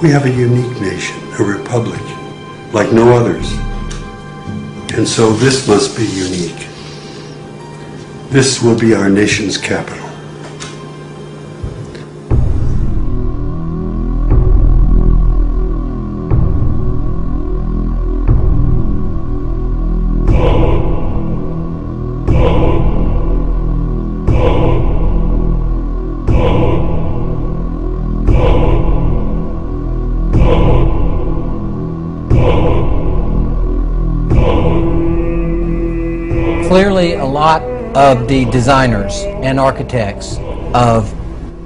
We have a unique nation, a republic, like no others. And so this must be unique. This will be our nation's capital. Clearly, a lot of the designers and architects of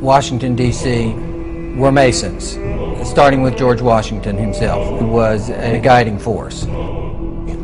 Washington, D.C. were Masons, starting with George Washington himself, who was a guiding force.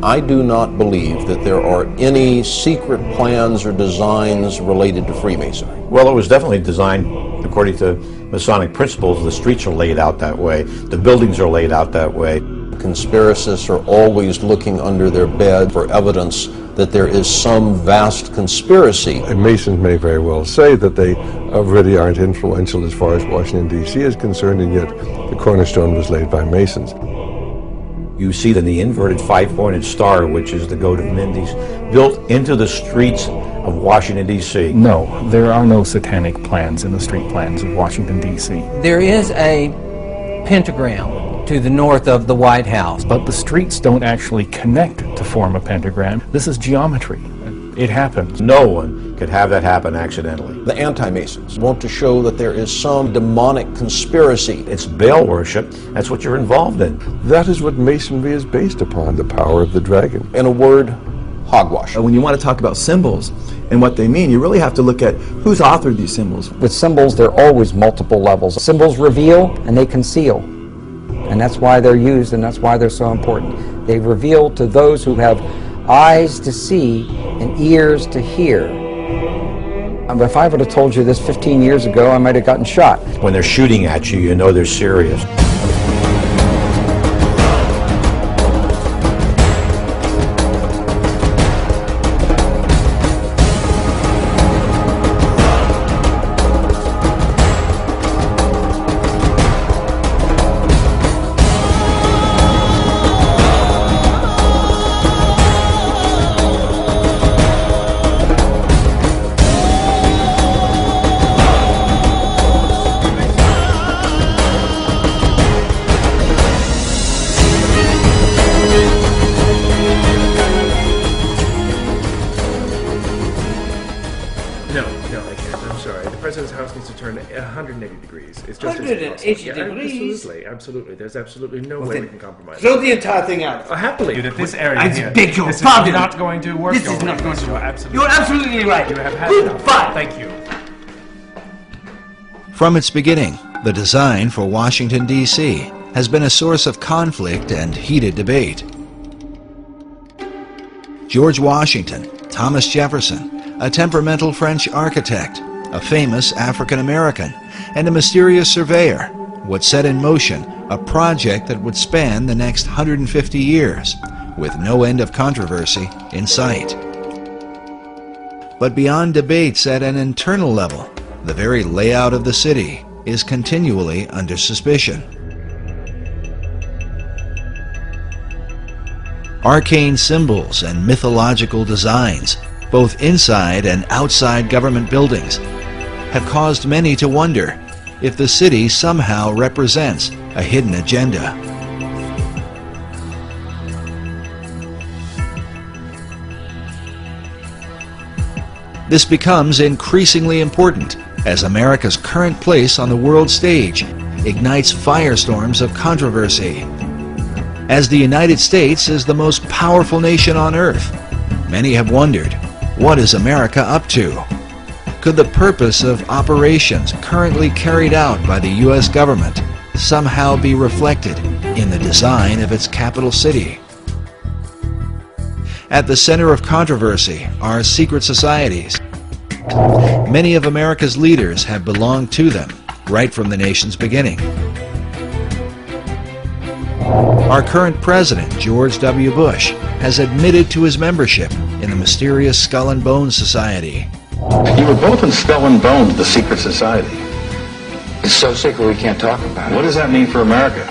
I do not believe that there are any secret plans or designs related to Freemasonry. Well, it was definitely designed according to Masonic principles. The streets are laid out that way. The buildings are laid out that way. Conspiracists are always looking under their bed for evidence that there is some vast conspiracy. Masons may very well say that they really aren't influential as far as Washington, D.C. is concerned, and yet the cornerstone was laid by Masons. You see that the inverted five-pointed star, which is the goat of Mendes, built into the streets of Washington, D.C. No, there are no satanic plans in the street plans of Washington, D.C. There is a pentagram to the north of the White House. But the streets don't actually connect to form a pentagram. This is geometry. It happens. No one could have that happen accidentally. The anti-Masons want to show that there is some demonic conspiracy. It's Baal worship. That's what you're involved in. That is what Masonry is based upon, the power of the dragon. In a word, hogwash. When you want to talk about symbols and what they mean, you really have to look at who's authored these symbols. With symbols, there are always multiple levels. Symbols reveal and they conceal. And that's why they're used, and that's why they're so important. They reveal to those who have eyes to see and ears to hear. If I would have told you this 15 years ago, I might have gotten shot. When they're shooting at you, you know they're serious. turn 180 degrees. It's just 180 degrees? Absolutely. There's absolutely no way we can compromise. Throw the entire thing out. Happily. Dude, this area I here, beg your this pardon. is not going to work. This is not going to work. Absolutely. You're absolutely right. You have had Goodbye. enough. Thank you. From its beginning, the design for Washington, D.C. has been a source of conflict and heated debate. George Washington, Thomas Jefferson, a temperamental French architect, a famous African American, and a mysterious surveyor would set in motion a project that would span the next 150 years, with no end of controversy in sight. But beyond debates at an internal level, the very layout of the city is continually under suspicion. Arcane symbols and mythological designs, both inside and outside government buildings, have caused many to wonder if the city somehow represents a hidden agenda. This becomes increasingly important as America's current place on the world stage ignites firestorms of controversy. As the United States is the most powerful nation on earth, many have wondered, what is America up to? Could the purpose of operations currently carried out by the U.S. government somehow be reflected in the design of its capital city? At the center of controversy are secret societies. Many of America's leaders have belonged to them right from the nation's beginning. Our current president, George W. Bush, has admitted to his membership in the mysterious Skull and Bones Society. You were both in Skull and Bones, the secret society. It's so secret we can't talk about it. What does that mean for America?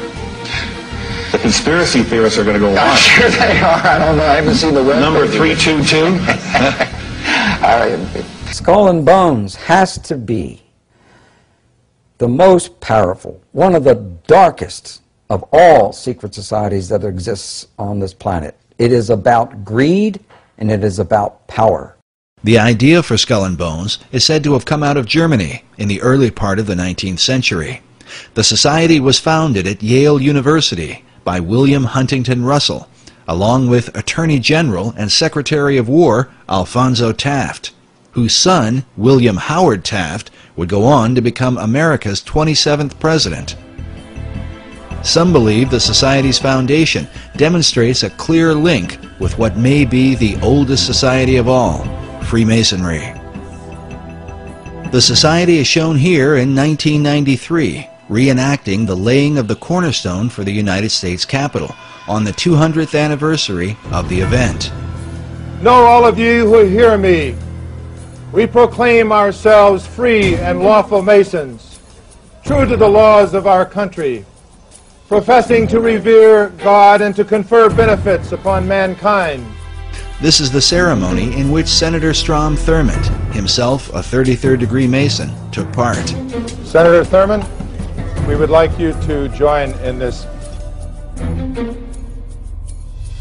The conspiracy theorists are going to go on. I'm sure they are. I don't know. I haven't seen the web. Number 322? Skull and Bones has to be the most powerful, one of the darkest of all secret societies that exists on this planet. It is about greed and it is about power. The idea for Skull and Bones is said to have come out of Germany in the early part of the 19th century. The society was founded at Yale University by William Huntington Russell, along with Attorney General and Secretary of War Alphonso Taft, whose son, William Howard Taft, would go on to become America's 27th president. Some believe the Society's foundation demonstrates a clear link with what may be the oldest society of all, Freemasonry. The Society is shown here in 1993, reenacting the laying of the cornerstone for the United States Capitol on the 200th anniversary of the event. Know all of you who hear me, we proclaim ourselves free and lawful Masons, true to the laws of our country, professing to revere God and to confer benefits upon mankind. This is the ceremony in which Senator Strom Thurmond, himself a 33rd degree Mason, took part. Senator Thurmond, we would like you to join in this.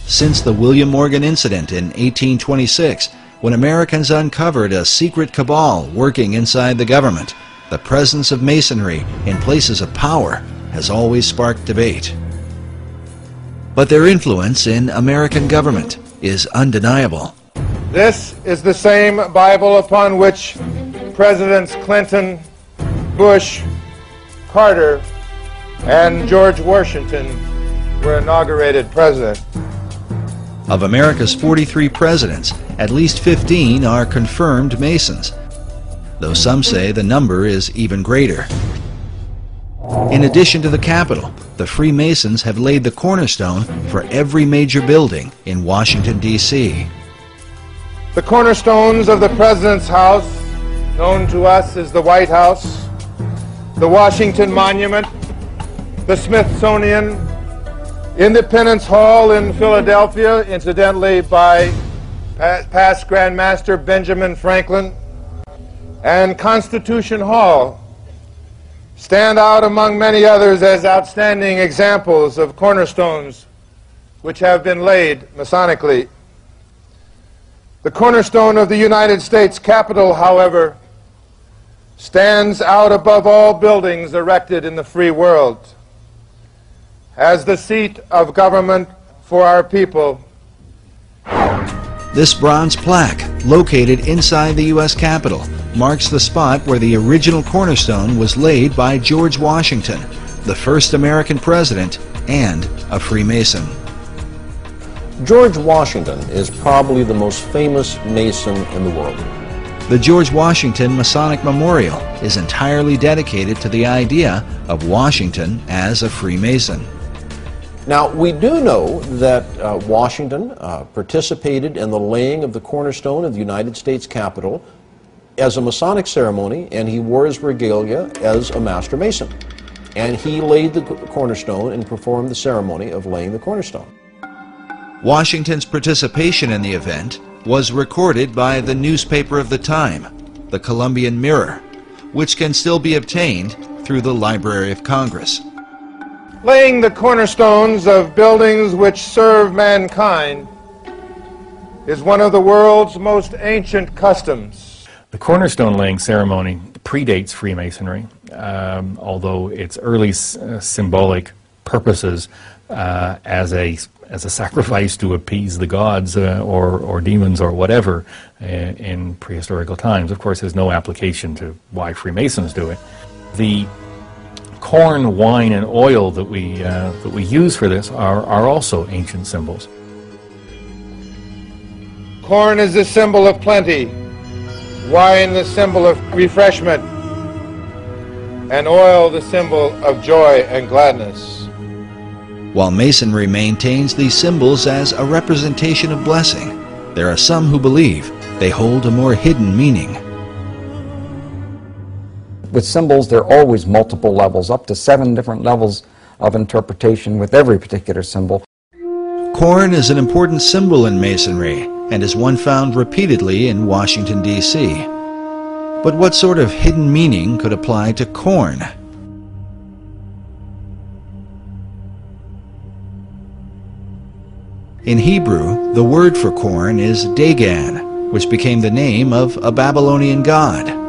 Since the William Morgan incident in 1826, when Americans uncovered a secret cabal working inside the government, the presence of Masonry in places of power has always sparked debate. But their influence in American government is undeniable. This is the same Bible upon which Presidents Clinton, Bush, Carter, and George Washington were inaugurated president. Of America's 43 presidents, at least 15 are confirmed Masons, though some say the number is even greater. In addition to the Capitol, the Freemasons have laid the cornerstone for every major building in Washington, D.C. The cornerstones of the President's House, known to us as the White House, the Washington Monument, the Smithsonian, Independence Hall in Philadelphia, incidentally by past Grand Master Benjamin Franklin, and Constitution Hall stand out among many others as outstanding examples of cornerstones which have been laid Masonically. The cornerstone of the United States Capitol, however, stands out above all buildings erected in the free world as the seat of government for our people. This bronze plaque, located inside the U.S. Capitol, marks the spot where the original cornerstone was laid by George Washington, the first American president and a Freemason. George Washington is probably the most famous Mason in the world. The George Washington Masonic Memorial is entirely dedicated to the idea of Washington as a Freemason. Now, we do know that Washington participated in the laying of the cornerstone of the United States Capitol as a Masonic ceremony, and he wore his regalia as a Master Mason. And he laid the cornerstone and performed the ceremony of laying the cornerstone. Washington's participation in the event was recorded by the newspaper of the time, the Columbian Mirror, which can still be obtained through the Library of Congress. Laying the cornerstones of buildings which serve mankind is one of the world's most ancient customs. The cornerstone laying ceremony predates Freemasonry, although its early symbolic purposes as a sacrifice to appease the gods or demons or whatever in prehistorical times. Of course, there's no application to why Freemasons do it. The corn, wine, and oil that we use for this are also ancient symbols. Corn is the symbol of plenty, wine the symbol of refreshment, and oil the symbol of joy and gladness. While Masonry maintains these symbols as a representation of blessing, there are some who believe they hold a more hidden meaning. with symbols, there are always multiple levels, up to 7 different levels of interpretation with every particular symbol. Corn is an important symbol in Masonry and is one found repeatedly in Washington, D.C. But what sort of hidden meaning could apply to corn? In Hebrew, the word for corn is Dagon, which became the name of a Babylonian god.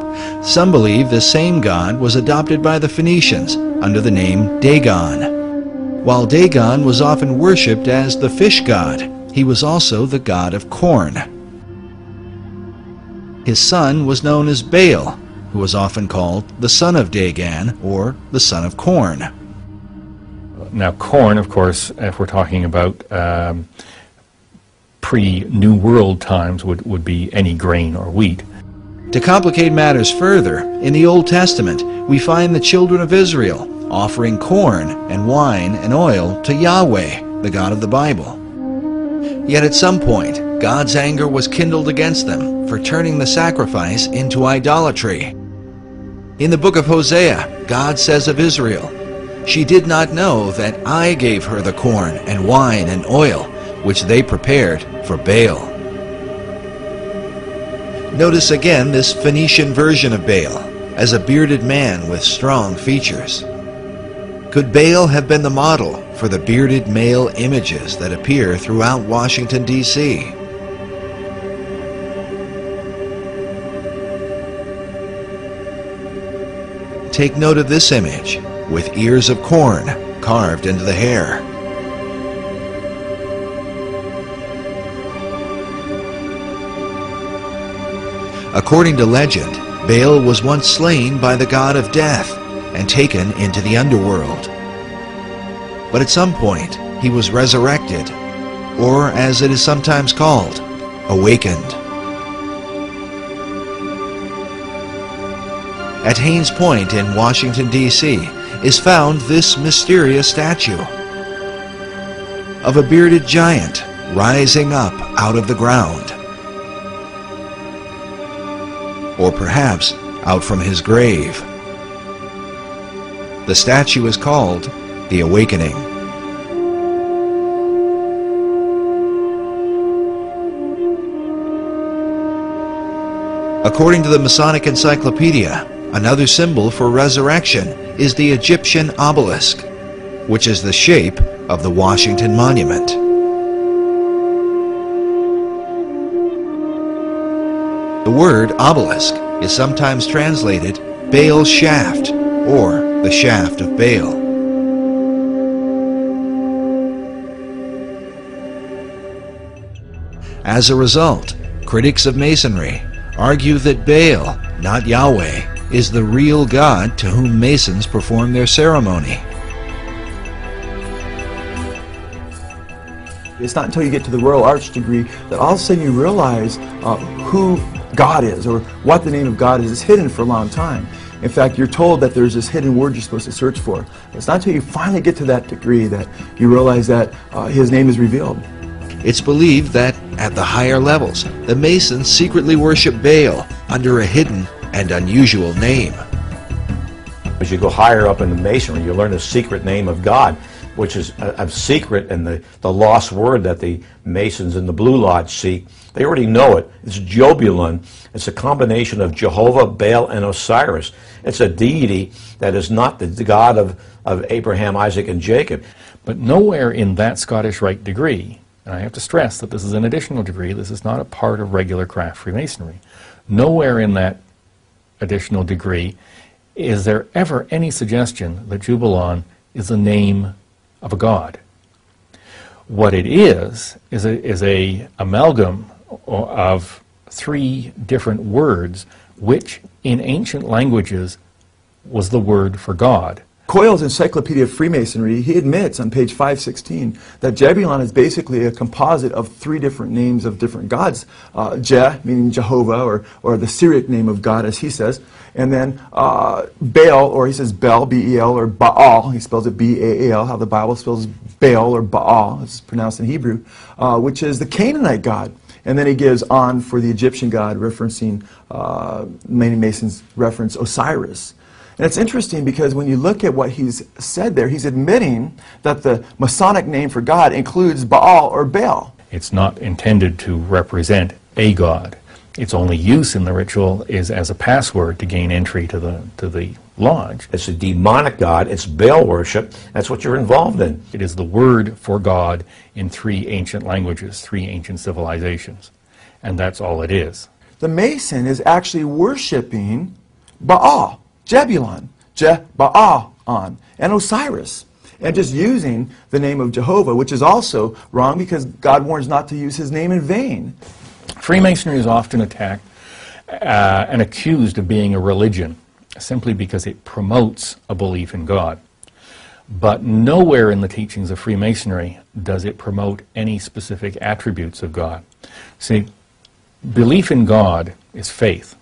Some believe the same god was adopted by the Phoenicians under the name Dagon. While Dagon was often worshipped as the fish god, he was also the god of corn. His son was known as Baal, who was often called the son of Dagon or the son of corn. Now, corn, of course, if we're talking about pre-New World times, would be any grain or wheat. To complicate matters further, in the Old Testament, we find the children of Israel offering corn and wine and oil to Yahweh, the God of the Bible. Yet at some point, God's anger was kindled against them for turning the sacrifice into idolatry. In the book of Hosea, God says of Israel, "She did not know that I gave her the corn and wine and oil, which they prepared for Baal." Notice again this Phoenician version of Baal, as a bearded man with strong features. Could Baal have been the model for the bearded male images that appear throughout Washington, D.C.? Take note of this image, with ears of corn carved into the hair. According to legend, Baal was once slain by the god of death and taken into the underworld. But at some point, he was resurrected, or as it is sometimes called, awakened. At Haynes Point in Washington, D.C. is found this mysterious statue of a bearded giant rising up out of the ground. Or perhaps out from his grave. The statue is called the Awakening. According to the Masonic Encyclopedia, another symbol for resurrection is the Egyptian obelisk, which is the shape of the Washington Monument. The word obelisk is sometimes translated Baal's shaft, or the shaft of Baal. As a result, critics of Masonry argue that Baal, not Yahweh, is the real God to whom Masons perform their ceremony. It's not until you get to the Royal Arts degree that all of a sudden you realize who God is, or what the name of God is. It's hidden for a long time. In fact, you're told that there's this hidden word you're supposed to search for. It's not until you finally get to that degree that you realize that His name is revealed. It's believed that at the higher levels, the Masons secretly worship Baal under a hidden and unusual name. As you go higher up in the Masonry, you learn the secret name of God, which is a secret and the lost word that the Masons in the Blue Lodge seek. They already know it. It's Jobulon. It's a combination of Jehovah, Baal, and Osiris. It's a deity that is not the God of Abraham, Isaac, and Jacob. But nowhere in that Scottish Rite degree, and I have to stress that this is an additional degree, this is not a part of regular craft Freemasonry, nowhere in that additional degree is there ever any suggestion that Jubelon is the name of a god. What it is a amalgam of 3 different words, which in ancient languages was the word for God. Coyle's Encyclopedia of Freemasonry, he admits on page 516 that Jebulon is basically a composite of 3 different names of different gods. Je, meaning Jehovah, or the Syriac name of God, as he says, and then Baal, or he says Bel, B-E-L, or Baal, he spells it B-A-A-L, how the Bible spells Baal, or Baal, it's pronounced in Hebrew, which is the Canaanite god. And then he gives On for the Egyptian god, referencing, many Masons reference Osiris. And it's interesting because when you look at what he's said there, he's admitting that the Masonic name for God includes Baal or Baal. It's not intended to represent a god. Its only use in the ritual is as a password to gain entry to the lodge. It's a demonic god. It's Baal worship. That's what you're involved in. It is the word for God in 3 ancient languages, 3 ancient civilizations. And that's all it is. The Mason is actually worshiping Baal, Jebulon, Je-Baal-on, and Osiris, and just using the name of Jehovah, which is also wrong because God warns not to use his name in vain. Freemasonry is often attacked and accused of being a religion simply because it promotes a belief in God. But nowhere in the teachings of Freemasonry does it promote any specific attributes of God. See, belief in God is faith.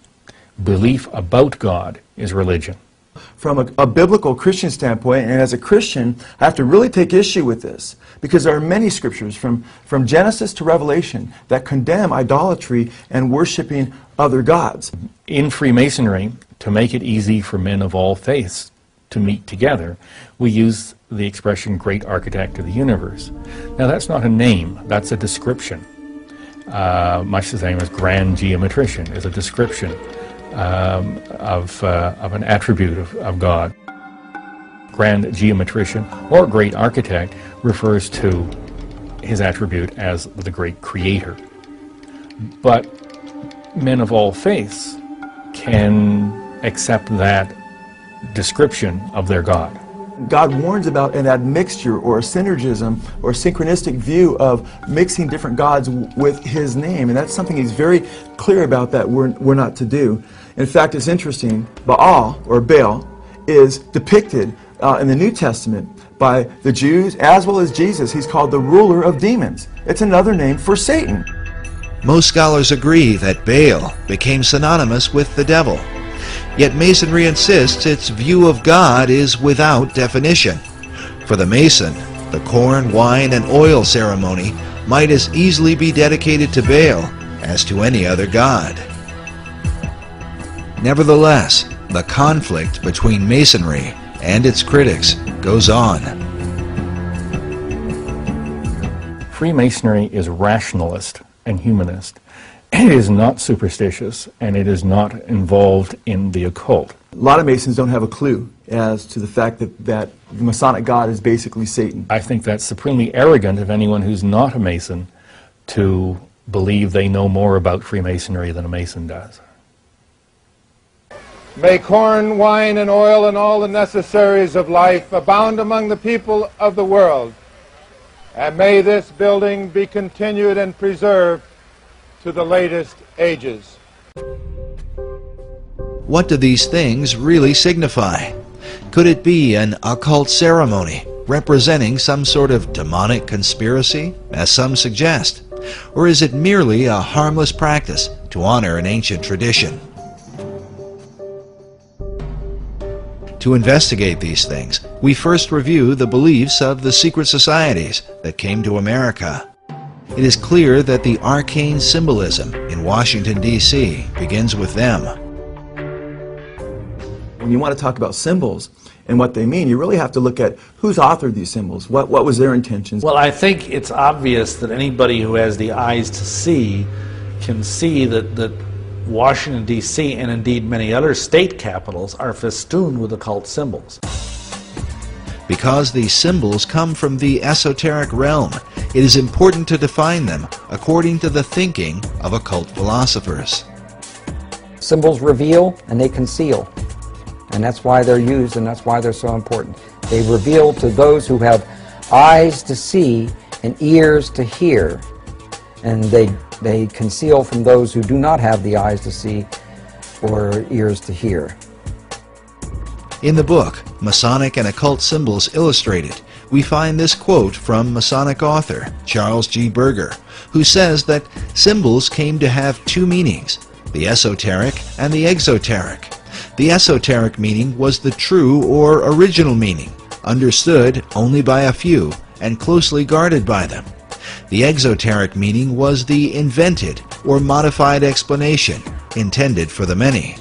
Belief about God is religion. From a biblical Christian standpoint, and as a Christian, I have to really take issue with this, because there are many scriptures from Genesis to Revelation that condemn idolatry and worshiping other gods. In Freemasonry, to make it easy for men of all faiths to meet together, we use the expression great architect of the universe. Now that's not a name, that's a description. Much the same as grand geometrician is a description of an attribute of God. Grand geometrician or great architect refers to his attribute as the great creator. But men of all faiths can accept that description of their God. God warns about an admixture or a synergism or a synchronistic view of mixing different gods with his name, and that's something he's very clear about that we're not to do. In fact, it's interesting, Baal or Baal is depicted in the New Testament by the Jews as well as Jesus. He's called the ruler of demons. It's another name for Satan. Most scholars agree that Baal became synonymous with the devil. Yet Masonry insists its view of God is without definition. For the Mason, the corn, wine, and oil ceremony might as easily be dedicated to Baal as to any other god. Nevertheless, the conflict between Masonry and its critics goes on. Freemasonry is rationalist and humanist. It is not superstitious, and it is not involved in the occult. A lot of Masons don't have a clue as to the fact that the Masonic God is basically Satan. I think that's supremely arrogant of anyone who's not a Mason to believe they know more about Freemasonry than a Mason does. May corn, wine, and oil, and all the necessaries of life abound among the people of the world. And may this building be continued and preserved to the latest ages. What do these things really signify? Could it be an occult ceremony representing some sort of demonic conspiracy, as some suggest? Or is it merely a harmless practice to honor an ancient tradition? To investigate these things, we first review the beliefs of the secret societies that came to America. It is clear that the arcane symbolism in Washington, D.C. begins with them. When you want to talk about symbols and what they mean, you really have to look at who's authored these symbols, what was their intentions. Well, I think it's obvious that anybody who has the eyes to see can see that Washington, D.C., and indeed many other state capitals are festooned with occult symbols. Because these symbols come from the esoteric realm, it is important to define them according to the thinking of occult philosophers. Symbols reveal and they conceal, and that's why they're used and that's why they're so important. They reveal to those who have eyes to see and ears to hear, and they conceal from those who do not have the eyes to see or ears to hear. In the book, Masonic and Occult Symbols Illustrated, we find this quote from Masonic author Charles G. Berger, who says that symbols came to have two meanings, the esoteric and the exoteric. The esoteric meaning was the true or original meaning, understood only by a few and closely guarded by them. The exoteric meaning was the invented or modified explanation intended for the many.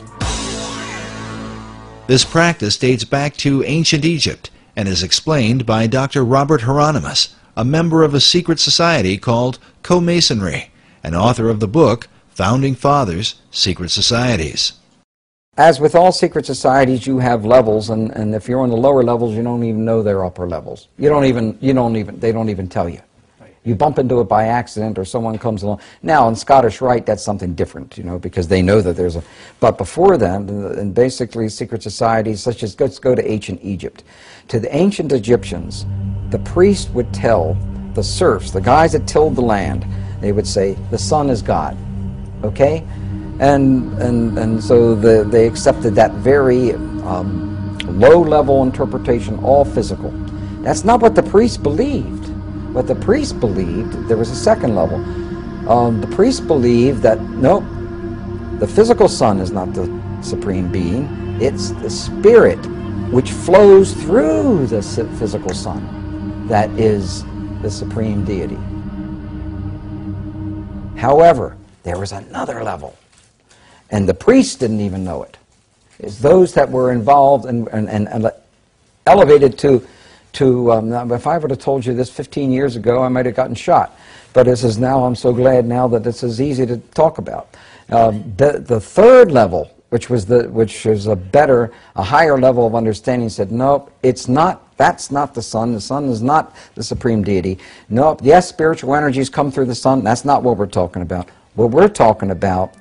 This practice dates back to ancient Egypt and is explained by Dr. Robert Hieronymus, a member of a secret society called Co-Masonry, and author of the book Founding Fathers, Secret Societies. As with all secret societies, you have levels, and if you're on the lower levels, you don't even know they're upper levels. They don't even tell you. You bump into it by accident, or someone comes along. Now, in Scottish Rite, that's something different, you know, because they know that there's a... But before then, and basically secret societies, such as, let's go to ancient Egypt. To the ancient Egyptians, the priest would tell the serfs, the guys that tilled the land, they would say, the sun is God, okay? And so they accepted that very low-level interpretation, all physical. That's not what the priest believed. What the priest believed, there was a second level. The priest believed that, nope, the physical sun is not the supreme being. It's the spirit which flows through the physical sun that is the supreme deity. However, there was another level, and the priests didn't even know it. It's those that were involved and elevated to if I would have told you this 15 years ago, I might have gotten shot. But this is now, I'm so glad now that this is easy to talk about. The third level, which is a higher level of understanding, said, nope, it's not, that's not the sun. The sun is not the supreme deity. Nope, yes, spiritual energies come through the sun. That's not what we're talking about. What we're talking about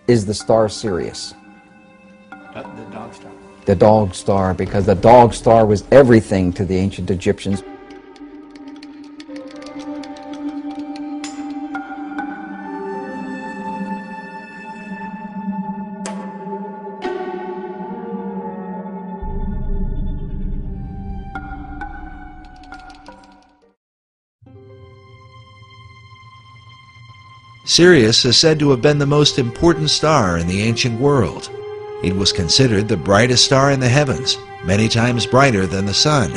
is the star Sirius. The dog star. The dog star, because the dog star was everything to the ancient Egyptians. Sirius is said to have been the most important star in the ancient world. It was considered the brightest star in the heavens, many times brighter than the sun.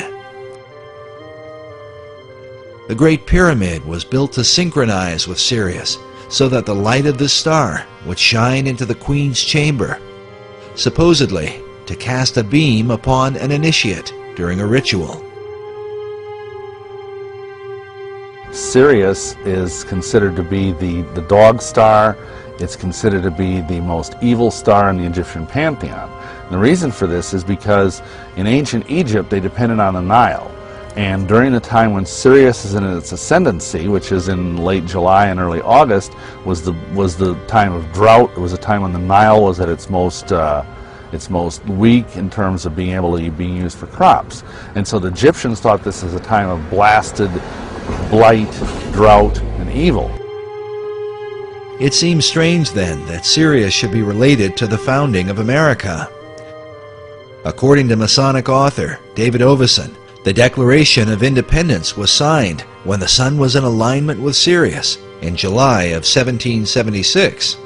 The Great Pyramid was built to synchronize with Sirius, so that the light of this star would shine into the Queen's chamber, supposedly to cast a beam upon an initiate during a ritual. Sirius is considered to be the dog star. It's considered to be the most evil star in the Egyptian pantheon. And the reason for this is because in ancient Egypt they depended on the Nile. And during the time when Sirius is in its ascendancy, which is in late July and early August, was the time of drought. It was a time when the Nile was at its most weak in terms of being able to be used for crops. And so the Egyptians thought this as a time of blasted blight, drought, and evil. It seems strange then that Sirius should be related to the founding of America. According to Masonic author David Oveson, the Declaration of Independence was signed when the sun was in alignment with Sirius in July of 1776.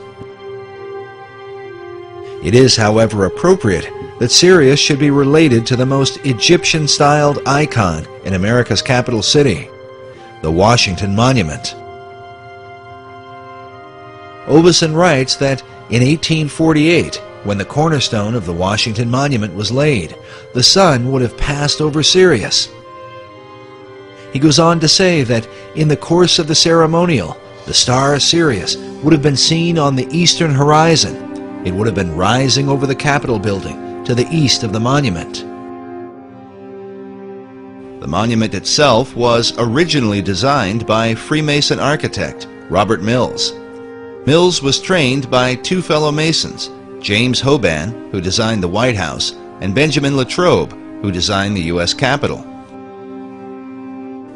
It is, however, appropriate that Sirius should be related to the most Egyptian-styled icon in America's capital city, the Washington Monument. Oveson writes that in 1848, when the cornerstone of the Washington Monument was laid, the sun would have passed over Sirius. He goes on to say that in the course of the ceremonial, the star Sirius would have been seen on the eastern horizon. It would have been rising over the Capitol building to the east of the monument. The monument itself was originally designed by Freemason architect Robert Mills. Mills was trained by two fellow Masons, James Hoban, who designed the White House, and Benjamin Latrobe, who designed the U.S. Capitol.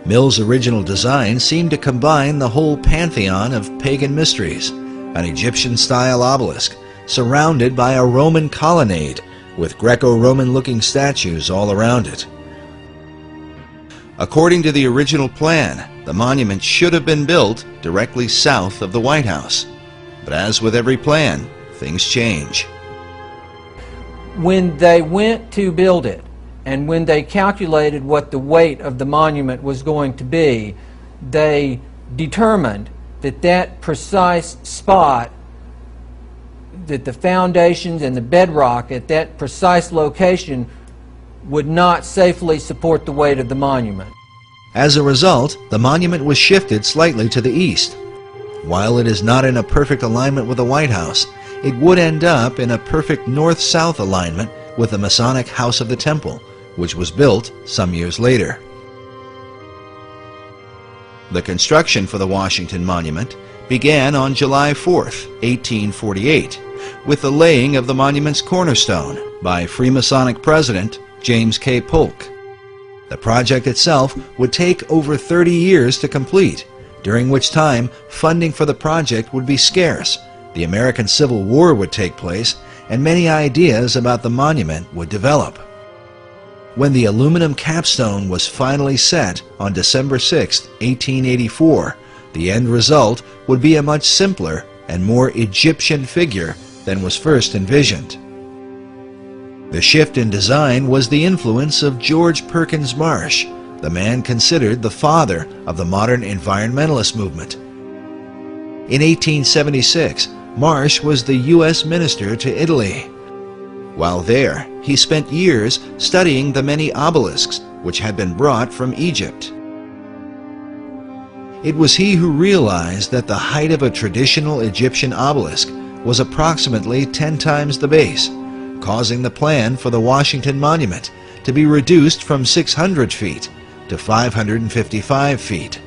Mills' original design seemed to combine the whole pantheon of pagan mysteries, an Egyptian-style obelisk surrounded by a Roman colonnade with Greco-Roman-looking statues all around it. According to the original plan, the monument should have been built directly south of the White House. But as with every plan, things change. When they went to build it, and when they calculated what the weight of the monument was going to be, they determined that that precise spot, that the foundations and the bedrock at that precise location would not safely support the weight of the monument. As a result, the monument was shifted slightly to the east. While it is not in a perfect alignment with the White House, it would end up in a perfect north-south alignment with the Masonic House of the Temple, which was built some years later. The construction for the Washington Monument began on July 4, 1848, with the laying of the monument's cornerstone by Freemasonic President James K. Polk. The project itself would take over 30 years to complete, during which time funding for the project would be scarce, the American Civil War would take place, and many ideas about the monument would develop. When the aluminum capstone was finally set on December 6, 1884, the end result would be a much simpler and more Egyptian figure than was first envisioned. The shift in design was the influence of George Perkins Marsh, the man considered the father of the modern environmentalist movement. In 1876, Marsh was the U.S. minister to Italy. While there, he spent years studying the many obelisks which had been brought from Egypt. It was he who realized that the height of a traditional Egyptian obelisk was approximately 10 times the base, causing the plan for the Washington Monument to be reduced from 600 feet to 555 feet.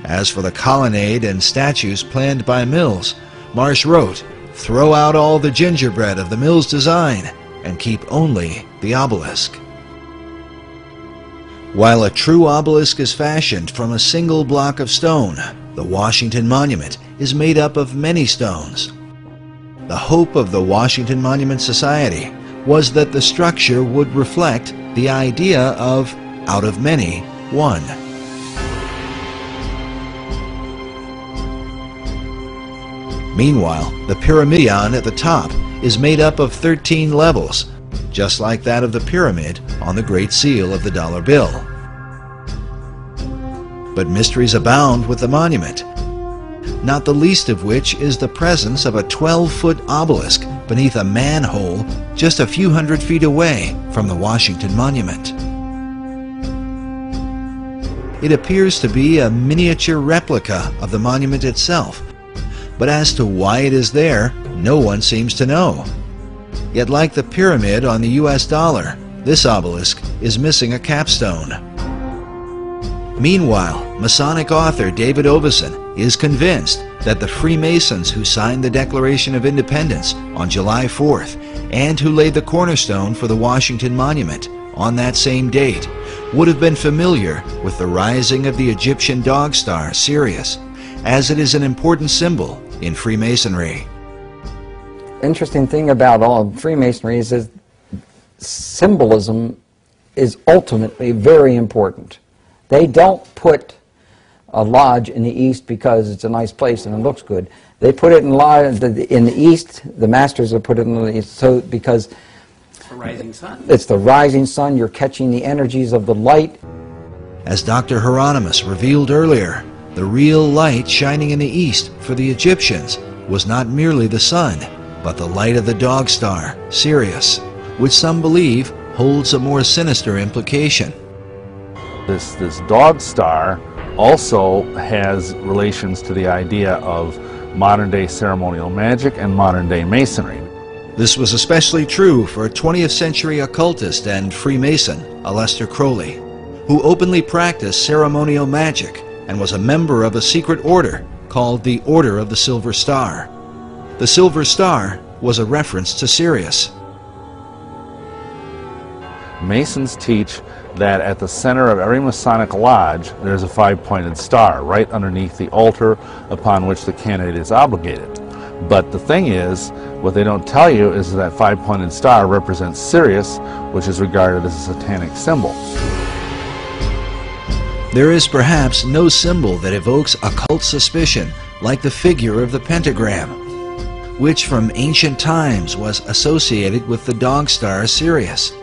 As for the colonnade and statues planned by Mills, Marsh wrote, "Throw out all the gingerbread of the Mills design and keep only the obelisk." While a true obelisk is fashioned from a single block of stone, the Washington Monument is made up of many stones. The hope of the Washington Monument Society was that the structure would reflect the idea of, out of many, one. Meanwhile, the pyramidion at the top is made up of 13 levels, just like that of the pyramid on the Great Seal of the dollar bill. But mysteries abound with the monument, not the least of which is the presence of a 12-foot obelisk beneath a manhole just a few hundred feet away from the Washington Monument. It appears to be a miniature replica of the monument itself, but as to why it is there, no one seems to know. Yet like the pyramid on the US dollar, this obelisk is missing a capstone. Meanwhile, Masonic author David Oveson is convinced that the Freemasons who signed the Declaration of Independence on July 4th and who laid the cornerstone for the Washington Monument on that same date would have been familiar with the rising of the Egyptian dog star Sirius, as it is an important symbol in Freemasonry. Interesting thing about all of Freemasonry is that symbolism is ultimately very important. They don't put a lodge in the east because it's a nice place and it looks good. They put it in the east. The masters have put it in the east, so because it's the rising sun. It's the rising sun. You're catching the energies of the light. As Dr. Hieronymus revealed earlier, the real light shining in the east for the Egyptians was not merely the sun, but the light of the dog star, Sirius, which some believe holds a more sinister implication. This dog star also has relations to the idea of modern-day ceremonial magic and modern-day Masonry. This was especially true for 20th century occultist and Freemason Aleister Crowley, who openly practiced ceremonial magic and was a member of a secret order called the Order of the Silver Star. The Silver Star was a reference to Sirius. Masons teach that at the center of every Masonic lodge there's a five-pointed star right underneath the altar upon which the candidate is obligated. But the thing is, what they don't tell you is that five-pointed star represents Sirius, which is regarded as a satanic symbol. There is perhaps no symbol that evokes occult suspicion like the figure of the pentagram, which from ancient times was associated with the dog star Sirius.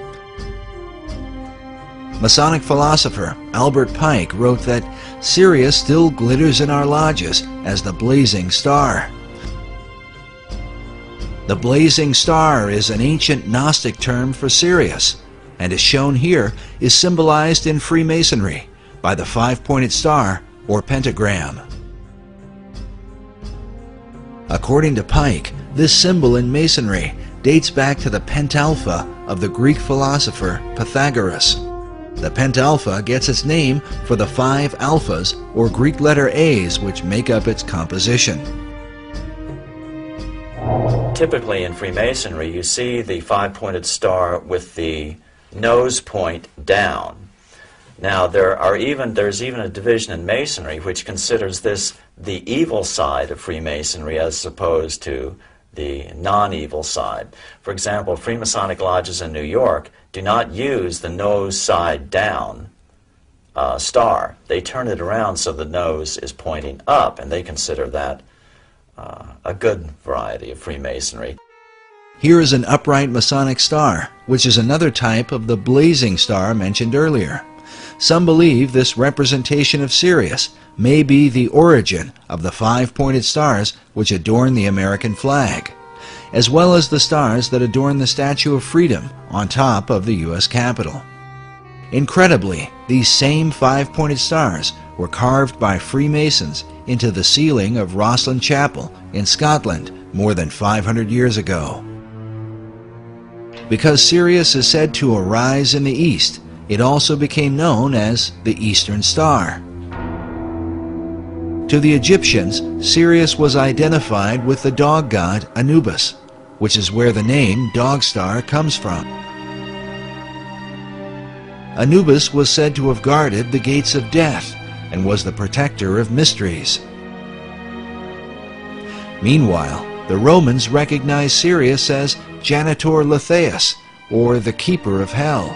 Masonic philosopher Albert Pike wrote that Sirius still glitters in our lodges as the blazing star. The blazing star is an ancient Gnostic term for Sirius, and as shown here, is symbolized in Freemasonry by the five-pointed star or pentagram. According to Pike, this symbol in Masonry dates back to the pentalpha of the Greek philosopher Pythagoras. The pentalpha gets its name for the 5 alphas or Greek letter A's which make up its composition. Typically in Freemasonry, you see the five-pointed star with the nose point down. Now, there's even a division in Masonry which considers this the evil side of Freemasonry as opposed to the non-evil side. For example, Freemasonic lodges in New York do not use the nose side down star. They turn it around so the nose is pointing up, and they consider that a good variety of Freemasonry. Here is an upright Masonic star, which is another type of the blazing star mentioned earlier. Some believe this representation of Sirius may be the origin of the five-pointed stars which adorn the American flag, as well as the stars that adorn the Statue of Freedom on top of the U.S. Capitol. Incredibly, these same five-pointed stars were carved by Freemasons into the ceiling of Rosslyn Chapel in Scotland more than 500 years ago. Because Sirius is said to arise in the east, it also became known as the Eastern Star. To the Egyptians, Sirius was identified with the dog god Anubis, which is where the name Dog Star comes from. Anubis was said to have guarded the gates of death and was the protector of mysteries. Meanwhile, the Romans recognized Sirius as Janitor Letheus, or the Keeper of Hell.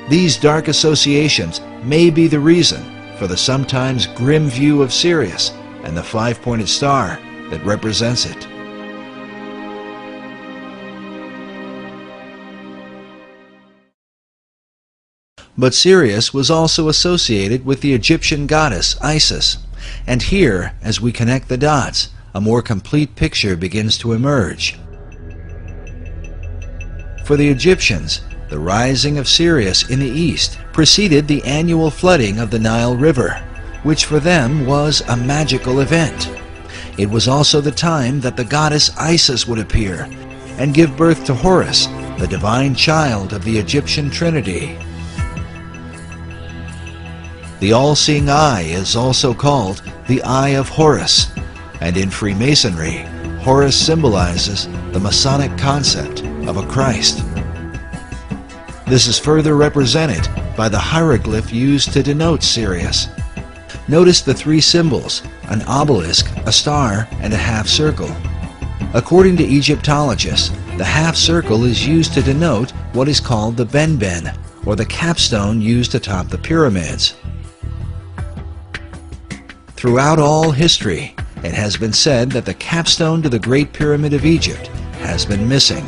These dark associations may be the reason for the sometimes grim view of Sirius and the five-pointed star that represents it. But Sirius was also associated with the Egyptian goddess Isis, and here, as we connect the dots, a more complete picture begins to emerge. For the Egyptians, the rising of Sirius in the east preceded the annual flooding of the Nile River, which for them was a magical event. It was also the time that the goddess Isis would appear and give birth to Horus, the divine child of the Egyptian Trinity. The all-seeing eye is also called the Eye of Horus, and in Freemasonry, Horus symbolizes the Masonic concept of a Christ. This is further represented by the hieroglyph used to denote Sirius. Notice the three symbols, an obelisk, a star, and a half circle. According to Egyptologists, the half circle is used to denote what is called the benben, or the capstone used atop the pyramids. Throughout all history, it has been said that the capstone to the Great Pyramid of Egypt has been missing,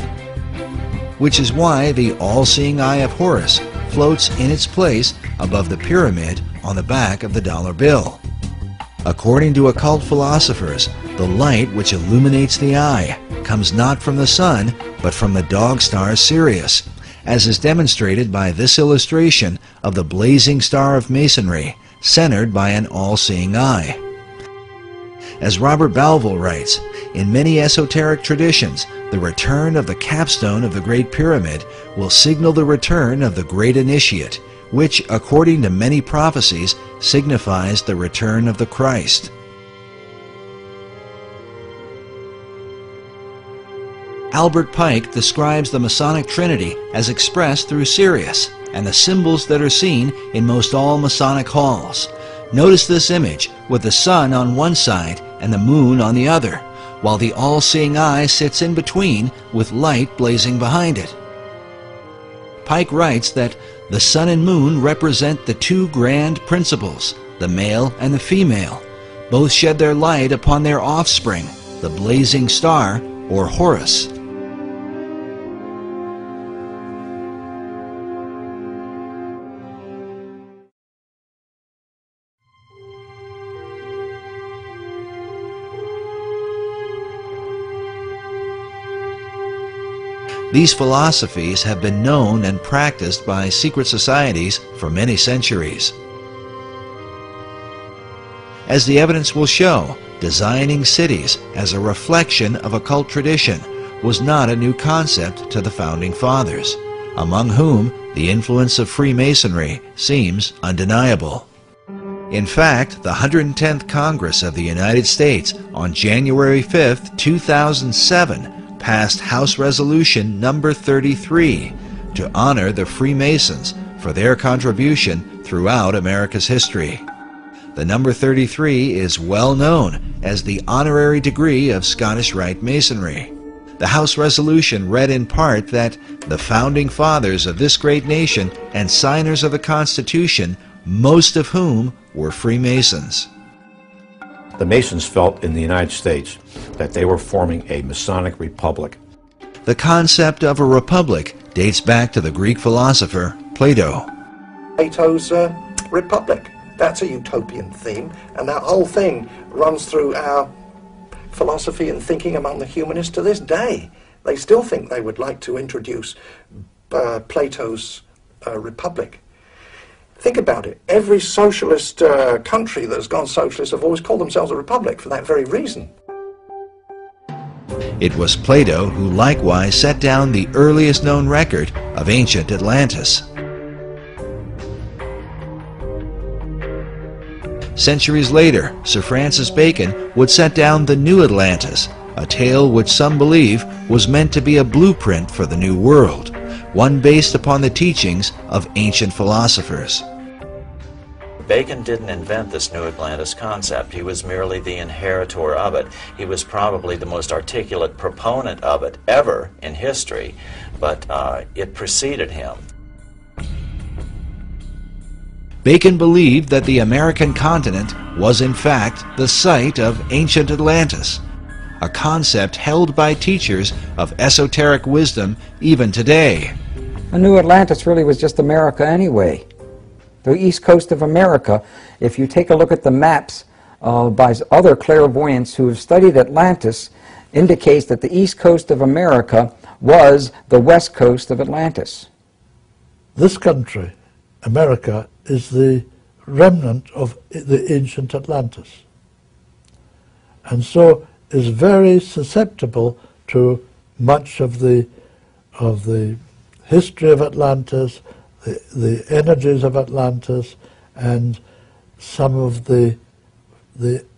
which is why the all-seeing eye of Horus floats in its place above the pyramid on the back of the dollar bill. According to occult philosophers, the light which illuminates the eye comes not from the sun, but from the dog star Sirius, as is demonstrated by this illustration of the blazing star of Masonry, centered by an all-seeing eye. As Robert Balville writes, in many esoteric traditions, the return of the capstone of the Great Pyramid will signal the return of the Great Initiate, which, according to many prophecies, signifies the return of the Christ. Albert Pike describes the Masonic Trinity as expressed through Sirius and the symbols that are seen in most all Masonic halls. Notice this image with the sun on one side and the moon on the other, while the all-seeing eye sits in between with light blazing behind it. Pike writes that the sun and moon represent the two grand principles, the male and the female. Both shed their light upon their offspring, the blazing star, or Horus. These philosophies have been known and practiced by secret societies for many centuries. As the evidence will show, designing cities as a reflection of occult tradition was not a new concept to the Founding Fathers, among whom the influence of Freemasonry seems undeniable. In fact, the 110th Congress of the United States on January 5, 2007 passed House Resolution number 33 to honor the Freemasons for their contribution throughout America's history. The number 33 is well known as the honorary degree of Scottish Rite Masonry. The House resolution read in part that the Founding Fathers of this great nation and signers of the Constitution, most of whom were Freemasons. The Masons felt in the United States that they were forming a Masonic republic. The concept of a republic dates back to the Greek philosopher Plato. Plato's Republic. That's a utopian theme, and that whole thing runs through our philosophy and thinking among the humanists to this day. They still think they would like to introduce Plato's Republic. Think about it. Every socialist country that's gone socialist have always called themselves a republic for that very reason. It was Plato who likewise set down the earliest known record of ancient Atlantis. Centuries later, Sir Francis Bacon would set down the New Atlantis, a tale which some believe was meant to be a blueprint for the New World, one based upon the teachings of ancient philosophers. Bacon didn't invent this New Atlantis concept. He was merely the inheritor of it. He was probably the most articulate proponent of it ever in history, but it preceded him. Bacon believed that the American continent was in fact the site of ancient Atlantis, a concept held by teachers of esoteric wisdom even today. The New Atlantis really was just America anyway. The east coast of America, if you take a look at the maps by other clairvoyants who have studied Atlantis, indicates that the east coast of America was the west coast of Atlantis. This country, America, is the remnant of the ancient Atlantis, and so is very susceptible to much of the history of Atlantis, the energies of Atlantis, and some of the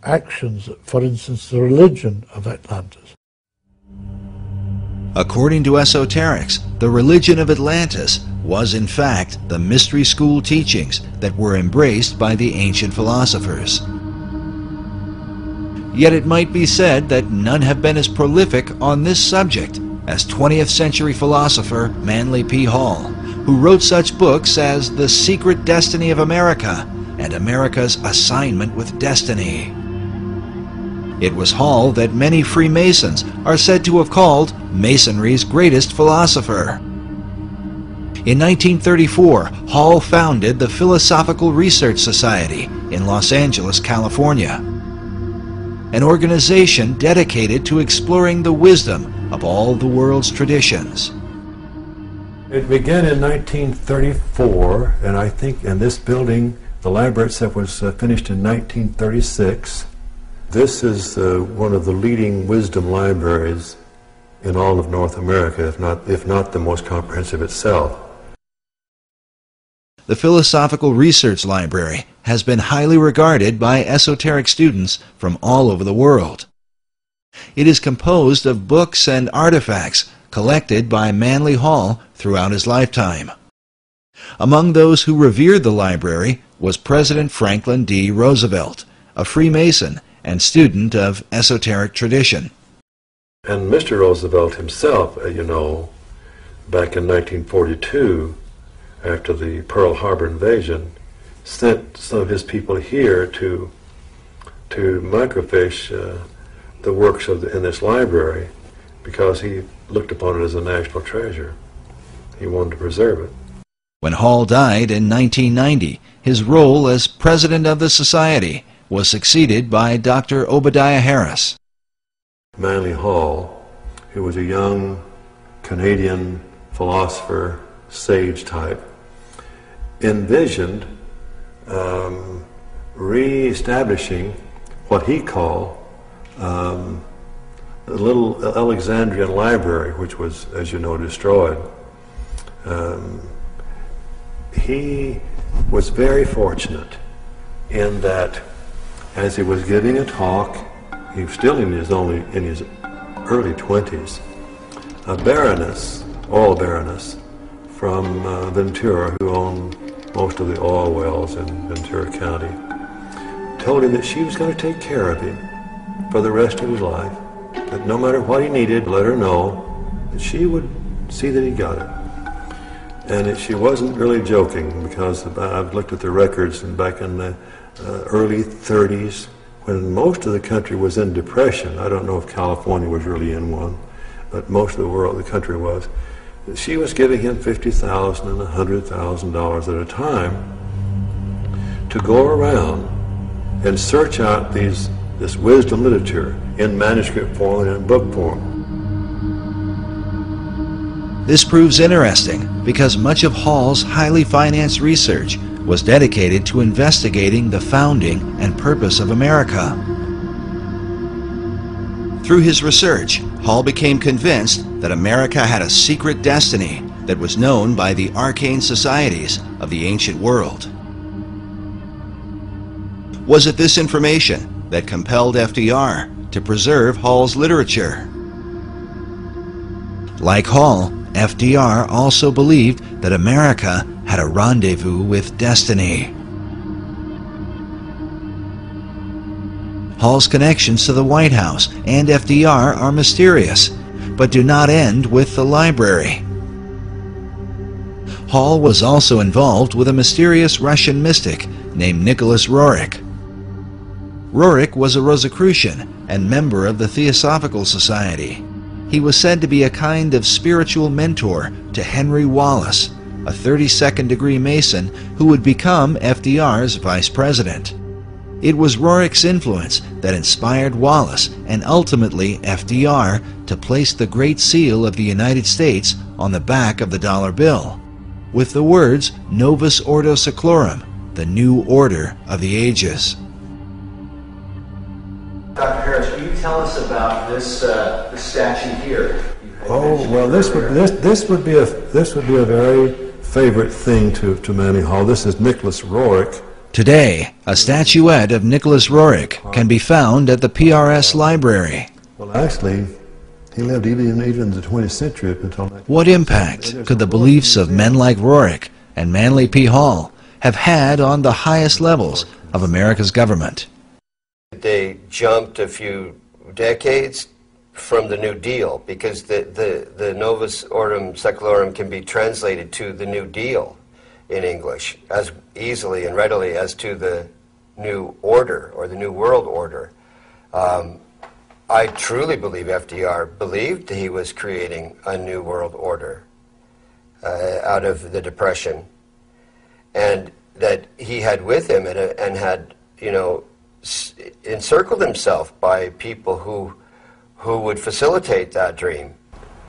actions, for instance, the religion of Atlantis. According to esoterics, the religion of Atlantis was in fact the mystery school teachings that were embraced by the ancient philosophers. Yet it might be said that none have been as prolific on this subject as 20th century philosopher Manley P. Hall, who wrote such books as The Secret Destiny of America and America's Assignment with Destiny. It was Hall that many Freemasons are said to have called Masonry's greatest philosopher. In 1934, Hall founded the Philosophical Research Society in Los Angeles, California, an organization dedicated to exploring the wisdom of all the world's traditions. It began in 1934, and I think in this building, the library itself was finished in 1936. This is one of the leading wisdom libraries in all of North America, if not the most comprehensive itself. The Philosophical Research Library has been highly regarded by esoteric students from all over the world. It is composed of books and artifacts collected by Manley Hall throughout his lifetime. Among those who revered the library was President Franklin D. Roosevelt, a Freemason and student of esoteric tradition. And Mr. Roosevelt himself, you know, back in 1942, after the Pearl Harbor invasion, sent some of his people here to microfiche the works in this library because he looked upon it as a national treasure. He wanted to preserve it. When Hall died in 1990, his role as president of the society was succeeded by Dr. Obadiah Harris. Manley Hall, who was a young Canadian philosopher, sage type, envisioned re-establishing what he called the little Alexandrian library, which was, as you know, destroyed. He was very fortunate in that as he was giving a talk, he was still in his early 20s, a baroness, oil baroness from Ventura, who owned most of the oil wells in Ventura County, told him that she was going to take care of him for the rest of his life, that no matter what he needed, let her know that she would see that he got it. And she wasn't really joking, because I've looked at the records, and back in the early 30s, when most of the country was in depression, I don't know if California was really in one, but most of the world, the country was, she was giving him $50,000 and $100,000 at a time to go around and search out this wisdom literature in manuscript form and in book form. This proves interesting because much of Hall's highly financed research was dedicated to investigating the founding and purpose of America. Through his research, Hall became convinced that America had a secret destiny that was known by the arcane societies of the ancient world. Was it this information that compelled FDR to preserve Hall's literature? Like Hall, FDR also believed that America had a rendezvous with destiny. Hall's connections to the White House and FDR are mysterious, but do not end with the library. Hall was also involved with a mysterious Russian mystic named Nicholas Roerich. Roerich was a Rosicrucian and member of the Theosophical Society. He was said to be a kind of spiritual mentor to Henry Wallace, a 32nd degree Mason who would become FDR's vice president. It was Roerich's influence that inspired Wallace and ultimately FDR to place the Great Seal of the United States on the back of the dollar bill, with the words Novus Ordo Seclorum, the new order of the ages. Dr. Harris, will you tell us about this statue here? Oh well, this would be a very favorite thing to Manley Hall. This is Nicholas Roerich. Today, a statuette of Nicholas Roerich can be found at the PRS Library. Well, actually, he lived even in the 20th century until. What impact could the beliefs of men like Roerich and Manley P. Hall have had on the highest levels of America's government? They jumped a few decades from the New Deal, because the Novus Ordo Seclorum can be translated to the New Deal in English as easily and readily as to the New Order or the New World Order. I truly believe FDR believed he was creating a New World Order out of the Depression, and that he had with him and had, encircled himself by people who would facilitate that dream.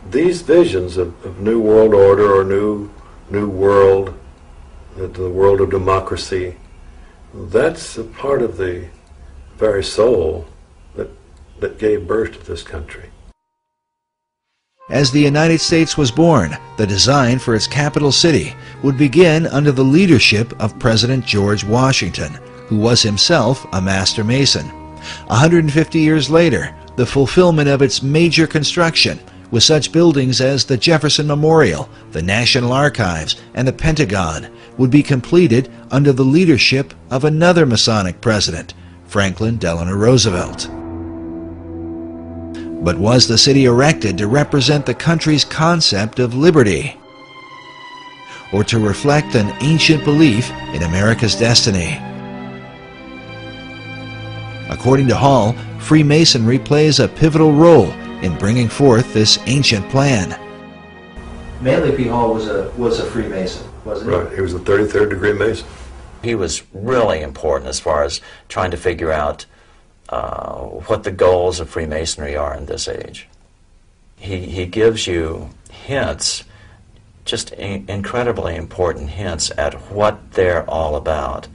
These visions of New World Order or New World, the world of democracy, that's a part of the very soul that gave birth to this country. As the United States was born, the design for its capital city would begin under the leadership of President George Washington, who was himself a master mason. 150 years later, the fulfillment of its major construction, with such buildings as the Jefferson Memorial, the National Archives, and the Pentagon, would be completed under the leadership of another Masonic president, Franklin Delano Roosevelt. But was the city erected to represent the country's concept of liberty, or to reflect an ancient belief in America's destiny? According to Hall, Freemasonry plays a pivotal role in bringing forth this ancient plan. Manley P. Hall was a Freemason, wasn't he? Right, he was a 33rd degree Mason. He was really important as far as trying to figure out what the goals of Freemasonry are in this age. He gives you hints, just incredibly important hints at what they're all about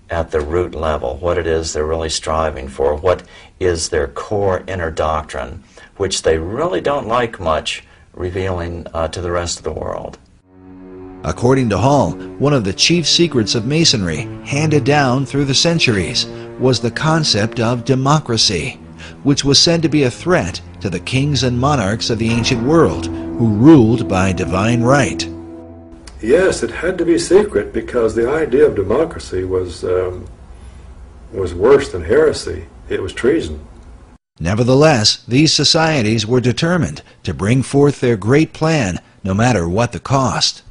at the root level, what it is they're really striving for, what is their core inner doctrine, which they really don't like much revealing to the rest of the world. According to Hall, one of the chief secrets of Masonry, handed down through the centuries, was the concept of democracy, which was said to be a threat to the kings and monarchs of the ancient world, who ruled by divine right. Yes, it had to be secret because the idea of democracy was worse than heresy. It was treason. Nevertheless, these societies were determined to bring forth their great plan, no matter what the cost.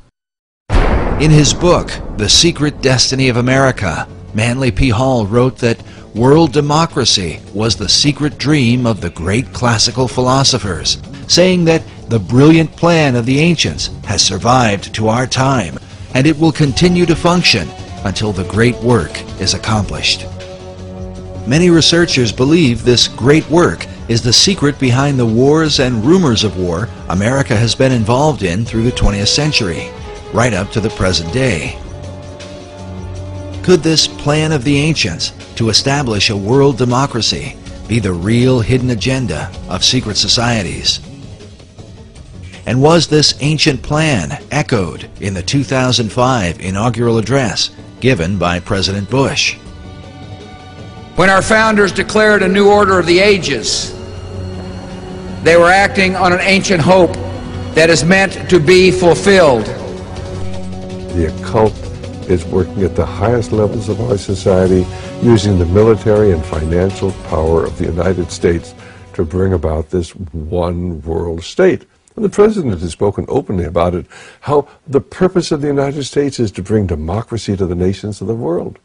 In his book, The Secret Destiny of America, Manley P. Hall wrote that world democracy was the secret dream of the great classical philosophers, saying that the brilliant plan of the ancients has survived to our time, and it will continue to function until the great work is accomplished. Many researchers believe this great work is the secret behind the wars and rumors of war America has been involved in through the 20th century, right up to the present day. Could this plan of the ancients to establish a world democracy be the real hidden agenda of secret societies? And was this ancient plan echoed in the 2005 inaugural address given by President Bush? When our founders declared a new order of the ages, they were acting on an ancient hope that is meant to be fulfilled. The occult is working at the highest levels of our society, using the military and financial power of the United States to bring about this one world state. And the President has spoken openly about it, how the purpose of the United States is to bring democracy to the nations of the world.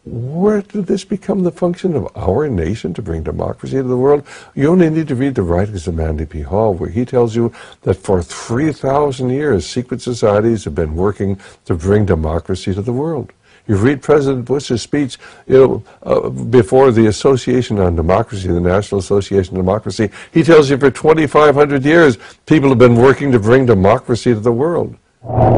Where did this become the function of our nation, to bring democracy to the world? You only need to read the writings of Manley P. Hall, where he tells you that for 3,000 years, secret societies have been working to bring democracy to the world. You read President Bush's speech, before the Association on Democracy, the National Association on Democracy. He tells you for 2,500 years, people have been working to bring democracy to the world.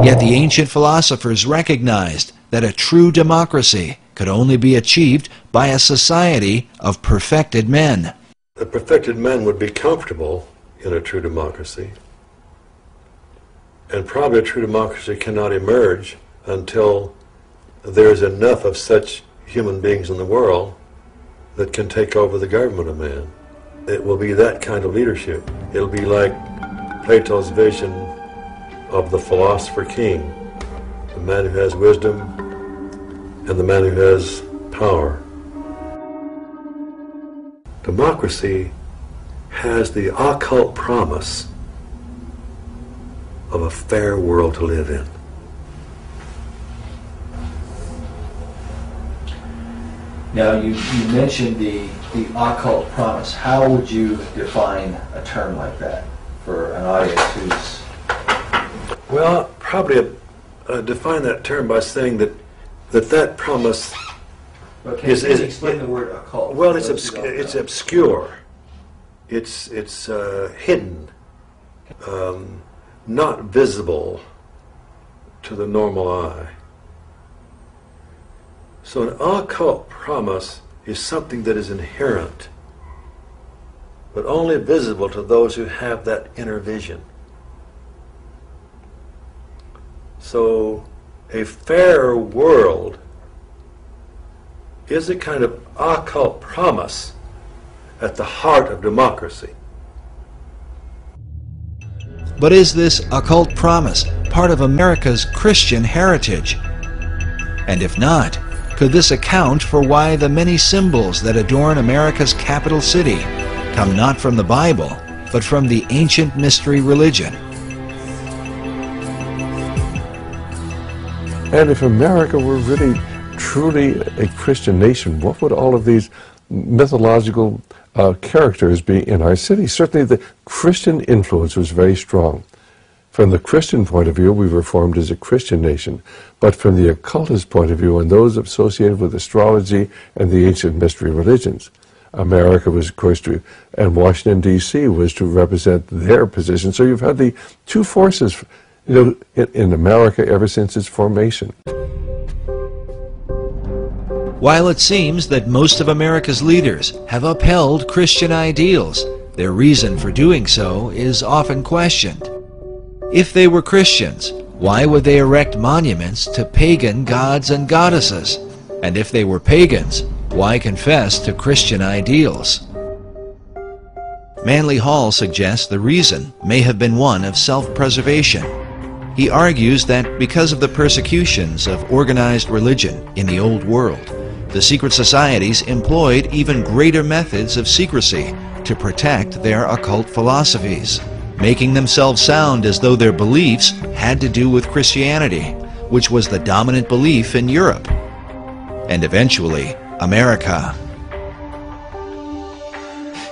Yet the ancient philosophers recognized that a true democracy could only be achieved by a society of perfected men. The perfected men would be comfortable in a true democracy. And probably a true democracy cannot emerge until there's enough of such human beings in the world that can take over the government of man. It will be that kind of leadership. It'll be like Plato's vision of the philosopher king, the man who has wisdom and the man who has power. Democracy has the occult promise of a fair world to live in. Now, you mentioned the occult promise. How would you define a term like that for an audience who's... Well, probably define that term by saying that promise is explain the word occult. Well, it's obscure. It's hidden, not visible to the normal eye. So an occult promise is something that is inherent, but only visible to those who have that inner vision. So a fair world is a kind of occult promise at the heart of democracy. But is this occult promise part of America's Christian heritage? And if not, could this account for why the many symbols that adorn America's capital city come not from the Bible, but from the ancient mystery religion? And if America were really, truly a Christian nation, what would all of these mythological characters be in our city? Certainly the Christian influence was very strong. From the Christian point of view, we were formed as a Christian nation. But from the occultist point of view, and those associated with astrology and the ancient mystery religions, America was, of course, and Washington, D.C. was to represent their position. So you've had the two forces, in America ever since its formation. While it seems that most of America's leaders have upheld Christian ideals, their reason for doing so is often questioned. If they were Christians, why would they erect monuments to pagan gods and goddesses? And if they were pagans, why confess to Christian ideals? Manley Hall suggests the reason may have been one of self-preservation. He argues that because of the persecutions of organized religion in the Old World, the secret societies employed even greater methods of secrecy to protect their occult philosophies, making themselves sound as though their beliefs had to do with Christianity, which was the dominant belief in Europe, and eventually America.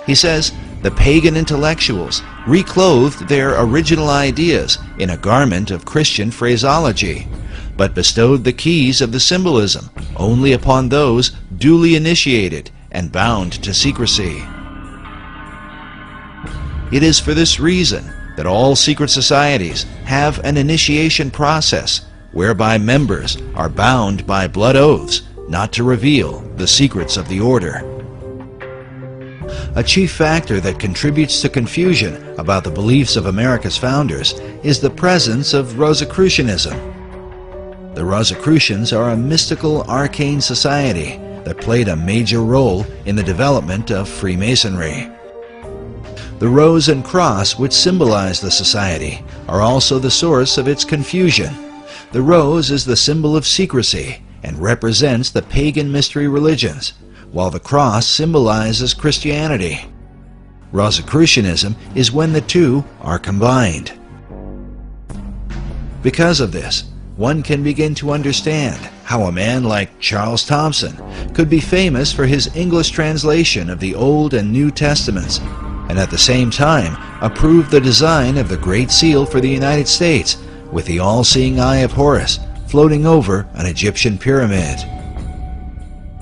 He says the pagan intellectuals reclothed their original ideas in a garment of Christian phraseology, but bestowed the keys of the symbolism only upon those duly initiated and bound to secrecy. It is for this reason that all secret societies have an initiation process whereby members are bound by blood oaths not to reveal the secrets of the order. A chief factor that contributes to confusion about the beliefs of America's founders is the presence of Rosicrucianism. The Rosicrucians are a mystical, arcane society that played a major role in the development of Freemasonry. The rose and cross, which symbolize the society, are also the source of its confusion. The rose is the symbol of secrecy and represents the pagan mystery religions, while the cross symbolizes Christianity. Rosicrucianism is when the two are combined. Because of this, one can begin to understand how a man like Charles Thomson could be famous for his English translation of the Old and New Testaments, and at the same time approve the design of the Great Seal for the United States, with the all-seeing eye of Horus floating over an Egyptian pyramid.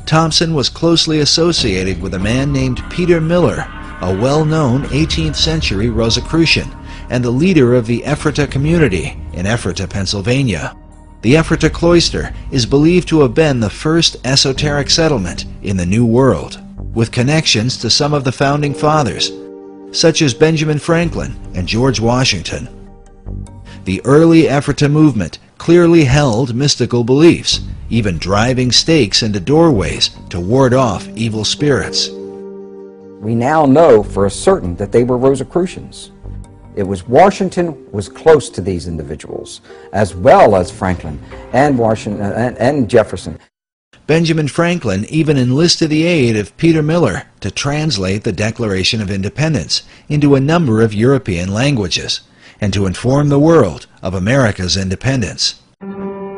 Thomson was closely associated with a man named Peter Miller, a well-known 18th century Rosicrucian, and the leader of the Ephrata community in Ephrata, Pennsylvania. The Ephrata cloister is believed to have been the first esoteric settlement in the New World, with connections to some of the founding fathers, such as Benjamin Franklin and George Washington. The early Ephrata movement clearly held mystical beliefs, even driving stakes into doorways to ward off evil spirits. We now know for certain that they were Rosicrucians. It was Washington was close to these individuals, as well as Franklin and Washington and Jefferson. Benjamin Franklin even enlisted the aid of Peter Miller to translate the Declaration of Independence into a number of European languages, and to inform the world of America's independence.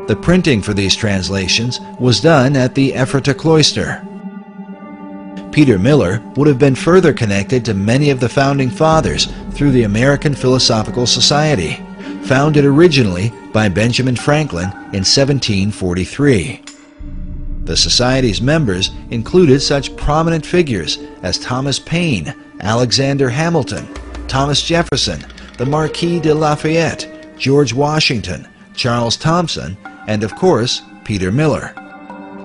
The printing for these translations was done at the Ephrata cloister. Peter Miller would have been further connected to many of the founding fathers through the American Philosophical Society, founded originally by Benjamin Franklin in 1743. The Society's members included such prominent figures as Thomas Paine, Alexander Hamilton, Thomas Jefferson, the Marquis de Lafayette, George Washington, Charles Thomson, and of course, Peter Miller.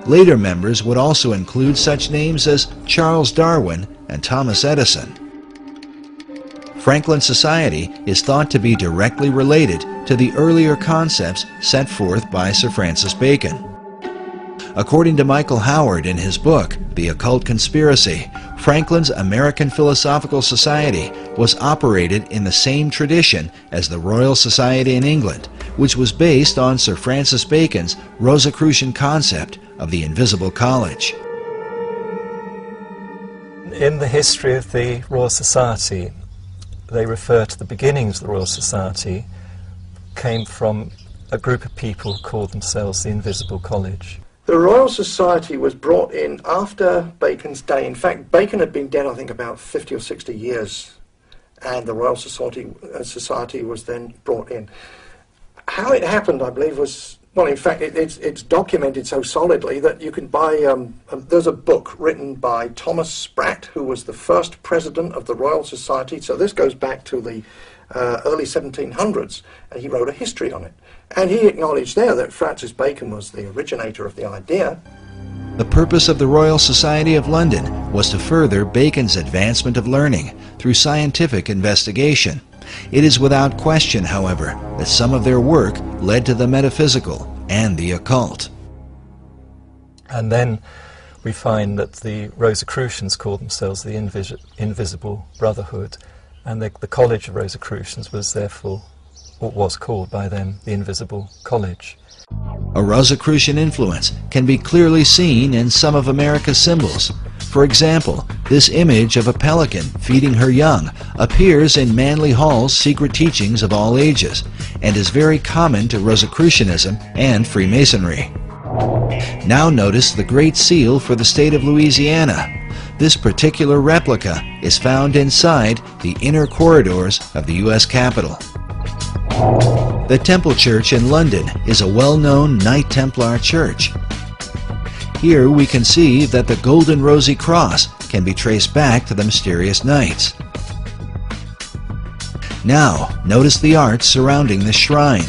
Later members would also include such names as Charles Darwin and Thomas Edison. Franklin Society is thought to be directly related to the earlier concepts set forth by Sir Francis Bacon. According to Michael Howard in his book, The Occult Conspiracy, Franklin's American Philosophical Society was operated in the same tradition as the Royal Society in England, which was based on Sir Francis Bacon's Rosicrucian concept of the Invisible College. In the history of the Royal Society, they refer to the beginnings of the Royal Society came from a group of people who called themselves the Invisible College. The Royal Society was brought in after Bacon's day. In fact, Bacon had been dead, I think, about 50 or 60 years, and the Royal Society was then brought in. How it happened, I believe, was Well, in fact, it's documented so solidly that you can buy, there's a book written by Thomas Spratt, who was the first president of the Royal Society. So this goes back to the early 1700s, and he wrote a history on it. And he acknowledged there that Francis Bacon was the originator of the idea. The purpose of the Royal Society of London was to further Bacon's advancement of learning through scientific investigation. It is without question, however, that some of their work led to the metaphysical and the occult. And then we find that the Rosicrucians called themselves the Invisible Brotherhood, and the College of Rosicrucians was therefore, what was called by them, the Invisible College. A Rosicrucian influence can be clearly seen in some of America's symbols. For example, this image of a pelican feeding her young appears in Manley Hall's Secret Teachings of All Ages and is very common to Rosicrucianism and Freemasonry. Now notice the Great Seal for the state of Louisiana. This particular replica is found inside the inner corridors of the U.S. Capitol. The Temple Church in London is a well-known Knight Templar church. Here we can see that the golden rosy cross can be traced back to the mysterious knights. Now, notice the art surrounding the shrine.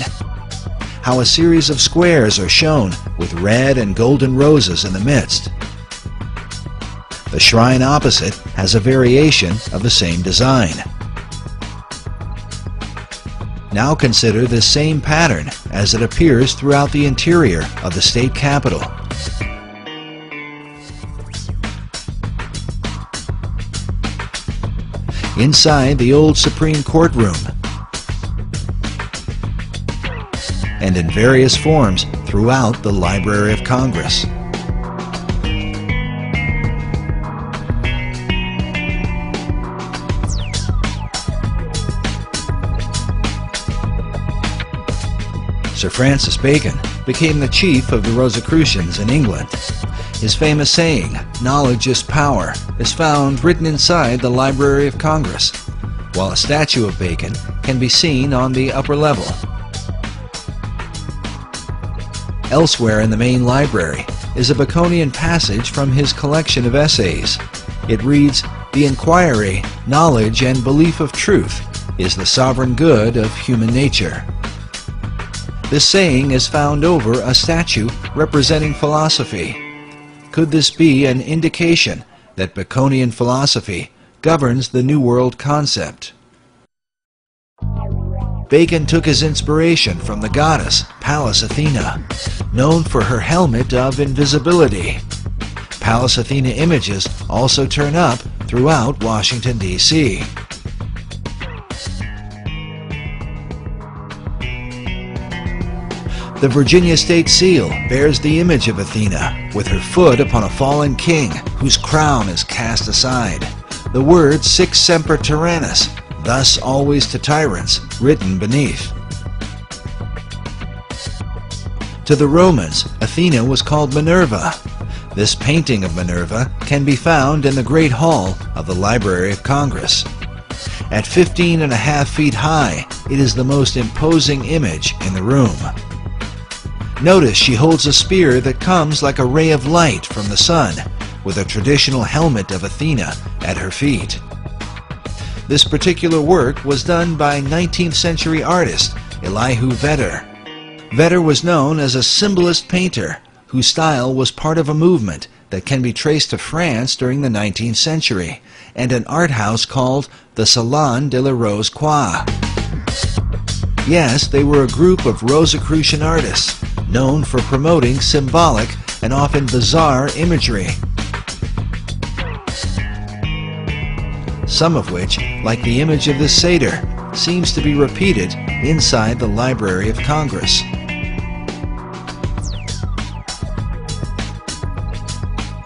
How a series of squares are shown with red and golden roses in the midst. The shrine opposite has a variation of the same design. Now consider this same pattern as it appears throughout the interior of the state capitol. Inside the old Supreme Court room, and in various forms throughout the Library of Congress. Sir Francis Bacon became the chief of the Rosicrucians in England. His famous saying, "Knowledge is power," is found written inside the Library of Congress, while a statue of Bacon can be seen on the upper level. Elsewhere in the main library is a Baconian passage from his collection of essays. It reads, "The inquiry, knowledge, and belief of truth is the sovereign good of human nature." This saying is found over a statue representing philosophy. Could this be an indication that Baconian philosophy governs the New World concept? Bacon took his inspiration from the goddess Pallas Athena, known for her helmet of invisibility. Pallas Athena images also turn up throughout Washington, D.C. The Virginia State Seal bears the image of Athena with her foot upon a fallen king whose crown is cast aside. The word Sic Semper Tyrannis, thus always to tyrants, written beneath. To the Romans, Athena was called Minerva. This painting of Minerva can be found in the Great Hall of the Library of Congress. At 15.5 feet high, it is the most imposing image in the room. Notice she holds a spear that comes like a ray of light from the sun, with a traditional helmet of Athena at her feet. This particular work was done by 19th century artist Elihu Vedder. Vedder was known as a symbolist painter whose style was part of a movement that can be traced to France during the 19th century and an art house called the Salon de la Rose Croix. Yes, they were a group of Rosicrucian artists known for promoting symbolic and often bizarre imagery, some of which, like the image of this satyr, seems to be repeated inside the Library of Congress.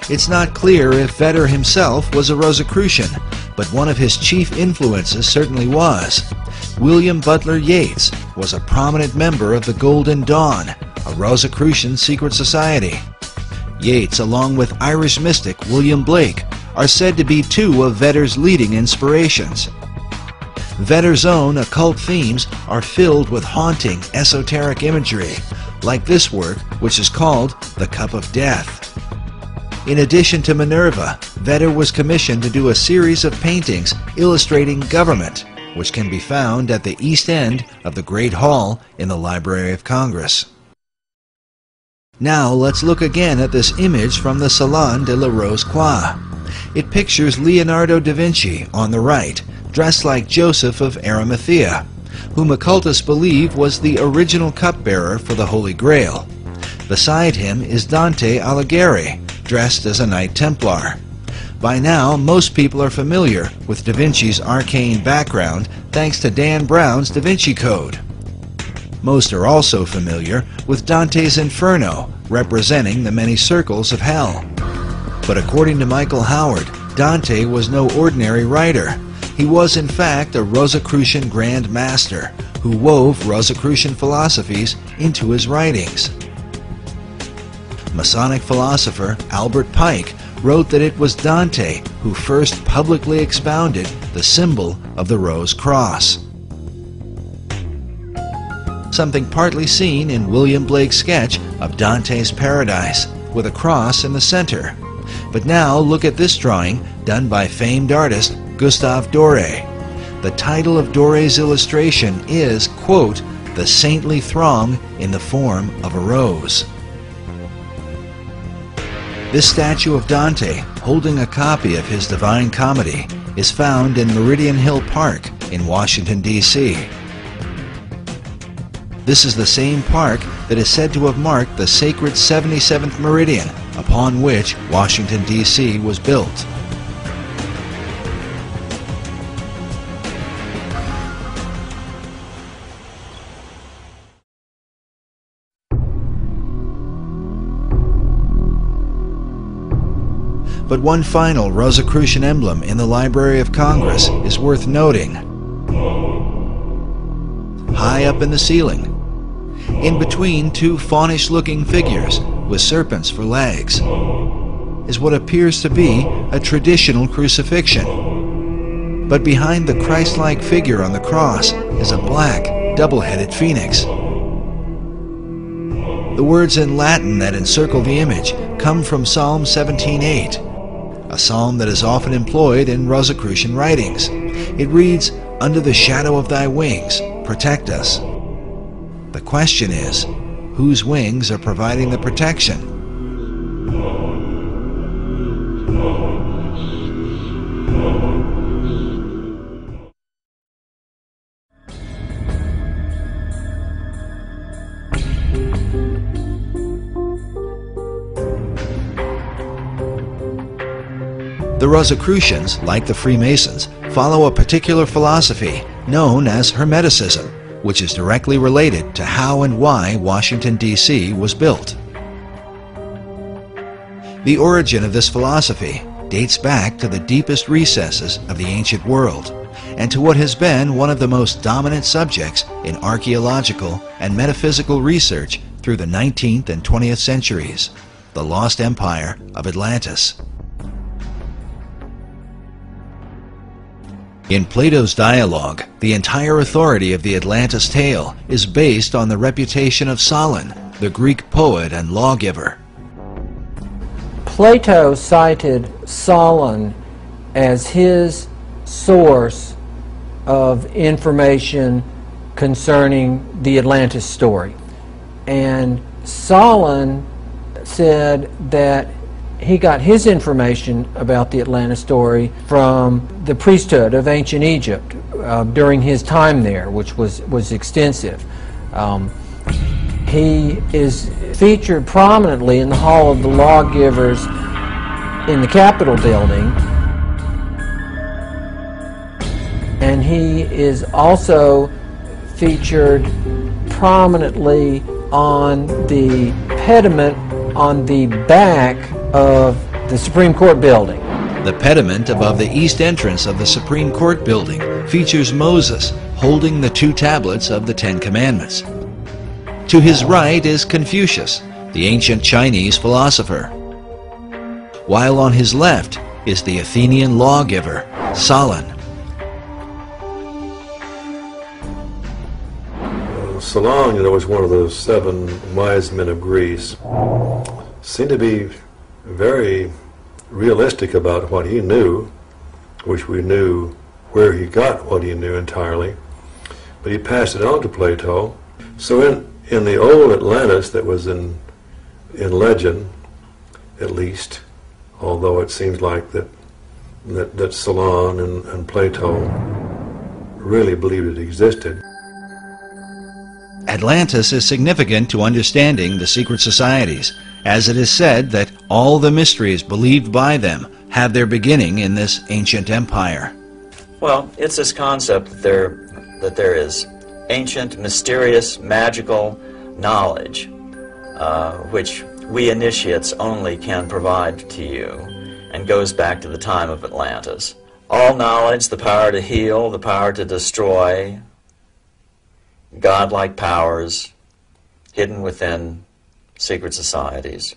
It's not clear if Vedder himself was a Rosicrucian, but one of his chief influences certainly was. William Butler Yeats was a prominent member of the Golden Dawn, a Rosicrucian secret society. Yeats, along with Irish mystic William Blake, are said to be two of Vedder's leading inspirations. Vedder's own occult themes are filled with haunting, esoteric imagery, like this work, which is called The Cup of Death. In addition to Minerva, Vedder was commissioned to do a series of paintings illustrating government, which can be found at the east end of the Great Hall in the Library of Congress. Now let's look again at this image from the Salon de la Rose-Croix. It pictures Leonardo da Vinci on the right, dressed like Joseph of Arimathea, whom occultists believe was the original cupbearer for the Holy Grail. Beside him is Dante Alighieri, dressed as a Knight Templar. By now, most people are familiar with Da Vinci's arcane background thanks to Dan Brown's Da Vinci Code. Most are also familiar with Dante's Inferno, representing the many circles of hell. But according to Michael Howard, Dante was no ordinary writer. He was in fact a Rosicrucian Grand Master who wove Rosicrucian philosophies into his writings. Masonic philosopher Albert Pike wrote that it was Dante who first publicly expounded the symbol of the Rose Cross. Something partly seen in William Blake's sketch of Dante's Paradise, with a cross in the center. But now look at this drawing done by famed artist Gustave Doré. The title of Doré's illustration is, quote, "The Saintly Throng in the Form of a Rose." This statue of Dante, holding a copy of his Divine Comedy, is found in Meridian Hill Park in Washington, D.C. This is the same park that is said to have marked the sacred 77th meridian upon which Washington, D.C. was built. But one final Rosicrucian emblem in the Library of Congress is worth noting. High up in the ceiling, in between two faunish-looking figures with serpents for legs, is what appears to be a traditional crucifixion. But behind the Christ-like figure on the cross is a black, double-headed phoenix. The words in Latin that encircle the image come from Psalm 17:8, a psalm that is often employed in Rosicrucian writings. It reads, "Under the shadow of thy wings, protect us." The question is, whose wings are providing the protection? The Rosicrucians, like the Freemasons, follow a particular philosophy known as Hermeticism, which is directly related to how and why Washington, D.C. was built. The origin of this philosophy dates back to the deepest recesses of the ancient world, and to what has been one of the most dominant subjects in archaeological and metaphysical research through the 19th and 20th centuries, the lost empire of Atlantis. In Plato's dialogue, the entire authority of the Atlantis tale is based on the reputation of Solon, the Greek poet and lawgiver. Plato cited Solon as his source of information concerning the Atlantis story. And Solon said that he got his information about the Atlantis story from the priesthood of ancient Egypt during his time there, which was extensive. He is featured prominently in the Hall of the Lawgivers in the Capitol building, and he is also featured prominently on the pediment on the back of the Supreme Court building. The pediment above the east entrance of the Supreme Court building features Moses holding the two tablets of the Ten Commandments. To his right is Confucius, the ancient Chinese philosopher, while on his left is the Athenian lawgiver, Solon. Solon, was one of those 7 wise men of Greece, seemed to be very realistic about what he knew, which we knew where he got what he knew entirely, but he passed it on to Plato. So in the old Atlantis that was in legend, at least, although it seems like that Solon and Plato really believed it existed. Atlantis is significant to understanding the secret societies, as it is said that all the mysteries believed by them have their beginning in this ancient empire. Well, it's this concept that there is ancient, mysterious, magical knowledge, which we initiates only can provide to you, and goes back to the time of Atlantis. All knowledge, the power to heal, the power to destroy, godlike powers hidden within secret societies.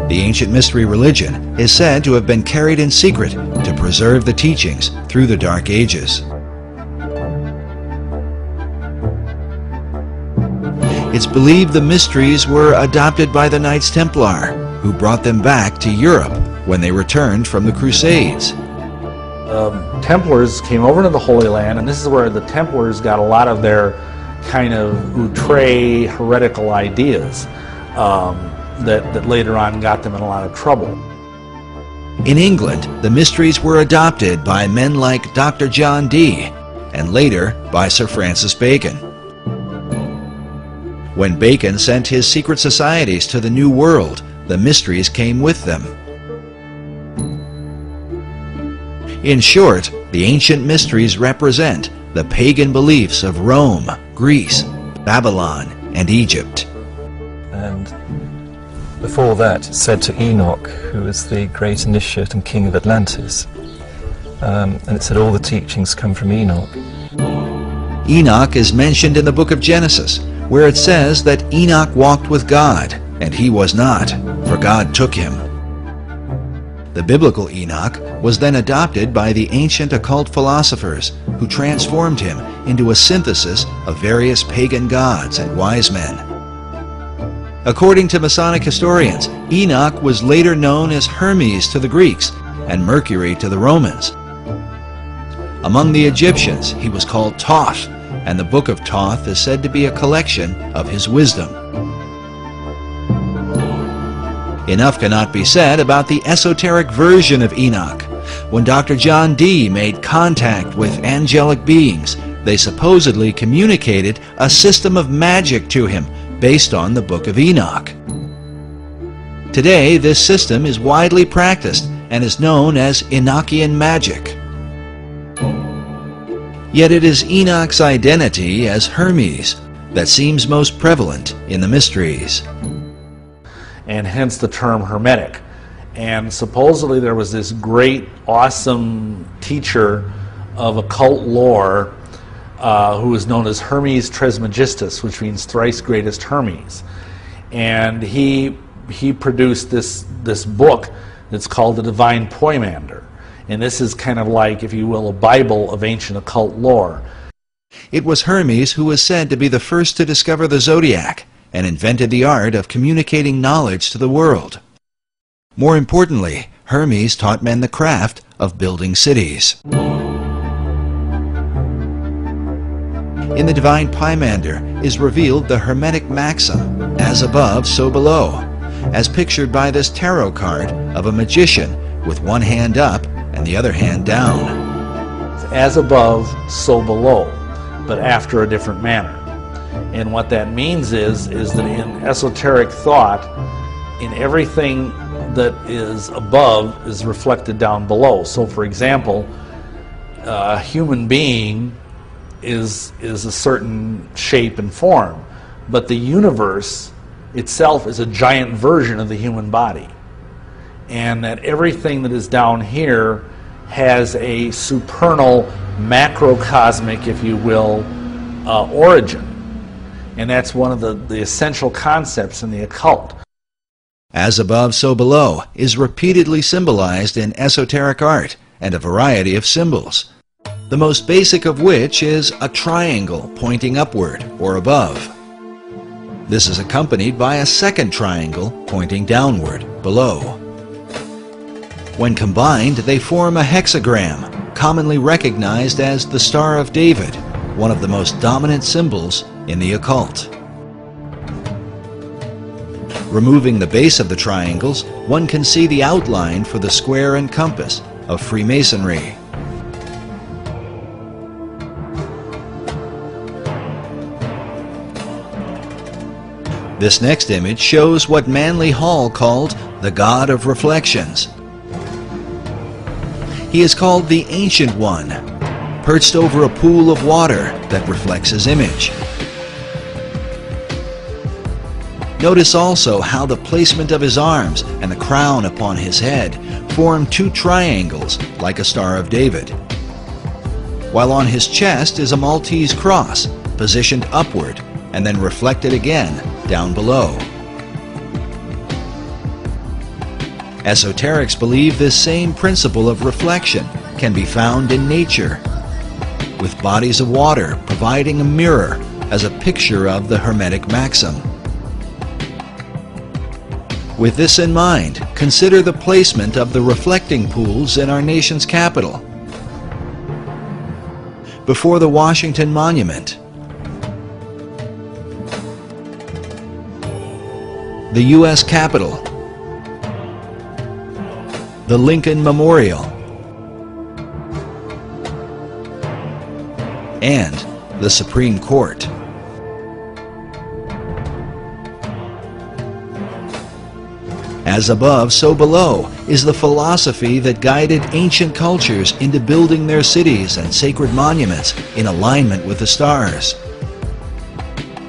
The ancient mystery religion is said to have been carried in secret to preserve the teachings through the Dark Ages. It's believed the mysteries were adopted by the Knights Templar, who brought them back to Europe when they returned from the Crusades. Templars came over to the Holy Land, and this is where the Templars got a lot of their kind of outre heretical ideas that later on got them in a lot of trouble. In England, the mysteries were adopted by men like Dr. John Dee, and later by Sir Francis Bacon. When Bacon sent his secret societies to the New World, the mysteries came with them. In short, the ancient mysteries represent the pagan beliefs of Rome, Greece, Babylon, and Egypt. And before that, it's said to Enoch, who was the great initiate and king of Atlantis, and it said all the teachings come from Enoch. Enoch is mentioned in the book of Genesis, where it says that Enoch walked with God, and he was not, for God took him. The biblical Enoch was then adopted by the ancient occult philosophers, who transformed him into a synthesis of various pagan gods and wise men. According to Masonic historians, Enoch was later known as Hermes to the Greeks and Mercury to the Romans. Among the Egyptians, he was called Thoth, and the Book of Thoth is said to be a collection of his wisdom. Enough cannot be said about the esoteric version of Enoch. When Dr. John Dee made contact with angelic beings, they supposedly communicated a system of magic to him based on the Book of Enoch. Today, this system is widely practiced and is known as Enochian magic. Yet it is Enoch's identity as Hermes that seems most prevalent in the mysteries. And hence the term Hermetic. And supposedly there was this great, awesome teacher of occult lore who was known as Hermes Trismegistus, which means thrice greatest Hermes. And he produced this book that's called the Divine Poimander. And this is kind of like, if you will, a Bible of ancient occult lore. It was Hermes who was said to be the first to discover the Zodiac and invented the art of communicating knowledge to the world. More importantly, Hermes taught men the craft of building cities. In the Divine Poimander is revealed the Hermetic maxim, as above, so below, as pictured by this tarot card of a magician with one hand up and the other hand down. As above, so below, but after a different manner. And what that means is that in esoteric thought, in everything that is above is reflected down below. So for example, a human being is a certain shape and form, but the universe itself is a giant version of the human body. And that everything that is down here has a supernal, macrocosmic, if you will, origin. And that's one of the essential concepts in the occult. As above, so below is repeatedly symbolized in esoteric art and a variety of symbols. the most basic of which is a triangle pointing upward or above. This is accompanied by a second triangle pointing downward below. When combined, they form a hexagram, commonly recognized as the Star of David, one of the most dominant symbols in the occult. Removing the base of the triangles, one can see the outline for the square and compass of Freemasonry. This next image shows what Manley Hall called the God of Reflections. He is called the Ancient One, perched over a pool of water that reflects his image. Notice also how the placement of his arms and the crown upon his head form two triangles like a Star of David, while on his chest is a Maltese cross positioned upward and then reflected again down below. Esoterics believe this same principle of reflection can be found in nature, with bodies of water providing a mirror as a picture of the Hermetic maxim. With this in mind, consider the placement of the reflecting pools in our nation's capital. Before the Washington Monument, the U.S. Capitol, the Lincoln Memorial, and the Supreme Court. As above, so below is the philosophy that guided ancient cultures into building their cities and sacred monuments in alignment with the stars.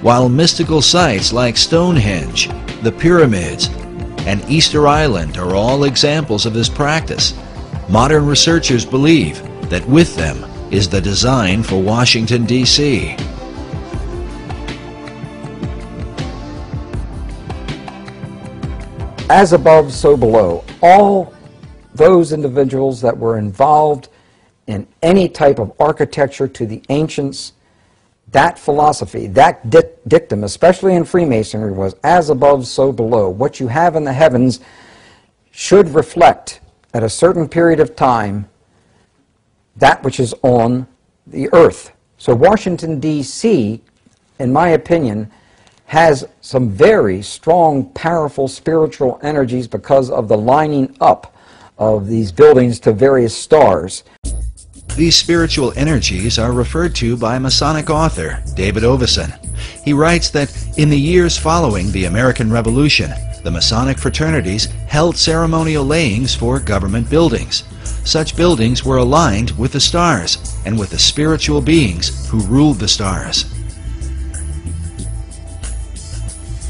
While mystical sites like Stonehenge, the pyramids, and Easter Island are all examples of this practice, modern researchers believe that with them is the design for Washington, D.C. As above, so below. All those individuals that were involved in any type of architecture to the ancients, that philosophy, that dictum, especially in Freemasonry, was as above, so below. What you have in the heavens should reflect, at a certain period of time, that which is on the earth. So Washington, D.C., in my opinion, has some very strong, powerful spiritual energies because of the lining up of these buildings to various stars. These spiritual energies are referred to by Masonic author David Oveson. He writes that in the years following the American Revolution, the Masonic fraternities held ceremonial layings for government buildings. Such buildings were aligned with the stars and with the spiritual beings who ruled the stars.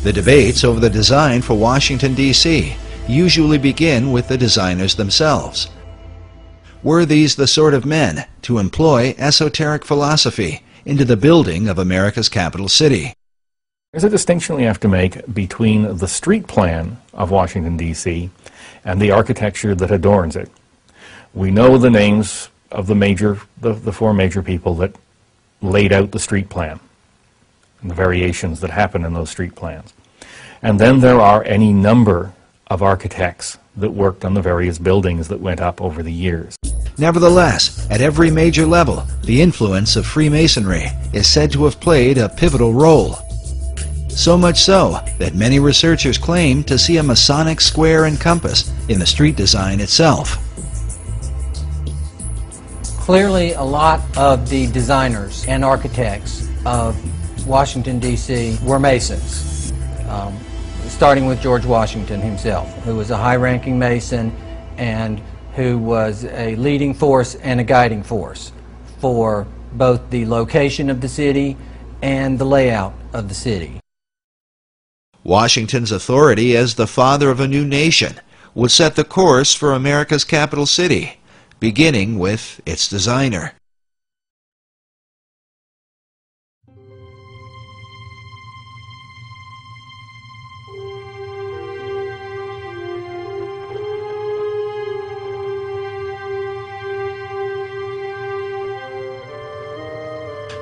The debates over the design for Washington, D.C. usually begin with the designers themselves. Were these the sort of men to employ esoteric philosophy into the building of America's capital city? There's a distinction we have to make between the street plan of Washington, D.C. and the architecture that adorns it. We know the names of the four major people that laid out the street plan and the variations that happen in those street plans. And then there are any number of architects that worked on the various buildings that went up over the years. Nevertheless, at every major level, the influence of Freemasonry is said to have played a pivotal role. So much so that many researchers claim to see a Masonic square and compass in the street design itself. Clearly, a lot of the designers and architects of Washington, D.C. were Masons, starting with George Washington himself, who was a high-ranking Mason and who was a leading force and a guiding force for both the location of the city and the layout of the city. Washington's authority as the father of a new nation would set the course for America's capital city, beginning with its designer.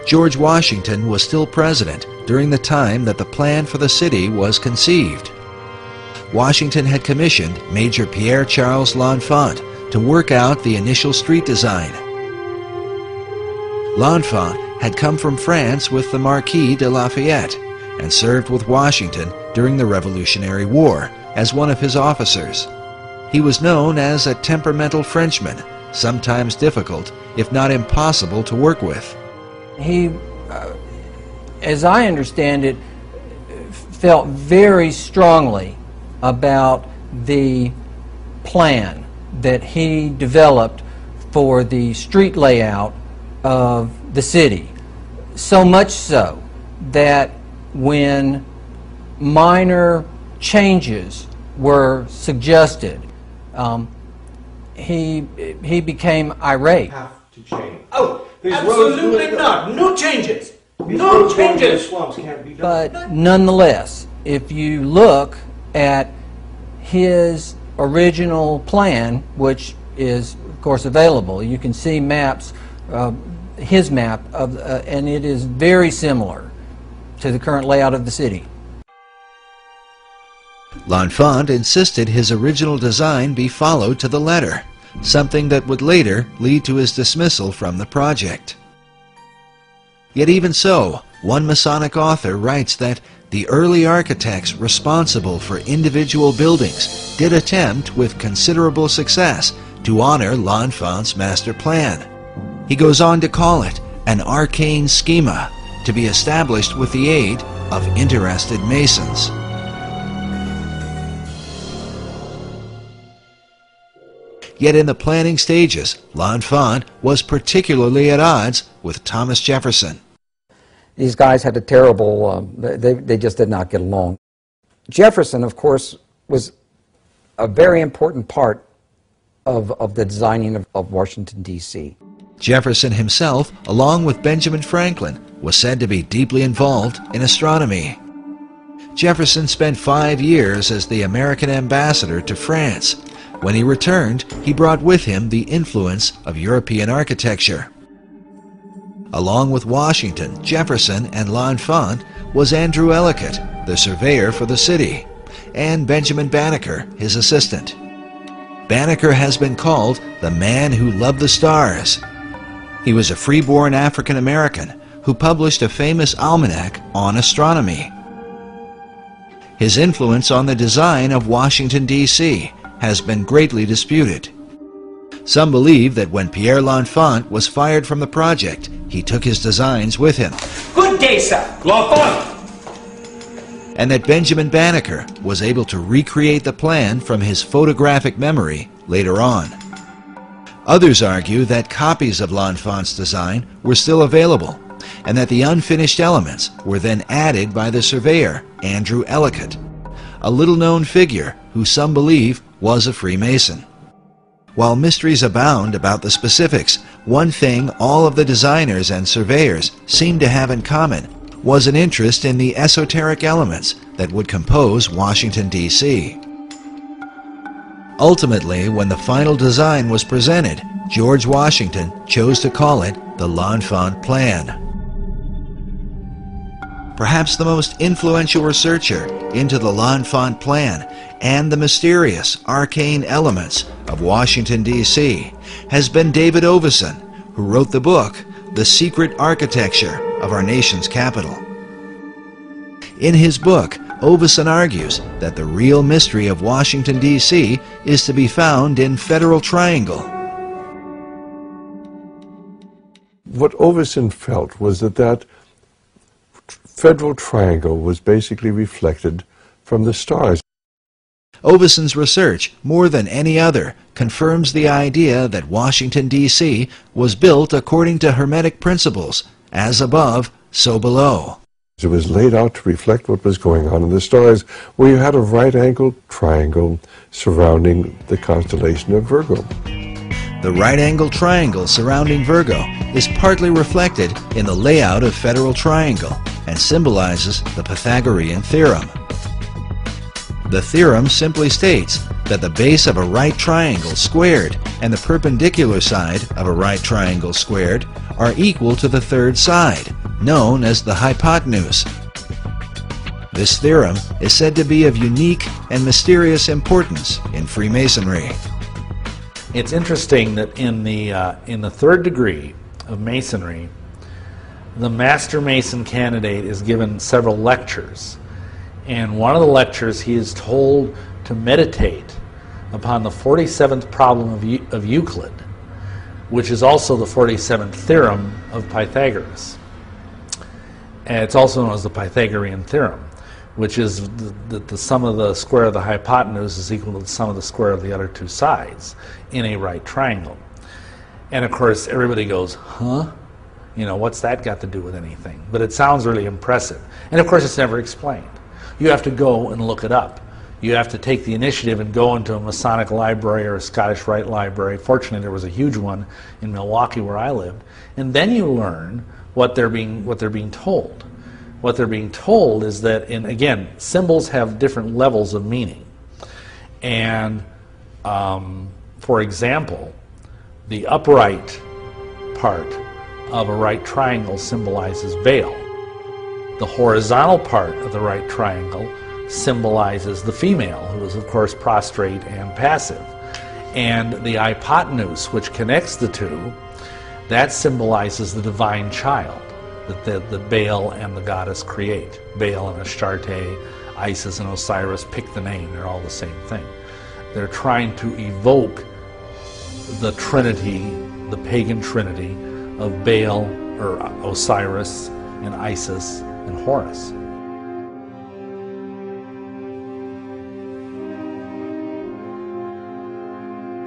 George Washington was still president during the time that the plan for the city was conceived. Washington had commissioned Major Pierre Charles L'Enfant to work out the initial street design. L'Enfant had come from France with the Marquis de Lafayette and served with Washington during the Revolutionary War as one of his officers. He was known as a temperamental Frenchman, sometimes difficult, if not impossible, to work with. He, as I understand it, felt very strongly about the plan that he developed for the street layout of the city. So much so that when minor changes were suggested, he became irate. Oh, absolutely not. No changes. No changes. But nonetheless, if you look at his original plan, which is of course available, you can see maps, his map, and it is very similar to the current layout of the city. L'Enfant insisted his original design be followed to the letter, something that would later lead to his dismissal from the project. Yet even so, one Masonic author writes that the early architects responsible for individual buildings did attempt with considerable success to honor L'Enfant's master plan. He goes on to call it an arcane schema to be established with the aid of interested Masons. Yet in the planning stages, L'Enfant was particularly at odds with Thomas Jefferson. These guys had a terrible, they just did not get along. Jefferson, of course, was a very important part of the designing of Washington, D.C. Jefferson himself, along with Benjamin Franklin, was said to be deeply involved in astronomy. Jefferson spent 5 years as the American ambassador to France. When he returned, he brought with him the influence of European architecture. Along with Washington, Jefferson, and L'Enfant was Andrew Ellicott, the surveyor for the city, and Benjamin Banneker, his assistant. Banneker has been called the man who loved the stars. He was a free-born African-American who published a famous almanac on astronomy. His influence on the design of Washington, D.C. has been greatly disputed. Some believe that when Pierre L'Enfant was fired from the project, he took his designs with him. Good day, sir. L'Enfant. And that Benjamin Banneker was able to recreate the plan from his photographic memory later on. Others argue that copies of L'Enfant's design were still available, and that the unfinished elements were then added by the surveyor, Andrew Ellicott, a little-known figure who some believe was a Freemason. While mysteries abound about the specifics, one thing all of the designers and surveyors seemed to have in common was an interest in the esoteric elements that would compose Washington, D.C. Ultimately, when the final design was presented, George Washington chose to call it the L'Enfant Plan. Perhaps the most influential researcher into the L'Enfant Plan and the mysterious, arcane elements of Washington, D.C. has been David Oveson, who wrote the book, The Secret Architecture of Our Nation's Capital. In his book, Oveson argues that the real mystery of Washington, D.C. is to be found in Federal Triangle. What Oveson felt was that Federal Triangle was basically reflected from the stars. Oveson's research, more than any other, confirms the idea that Washington, D.C. was built according to Hermetic principles, as above, so below. It was laid out to reflect what was going on in the stars, where you had a right-angled triangle surrounding the constellation of Virgo. The right-angled triangle surrounding Virgo is partly reflected in the layout of Federal Triangle and symbolizes the Pythagorean Theorem. The theorem simply states that the base of a right triangle squared and the perpendicular side of a right triangle squared are equal to the third side, known as the hypotenuse. This theorem is said to be of unique and mysterious importance in Freemasonry. It's interesting that in the third degree of Masonry, the Master Mason candidate is given several lectures. And one of the lectures he is told to meditate upon the 47th problem of Euclid, which is also the 47th theorem of Pythagoras. And it's also known as the Pythagorean Theorem, which is the sum of the square of the hypotenuse is equal to the sum of the square of the other two sides in a right triangle. And of course everybody goes, huh? You know, what's that got to do with anything? But it sounds really impressive. And of course it's never explained. You have to go and look it up. You have to take the initiative and go into a Masonic library or a Scottish Rite library. Fortunately, there was a huge one in Milwaukee where I lived. And then you learn what they're being told. What they're being told is that, again, symbols have different levels of meaning. And, for example, the upright part of a right triangle symbolizes Baal. The horizontal part of the right triangle symbolizes the female, who is, of course, prostrate and passive. And the hypotenuse, which connects the two, that symbolizes the divine child that the Baal and the goddess create. Baal and Astarte, Isis and Osiris, pick the name, they're all the same thing. They're trying to evoke the trinity, the pagan trinity of Baal, or Osiris, and Isis, and Horus.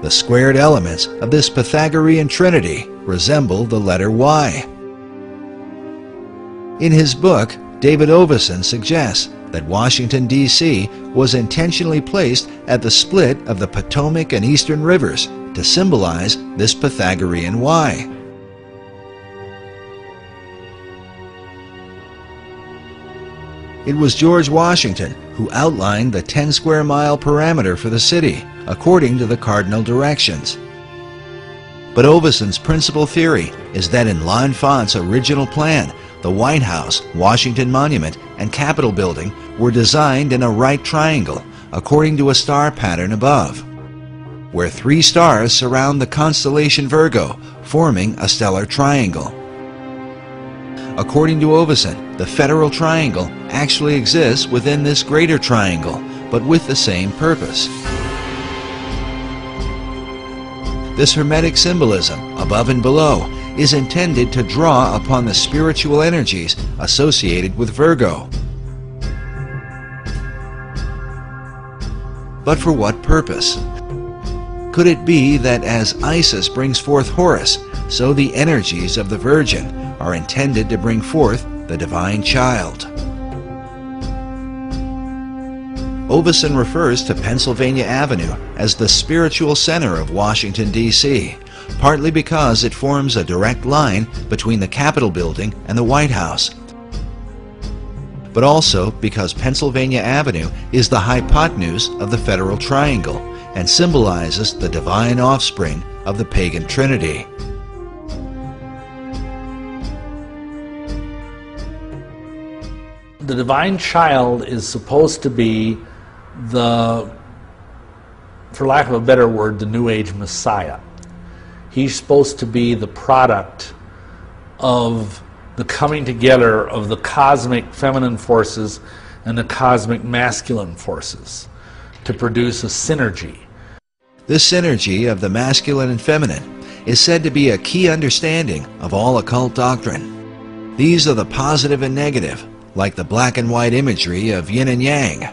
The squared elements of this Pythagorean trinity resemble the letter Y. In his book, David Oveson suggests that Washington, D.C. was intentionally placed at the split of the Potomac and Eastern rivers to symbolize this Pythagorean Y. It was George Washington who outlined the 10 square mile parameter for the city, according to the cardinal directions. But Oveson's principal theory is that in L'Enfant's original plan, the White House, Washington Monument, and Capitol Building were designed in a right triangle, according to a star pattern above, where 3 stars surround the constellation Virgo, forming a stellar triangle. According to Oveson, the federal triangle actually exists within this greater triangle, but with the same purpose. This Hermetic symbolism, above and below, is intended to draw upon the spiritual energies associated with Virgo. But for what purpose? Could it be that as Isis brings forth Horus, so the energies of the Virgin are intended to bring forth the divine child? Oveson refers to Pennsylvania Avenue as the spiritual center of Washington, D.C., partly because it forms a direct line between the Capitol Building and the White House, but also because Pennsylvania Avenue is the hypotenuse of the federal triangle and symbolizes the divine offspring of the pagan trinity. The divine child is supposed to be the, for lack of a better word, the New Age Messiah. He's supposed to be the product of the coming together of the cosmic feminine forces and the cosmic masculine forces to produce a synergy. This synergy of the masculine and feminine is said to be a key understanding of all occult doctrine. These are the positive and negative, like the black and white imagery of yin and yang.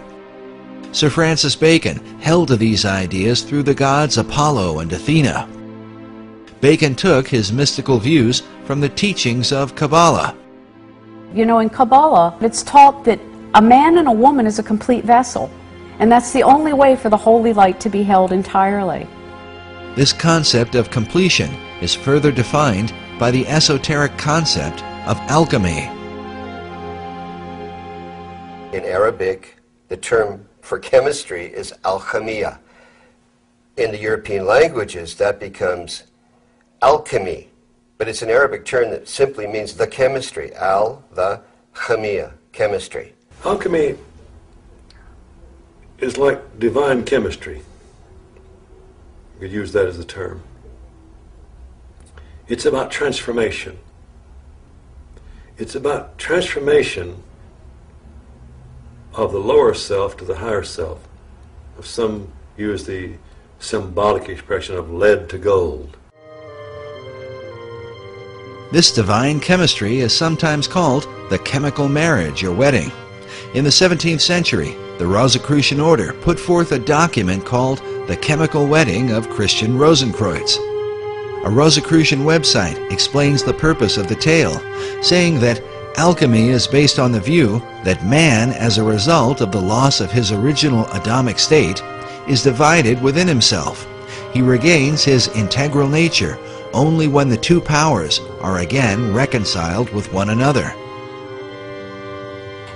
Sir Francis Bacon held to these ideas through the gods Apollo and Athena. Bacon took his mystical views from the teachings of Kabbalah. You know, in Kabbalah, it's taught that a man and a woman is a complete vessel, and that's the only way for the holy light to be held entirely. This concept of completion is further defined by the esoteric concept of alchemy. In Arabic, the term for chemistry is alchemia, in the European languages, that becomes alchemy. But it's an Arabic term that simply means the chemistry. The chemia, chemistry. Alchemy is like divine chemistry. You could use that as a term. It's about transformation. It's about transformation of the lower self to the higher self. Some use the symbolic expression of lead to gold. This divine chemistry is sometimes called the chemical marriage or wedding. In the 17th century, the Rosicrucian order put forth a document called The Chemical Wedding of Christian Rosenkreuz. A Rosicrucian website explains the purpose of the tale, saying that alchemy is based on the view that man, as a result of the loss of his original Adamic state, is divided within himself. He regains his integral nature only when the two powers are again reconciled with one another.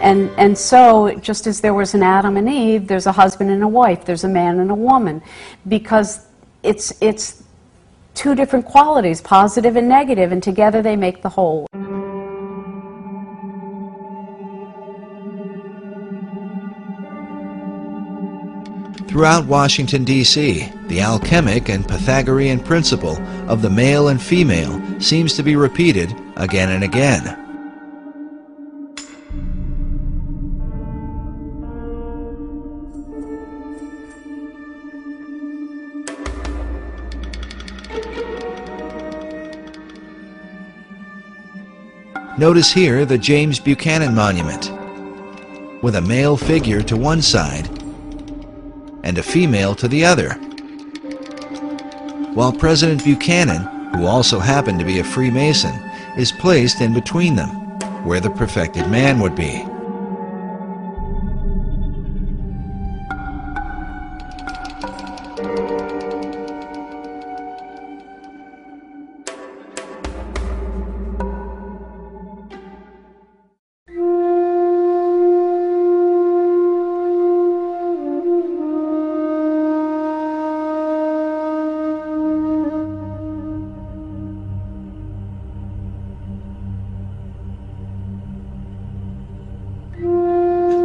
And so, just as there was an Adam and Eve, there's a husband and a wife, there's a man and a woman, because it's two different qualities, positive and negative, and together they make the whole. Throughout Washington, D.C., the alchemic and Pythagorean principle of the male and female seems to be repeated again and again. Notice here the James Buchanan Monument, with a male figure to one side and a female to the other, while President Buchanan, who also happened to be a Freemason, is placed in between them, where the perfected man would be.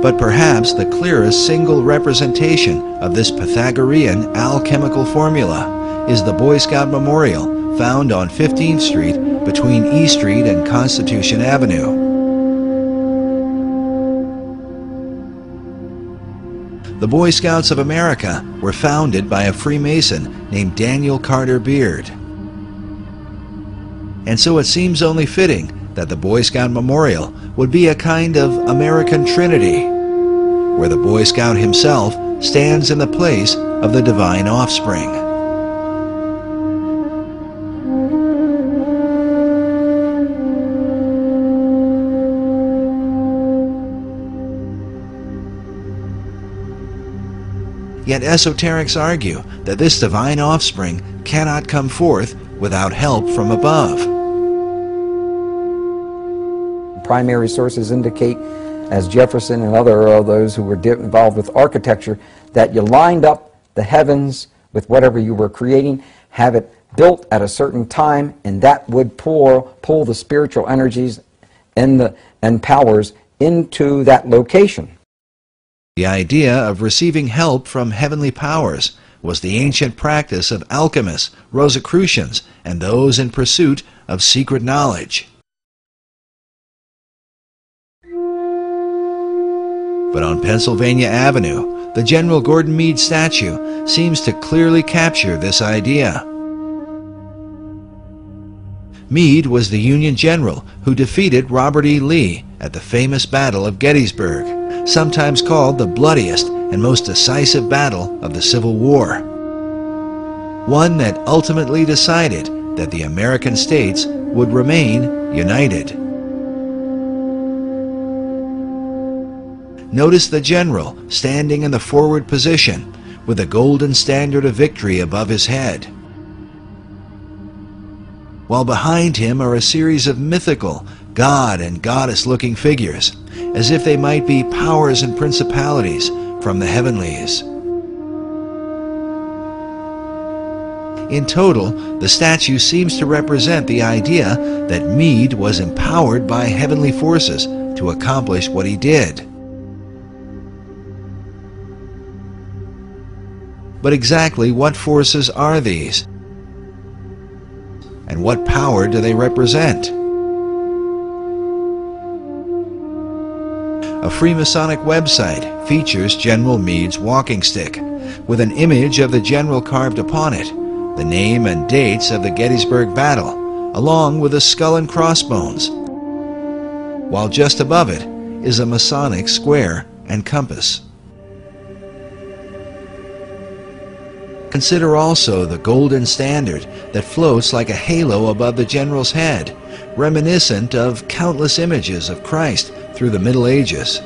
But perhaps the clearest single representation of this Pythagorean alchemical formula is the Boy Scout Memorial found on 15th Street between E Street and Constitution Avenue. The Boy Scouts of America were founded by a Freemason named Daniel Carter Beard. And so it seems only fitting that the Boy Scout Memorial would be a kind of American Trinity, where the Boy Scout himself stands in the place of the divine offspring. Yet esoterics argue that this divine offspring cannot come forth without help from above. Primary sources indicate, as Jefferson and other of those who were involved with architecture, that you lined up the heavens with whatever you were creating, have it built at a certain time, and that would pull the spiritual energies and powers into that location. The idea of receiving help from heavenly powers was the ancient practice of alchemists, Rosicrucians, and those in pursuit of secret knowledge. But on Pennsylvania Avenue, the General Gordon Meade statue seems to clearly capture this idea. Meade was the Union general who defeated Robert E. Lee at the famous Battle of Gettysburg, sometimes called the bloodiest and most decisive battle of the Civil War. One that ultimately decided that the American states would remain united. Notice the general standing in the forward position with a golden standard of victory above his head, while behind him are a series of mythical god and goddess-looking figures, as if they might be powers and principalities from the heavenlies. In total, the statue seems to represent the idea that Meade was empowered by heavenly forces to accomplish what he did. But exactly what forces are these? And what power do they represent? A Freemasonic website features General Meade's walking stick, with an image of the general carved upon it, the name and dates of the Gettysburg Battle, along with a skull and crossbones, while just above it is a Masonic square and compass. Consider also the golden standard that floats like a halo above the general's head, reminiscent of countless images of Christ through the Middle Ages.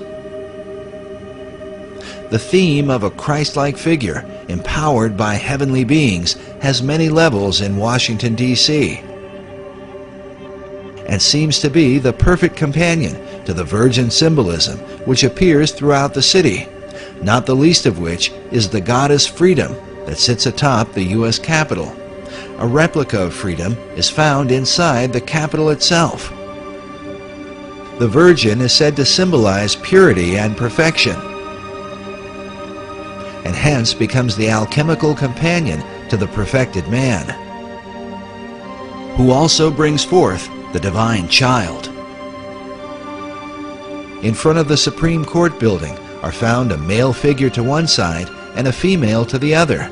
The theme of a Christ-like figure, empowered by heavenly beings, has many levels in Washington, D.C., and seems to be the perfect companion to the Virgin symbolism which appears throughout the city, not the least of which is the goddess Freedom that sits atop the U.S. Capitol. A replica of Freedom is found inside the Capitol itself. The Virgin is said to symbolize purity and perfection, and hence becomes the alchemical companion to the perfected man, who also brings forth the divine child. In front of the Supreme Court building are found a male figure to one side and a female to the other.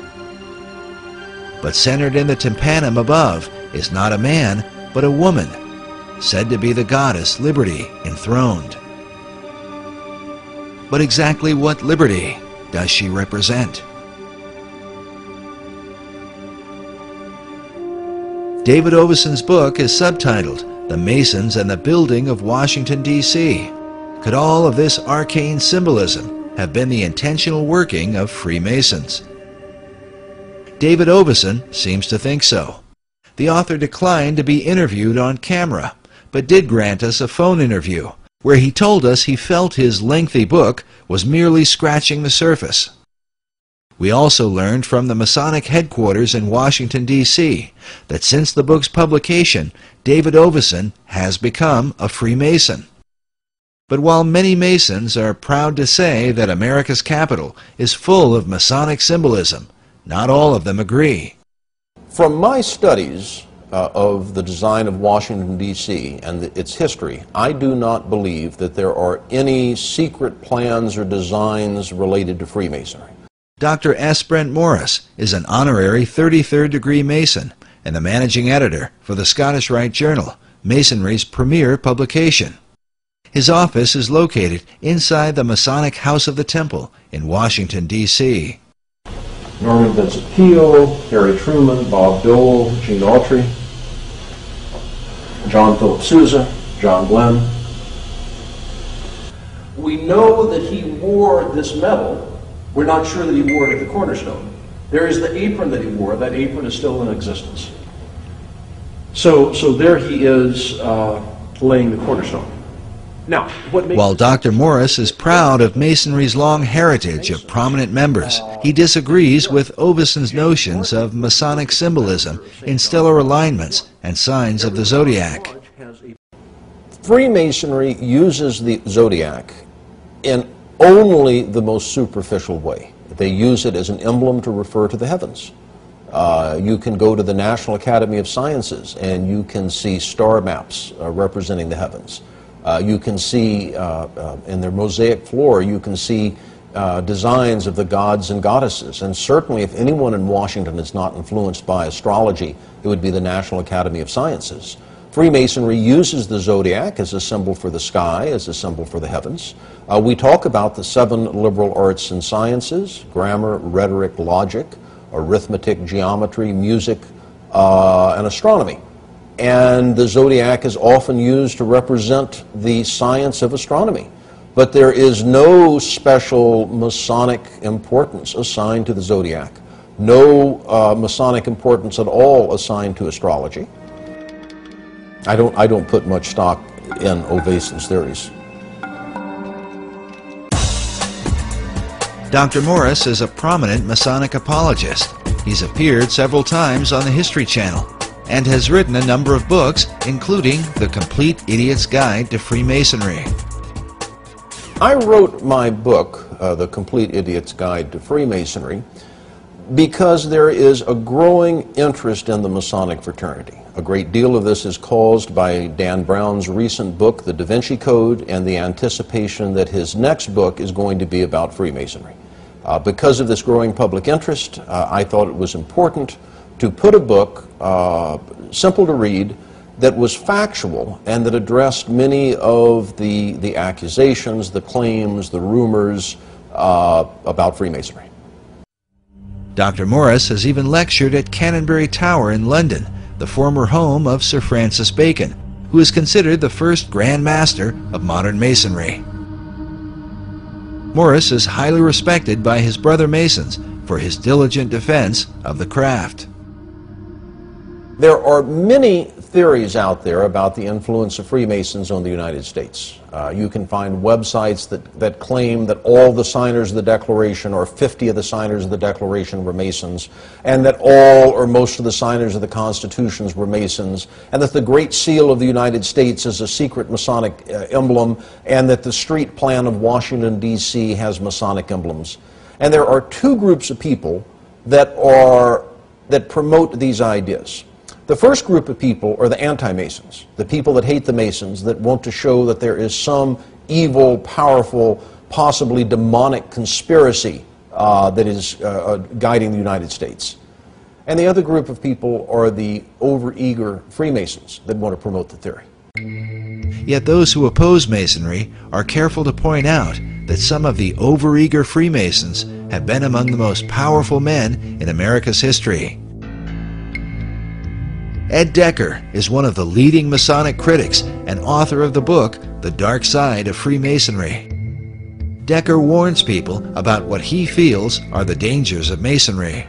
But centered in the tympanum above is not a man, but a woman, said to be the goddess Liberty enthroned. But exactly what liberty does she represent? David Oveson's book is subtitled The Masons and the Building of Washington, D.C. Could all of this arcane symbolism have been the intentional working of Freemasons? David Oveson seems to think so. The author declined to be interviewed on camera, but did grant us a phone interview, where he told us he felt his lengthy book was merely scratching the surface. We also learned from the Masonic headquarters in Washington, D.C., that since the book's publication, David Oveson has become a Freemason. But while many Masons are proud to say that America's capital is full of Masonic symbolism, not all of them agree. From my studies of the design of Washington, D.C. and its history, I do not believe that there are any secret plans or designs related to Freemasonry. Dr. S. Brent Morris is an honorary 33rd degree Mason and the managing editor for the Scottish Rite Journal, Masonry's premier publication. His office is located inside the Masonic House of the Temple in Washington, D.C. Norman Vincent Peale, Harry Truman, Bob Dole, Gene Autry, John Philip Sousa, John Glenn. We know that he wore this medal. We're not sure that he wore it at the cornerstone. There is the apron that he wore. That apron is still in existence. So there he is laying the cornerstone. Now, while Dr. Morris is proud of Masonry's long heritage of prominent members, he disagrees with Oveson's notions of Masonic symbolism in stellar alignments and signs of the Zodiac. Freemasonry uses the Zodiac in only the most superficial way. They use it as an emblem to refer to the heavens. You can go to the National Academy of Sciences and you can see star maps representing the heavens. You can see in their mosaic floor, you can see designs of the gods and goddesses. And certainly if anyone in Washington is not influenced by astrology, it would be the National Academy of Sciences. Freemasonry uses the Zodiac as a symbol for the sky, as a symbol for the heavens. We talk about the 7 liberal arts and sciences: grammar, rhetoric, logic, arithmetic, geometry, music, and astronomy. And the Zodiac is often used to represent the science of astronomy. But there is no special Masonic importance assigned to the Zodiac. No Masonic importance at all assigned to astrology. I don't put much stock in Oveson's theories. Dr. Morris is a prominent Masonic apologist, He's appeared several times on the History Channel and has written a number of books, including The Complete Idiot's Guide to Freemasonry. I wrote my book, The Complete Idiot's Guide to Freemasonry, because there is a growing interest in the Masonic fraternity. A great deal of this is caused by Dan Brown's recent book, The Da Vinci Code, and the anticipation that his next book is going to be about Freemasonry. Because of this growing public interest, I thought it was important to put a book, simple to read, that was factual and that addressed many of the accusations, the claims, the rumors about Freemasonry. Dr. Morris has even lectured at Canonbury Tower in London, the former home of Sir Francis Bacon, who is considered the first Grand Master of modern Masonry. Morris is highly respected by his brother Masons for his diligent defense of the craft. There are many theories out there about the influence of Freemasons on the United States. You can find websites that claim that all the signers of the Declaration, or 50 of the signers of the Declaration, were Masons, and that all or most of the signers of the Constitutions were Masons, and that the Great Seal of the United States is a secret Masonic emblem, and that the street plan of Washington, D.C. has Masonic emblems. And there are two groups of people that promote these ideas. The first group of people are the anti-Masons, the people that hate the Masons, that want to show that there is some evil, powerful, possibly demonic conspiracy that is guiding the United States. And the other group of people are the overeager Freemasons that want to promote the theory. Yet those who oppose Masonry are careful to point out that some of the overeager Freemasons have been among the most powerful men in America's history. Ed Decker is one of the leading Masonic critics and author of the book, The Dark Side of Freemasonry. Decker warns people about what he feels are the dangers of Masonry.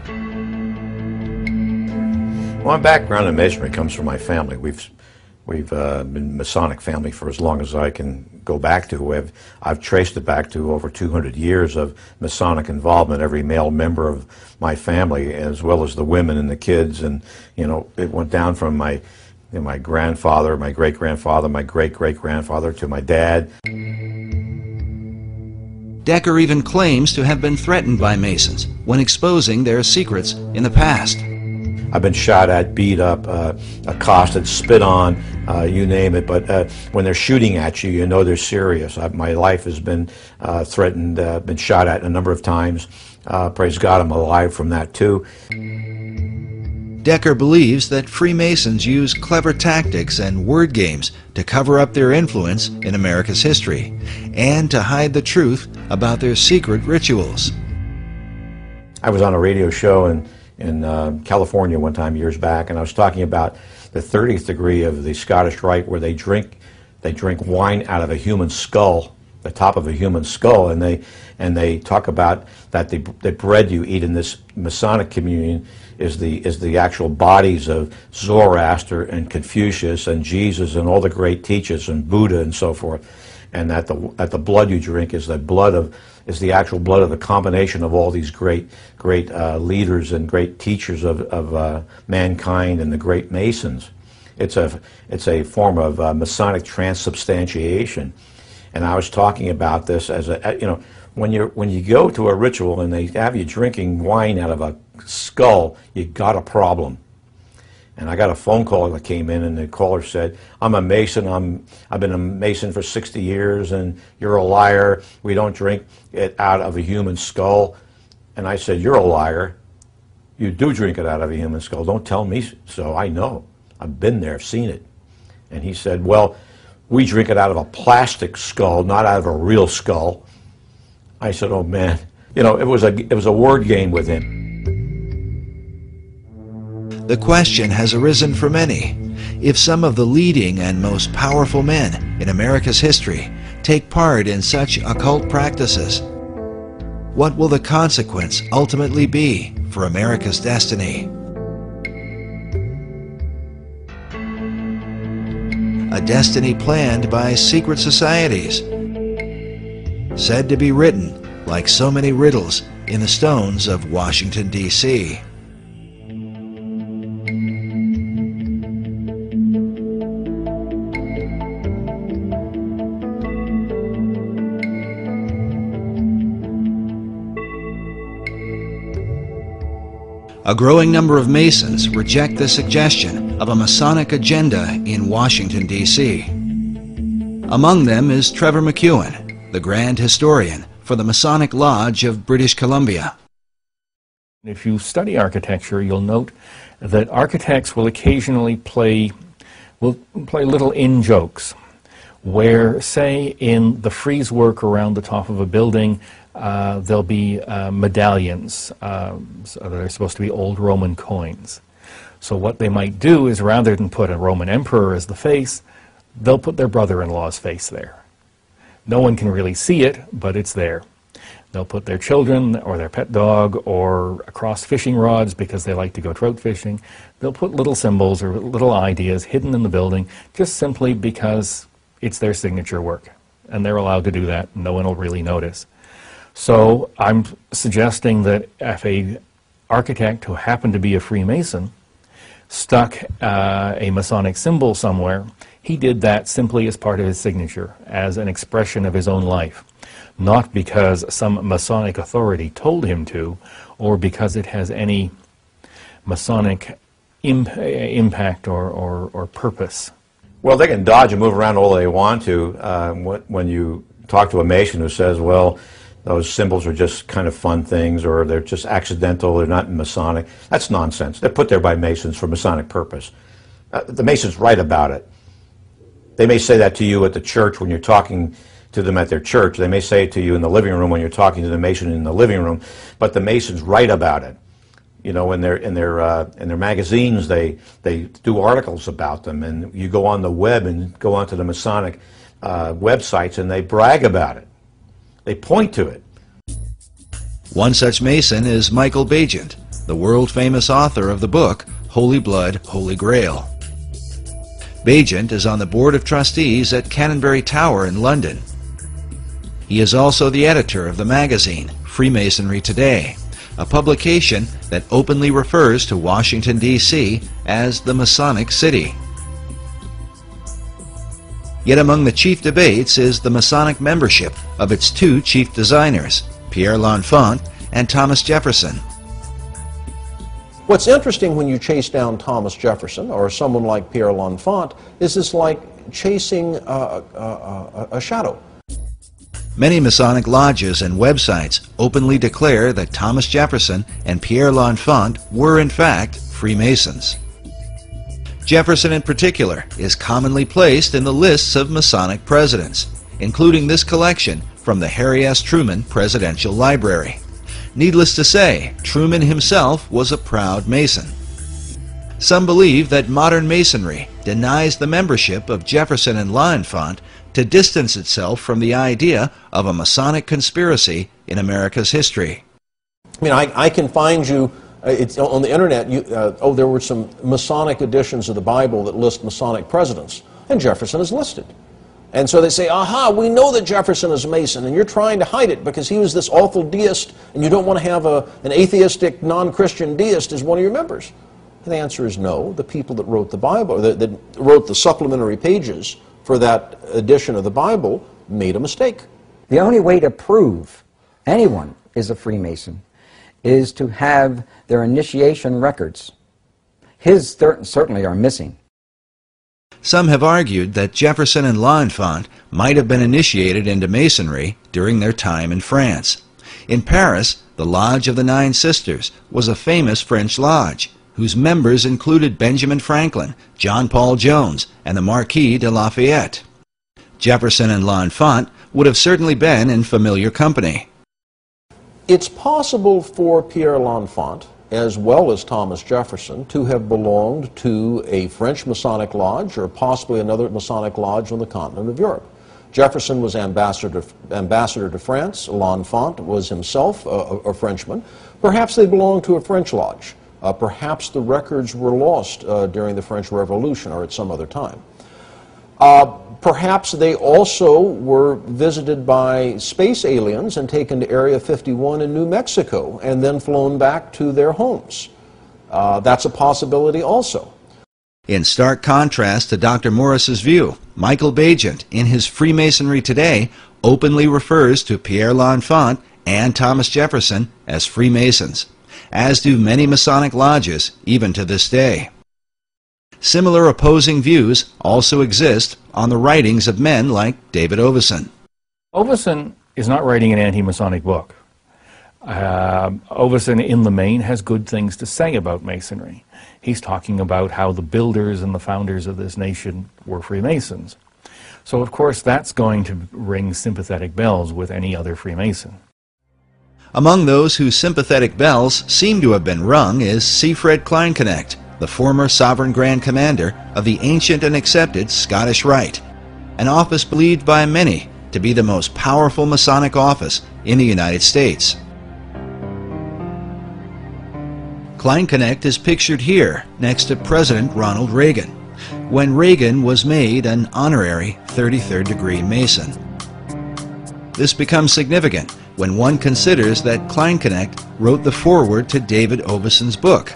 My background in Masonry comes from my family. We've been Masonic family for as long as I can go back to. I've traced it back to over 200 years of Masonic involvement, every male member of my family, as well as the women and the kids. And, you know, it went down from my grandfather, my great-grandfather, my great-great-grandfather, to my dad. Decker even claims to have been threatened by Masons when exposing their secrets in the past. I've been shot at, beat up, accosted, spit on, you name it. But when they're shooting at you, you know they're serious. My life has been threatened, been shot at a number of times. Praise God, I'm alive from that too. Decker believes that Freemasons use clever tactics and word games to cover up their influence in America's history and to hide the truth about their secret rituals. I was on a radio show in California one time years back, and I was talking about the 30th degree of the Scottish Rite, where they drink wine out of a human skull, the top of a human skull, and they talk about that the bread you eat in this Masonic communion is the actual bodies of Zoroaster and Confucius and Jesus and all the great teachers and Buddha and so forth, and that the blood you drink is the actual blood of the combination of all these great leaders and great teachers of mankind and the great Masons. It's a form of Masonic transubstantiation, and I was talking about this as when you go to a ritual and they have you drinking wine out of a skull, you got a problem. And I got a phone call that came in, and the caller said, "I'm a Mason. I've been a Mason for 60 years, and you're a liar. We don't drink it out of a human skull." And I said, "You're a liar. You do drink it out of a human skull. Don't tell me so. I know. I've been there, seen it." And he said, "Well, we drink it out of a plastic skull, not out of a real skull." I said, "Oh man, it was a word game with him." The question has arisen for many: if some of the leading and most powerful men in America's history take part in such occult practices, what will the consequence ultimately be for America's destiny? A destiny planned by secret societies, said to be written like so many riddles in the stones of Washington, D.C. A growing number of Masons reject the suggestion of a Masonic agenda in Washington, D.C. Among them is Trevor McEwen, the Grand Historian for the Masonic Lodge of British Columbia. If you study architecture, you'll note that architects will occasionally play little in-jokes, where, say, in the frieze work around the top of a building, there'll be medallions so that are supposed to be old Roman coins. So what they might do is, rather than put a Roman emperor as the face, they'll put their brother-in-law's face there. No one can really see it, but it's there. They'll put their children or their pet dog or across fishing rods because they like to go trout fishing. They'll put little symbols or little ideas hidden in the building just simply because it's their signature work. And they're allowed to do that. No one will really notice. So I'm suggesting that if an architect who happened to be a Freemason stuck a Masonic symbol somewhere, he did that simply as part of his signature, as an expression of his own life. Not because some Masonic authority told him to, or because it has any Masonic impact or purpose. Well, they can dodge and move around all they want to when you talk to a Mason who says, well, those symbols are just kind of fun things, or they're just accidental, they're not Masonic. That's nonsense. They're put there by Masons for Masonic purpose. The Masons write about it. They may say that to you at the church when you're talking to them at their church. They may say it to you in the living room when you're talking to the Mason in the living room, but the Masons write about it. You know, in their magazines, they do articles about them, and you go on the web and go onto the Masonic websites, and they brag about it. They point to it. One such Mason is Michael Bagent, the world-famous author of the book Holy Blood, Holy Grail. Bagent is on the Board of Trustees at Canonbury Tower in London. He is also the editor of the magazine Freemasonry Today, a publication that openly refers to Washington, D.C. as the Masonic City. Yet among the chief debates is the Masonic membership of its two chief designers, Pierre L'Enfant and Thomas Jefferson. What's interesting when you chase down Thomas Jefferson or someone like Pierre L'Enfant is it's like chasing a shadow. Many Masonic lodges and websites openly declare that Thomas Jefferson and Pierre L'Enfant were in fact Freemasons. Jefferson in particular is commonly placed in the lists of Masonic presidents, including this collection from the Harry S. Truman Presidential Library. Needless to say, Truman himself was a proud Mason. Some believe that modern Masonry denies the membership of Jefferson and L'Enfant to distance itself from the idea of a Masonic conspiracy in America's history. I mean, I can find you, it's on the internet, there were some Masonic editions of the Bible that list Masonic presidents, and Jefferson is listed. And so they say, aha, we know that Jefferson is a Mason, and you're trying to hide it because he was this awful deist, and you don't want to have an atheistic, non-Christian deist as one of your members. And the answer is no. The people that wrote the Bible, that wrote the supplementary pages for that edition of the Bible, made a mistake. The only way to prove anyone is a Freemason is to have their initiation records. His certainly are missing. Some have argued that Jefferson and L'Enfant might have been initiated into Masonry during their time in France. In Paris, the Lodge of the Nine Sisters was a famous French lodge, whose members included Benjamin Franklin, John Paul Jones, and the Marquis de Lafayette. Jefferson and L'Enfant would have certainly been in familiar company. It's possible for Pierre L'Enfant, as well as Thomas Jefferson, to have belonged to a French Masonic lodge or possibly another Masonic lodge on the continent of Europe. Jefferson was ambassador to France. L'Enfant was himself a Frenchman. Perhaps they belonged to a French lodge. Perhaps the records were lost during the French Revolution or at some other time. Perhaps they also were visited by space aliens and taken to Area 51 in New Mexico and then flown back to their homes. That's a possibility also. In stark contrast to Dr. Morris's view, Michael Bagent, in his Freemasonry Today, openly refers to Pierre L'Enfant and Thomas Jefferson as Freemasons. as do many Masonic lodges, even to this day. Similar opposing views also exist on the writings of men like David Oveson. Oveson is not writing an anti-Masonic book. Oveson, in the main, has good things to say about Masonry. He's talking about how the builders and the founders of this nation were Freemasons. So, of course, that's going to ring sympathetic bells with any other Freemason. Among those whose sympathetic bells seem to have been rung is Siegfried Kleinknecht, the former Sovereign Grand Commander of the ancient and accepted Scottish Rite, an office believed by many to be the most powerful Masonic office in the United States. Kleinknecht is pictured here next to President Ronald Reagan, when Reagan was made an honorary 33rd degree Mason. This becomes significant when one considers that Kleinknecht wrote the foreword to David Oveson's book.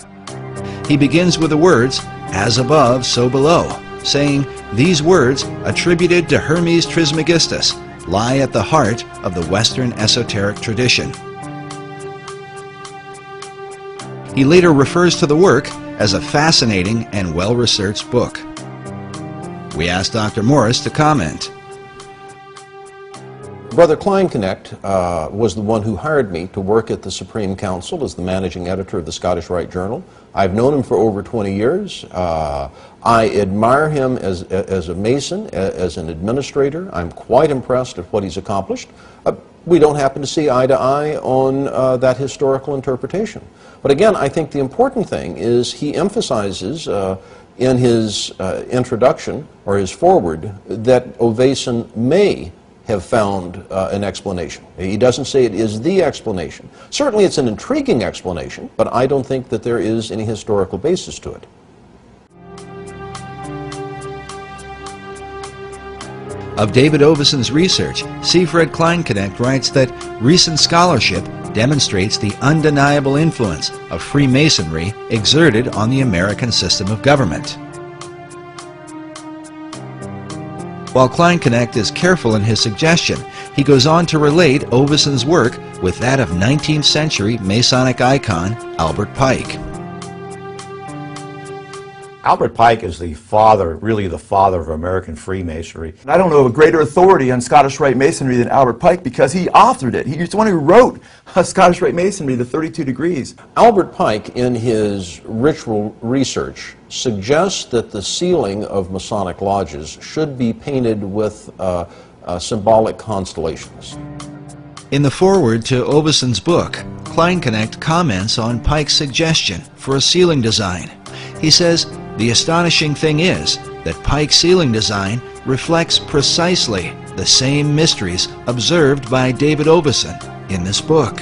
He begins with the words, "As above, so below," saying these words, attributed to Hermes Trismegistus, lie at the heart of the Western esoteric tradition. He later refers to the work as a fascinating and well-researched book. We asked Dr. Morris to comment. Brother Kleinknecht was the one who hired me to work at the Supreme Council as the managing editor of the Scottish Rite Journal. I've known him for over 20 years. I admire him as a Mason, as an administrator. I'm quite impressed at what he's accomplished. We don't happen to see eye to eye on that historical interpretation. But again, I think the important thing is he emphasizes in his introduction, or his foreword, that Oveson may have found an explanation. He doesn't say it is the explanation. Certainly it's an intriguing explanation, but I don't think that there is any historical basis to it. Of David Oveson's research, Siegfried Kleinknecht writes that recent scholarship demonstrates the undeniable influence of Freemasonry exerted on the American system of government. While Kleinknecht is careful in his suggestion, he goes on to relate Oveson's work with that of 19th century Masonic icon Albert Pike. Albert Pike is the father, really the father of American Freemasonry. I don't know of a greater authority on Scottish Rite Masonry than Albert Pike, because he authored it. He's the one who wrote Scottish Rite Masonry, the 32 degrees. Albert Pike, in his ritual research, suggests that the ceiling of Masonic lodges should be painted with symbolic constellations. In the foreword to Oveson's book, Kleinknecht comments on Pike's suggestion for a ceiling design. He says, "The astonishing thing is that Pike's ceiling design reflects precisely the same mysteries observed by David Oveson in this book."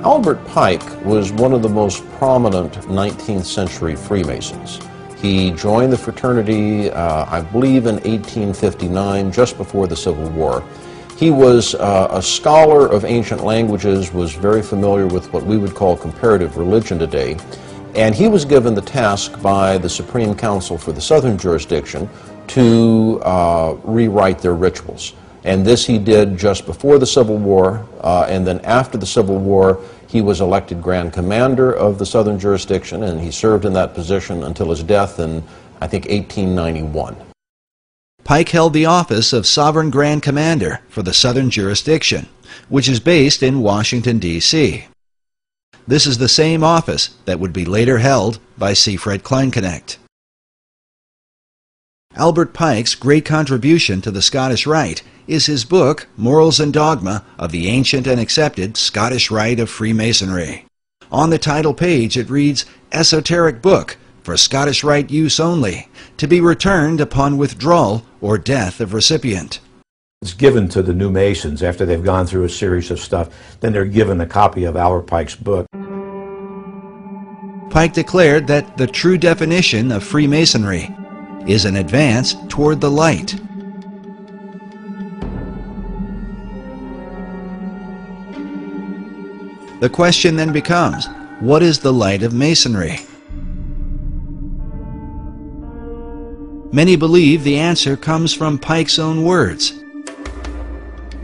Albert Pike was one of the most prominent 19th century Freemasons. He joined the fraternity, I believe, in 1859, just before the Civil War. He was a scholar of ancient languages, was very familiar with what we would call comparative religion today, and he was given the task by the Supreme Council for the Southern Jurisdiction to rewrite their rituals. And this he did just before the Civil War, and then after the Civil War, he was elected Grand Commander of the Southern Jurisdiction, and he served in that position until his death in, I think, 1891. Pike held the office of Sovereign Grand Commander for the Southern Jurisdiction, which is based in Washington, D.C. This is the same office that would be later held by Siegfried Kleinknecht. Albert Pike's great contribution to the Scottish Rite is his book, Morals and Dogma of the Ancient and Accepted Scottish Rite of Freemasonry. On the title page it reads, "Esoteric Book for Scottish Rite Use Only, to be returned upon withdrawal or death of recipient." It's given to the new Masons after they've gone through a series of stuff. Then they're given a copy of Albert Pike's book. Pike declared that the true definition of Freemasonry is an advance toward the light. The question then becomes, what is the light of Masonry? Many believe the answer comes from Pike's own words.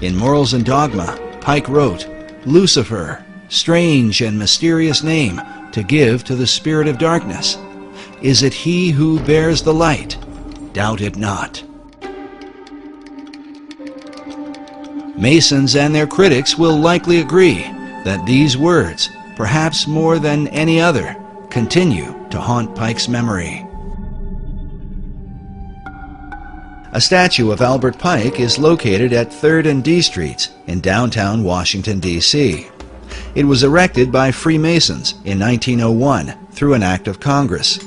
In Morals and Dogma, Pike wrote, "Lucifer, strange and mysterious name to give to the spirit of darkness. Is it he who bears the light? Doubt it not." Masons and their critics will likely agree that these words, perhaps more than any other, continue to haunt Pike's memory. A statue of Albert Pike is located at 3rd and D Streets in downtown Washington, D.C. It was erected by Freemasons in 1901 through an act of Congress.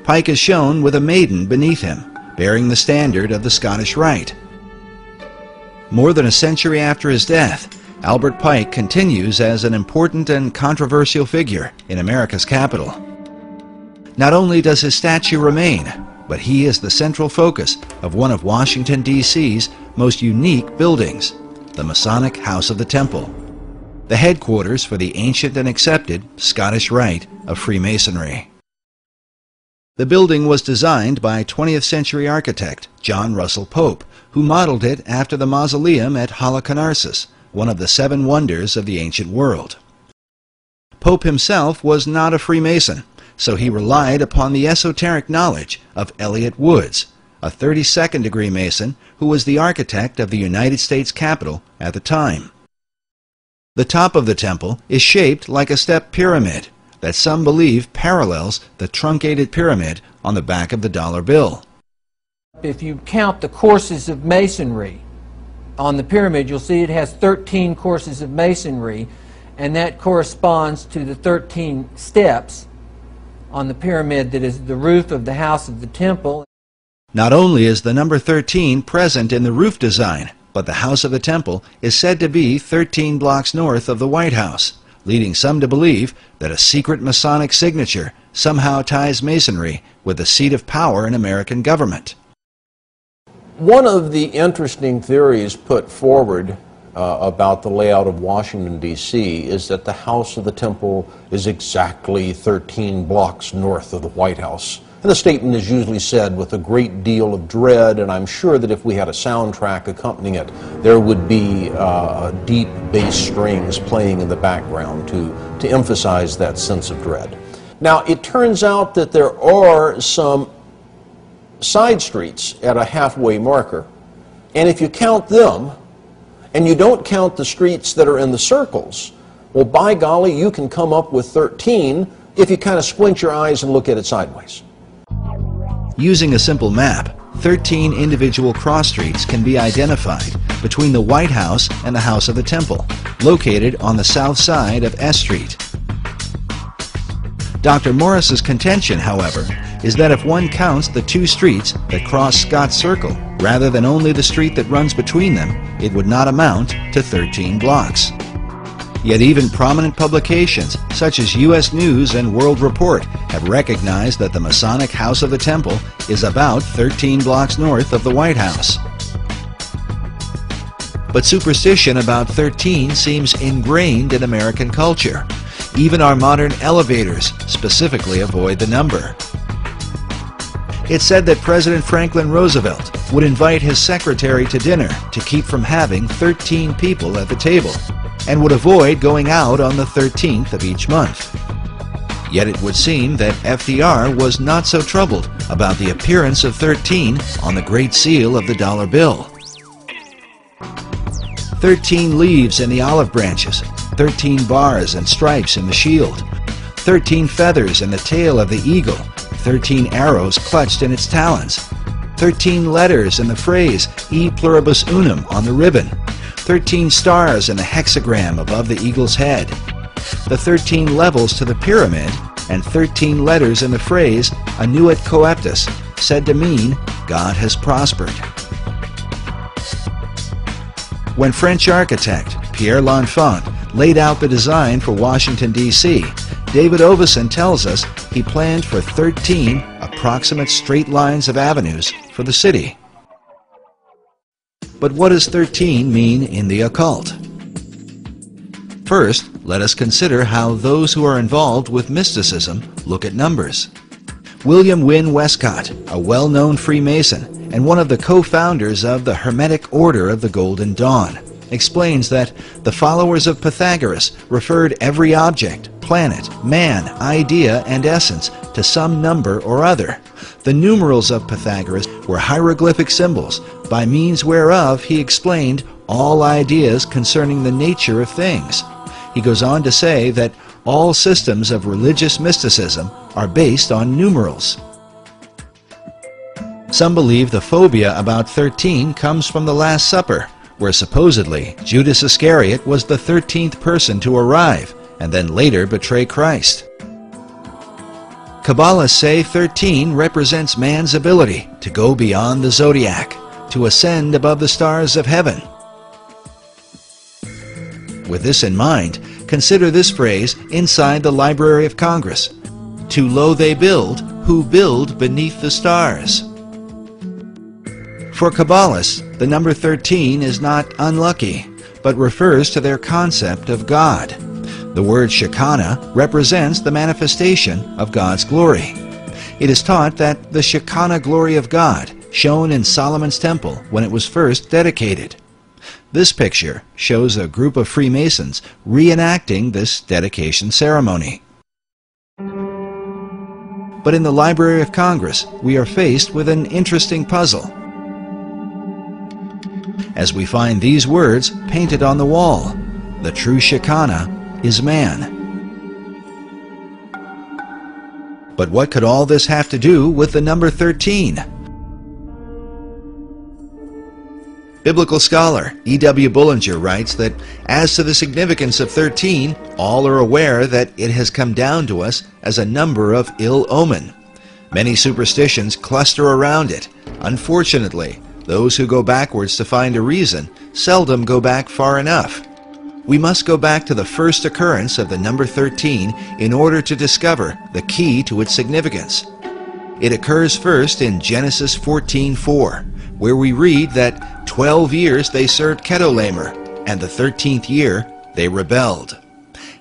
Pike is shown with a maiden beneath him, bearing the standard of the Scottish Rite. More than a century after his death, Albert Pike continues as an important and controversial figure in America's capital. Not only does his statue remain, but he is the central focus of one of Washington, D.C.'s most unique buildings, the Masonic House of the Temple, the headquarters for the ancient and accepted Scottish Rite of Freemasonry. The building was designed by 20th century architect John Russell Pope, who modeled it after the mausoleum at Halicarnassus, one of the 7 wonders of the ancient world. Pope himself was not a Freemason, so he relied upon the esoteric knowledge of Elliott Woods, a 32nd degree Mason who was the architect of the United States Capitol at the time. The top of the temple is shaped like a step pyramid that some believe parallels the truncated pyramid on the back of the dollar bill. If you count the courses of Masonry on the pyramid, you'll see it has 13 courses of Masonry, and that corresponds to the 13 steps on the pyramid that is the roof of the House of the Temple. Not only is the number 13 present in the roof design, but the House of the Temple is said to be 13 blocks north of the White House, leading some to believe that a secret Masonic signature somehow ties Masonry with the seat of power in American government. One of the interesting theories put forward about the layout of Washington, D.C. is that the House of the Temple is exactly 13 blocks north of the White House. And the statement is usually said with a great deal of dread, and I'm sure that if we had a soundtrack accompanying it, there would be deep bass strings playing in the background to emphasize that sense of dread. Now, it turns out that there are some side streets at a halfway marker, and if you count them, and you don't count the streets that are in the circles, well, by golly, you can come up with 13 if you kind of squint your eyes and look at it sideways. Using a simple map, 13 individual cross streets can be identified between the White House and the House of the Temple, located on the south side of S Street. Dr. Morris's contention, however, is that if one counts the 2 streets that cross Scott's Circle, rather than only the street that runs between them, it would not amount to 13 blocks. Yet even prominent publications, such as U.S. News and World Report, have recognized that the Masonic House of the Temple is about 13 blocks north of the White House. But superstition about 13 seems ingrained in American culture. Even our modern elevators specifically avoid the number. It's said that President Franklin Roosevelt would invite his secretary to dinner to keep from having 13 people at the table, and would avoid going out on the 13th of each month. Yet it would seem that FDR was not so troubled about the appearance of 13 on the Great Seal of the dollar bill. 13 leaves in the olive branches, 13 bars and stripes in the shield, 13 feathers in the tail of the eagle, 13 arrows clutched in its talons, 13 letters in the phrase E pluribus unum on the ribbon, 13 stars in the hexagram above the eagle's head, the 13 levels to the pyramid, and 13 letters in the phrase Annuit Coeptus, said to mean God has prospered. When French architect Pierre L'Enfant laid out the design for Washington, D.C., David Oveson tells us he planned for 13 approximate straight lines of avenues for the city. But what does 13 mean in the occult? First, let us consider how those who are involved with mysticism look at numbers. William Wynne Westcott, a well-known Freemason, and one of the co-founders of the Hermetic Order of the Golden Dawn, explains that the followers of Pythagoras referred every object, planet, man, idea, and essence to some number or other. The numerals of Pythagoras were hieroglyphic symbols, by means whereof he explained all ideas concerning the nature of things. He goes on to say that all systems of religious mysticism are based on numerals. Some believe the phobia about 13 comes from the Last Supper, where supposedly Judas Iscariot was the 13th person to arrive and then later betray Christ. Kabbalists say 13 represents man's ability to go beyond the zodiac, to ascend above the stars of heaven. With this in mind, consider this phrase inside the Library of Congress: "Too low they build, who build beneath the stars." For Kabbalists, the number 13 is not unlucky, but refers to their concept of God. The word Shekinah represents the manifestation of God's glory. It is taught that the Shekinah glory of God shone in Solomon's temple when it was first dedicated. This picture shows a group of Freemasons reenacting this dedication ceremony. But in the Library of Congress, we are faced with an interesting puzzle, as we find these words painted on the wall: "The true Shekinah is man." But what could all this have to do with the number 13? Biblical scholar E.W. Bullinger writes that as to the significance of 13, all are aware that it has come down to us as a number of ill omen. Many superstitions cluster around it. Unfortunately, those who go backwards to find a reason seldom go back far enough. We must go back to the first occurrence of the number 13 in order to discover the key to its significance. It occurs first in Genesis 14:4, where we read that 12 years they served Chedorlaomer, and the 13th year they rebelled.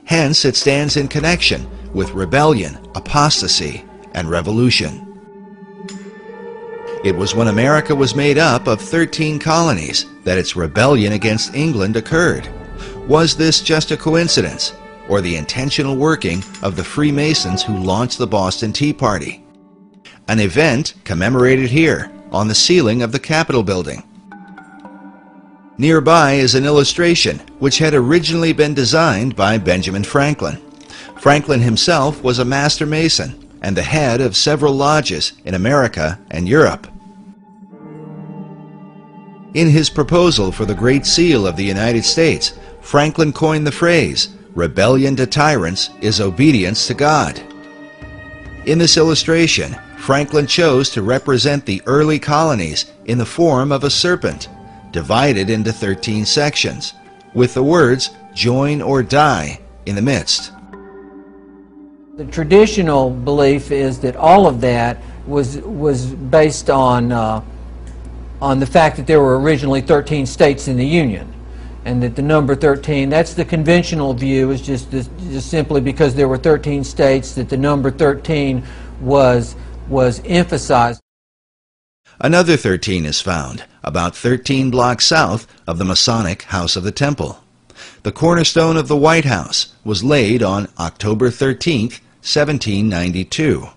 Hence it stands in connection with rebellion, apostasy, and revolution. It was when America was made up of 13 colonies that its rebellion against England occurred. Was this just a coincidence, or the intentional working of the Freemasons who launched the Boston Tea Party? An event commemorated here on the ceiling of the Capitol building. Nearby is an illustration which had originally been designed by Benjamin Franklin. Franklin himself was a master mason and the head of several lodges in America and Europe. In his proposal for the Great Seal of the United States, Franklin coined the phrase, "Rebellion to tyrants is obedience to God." In this illustration, Franklin chose to represent the early colonies in the form of a serpent, divided into 13 sections, with the words, "Join or die," in the midst. The traditional belief is that all of that was based on the fact that there were originally 13 states in the Union, and that the number 13, that's the conventional view, is just simply because there were 13 states that the number 13 was emphasized. Another 13 is found about 13 blocks south of the Masonic House of the Temple. The cornerstone of the White House was laid on October 13th, 1792.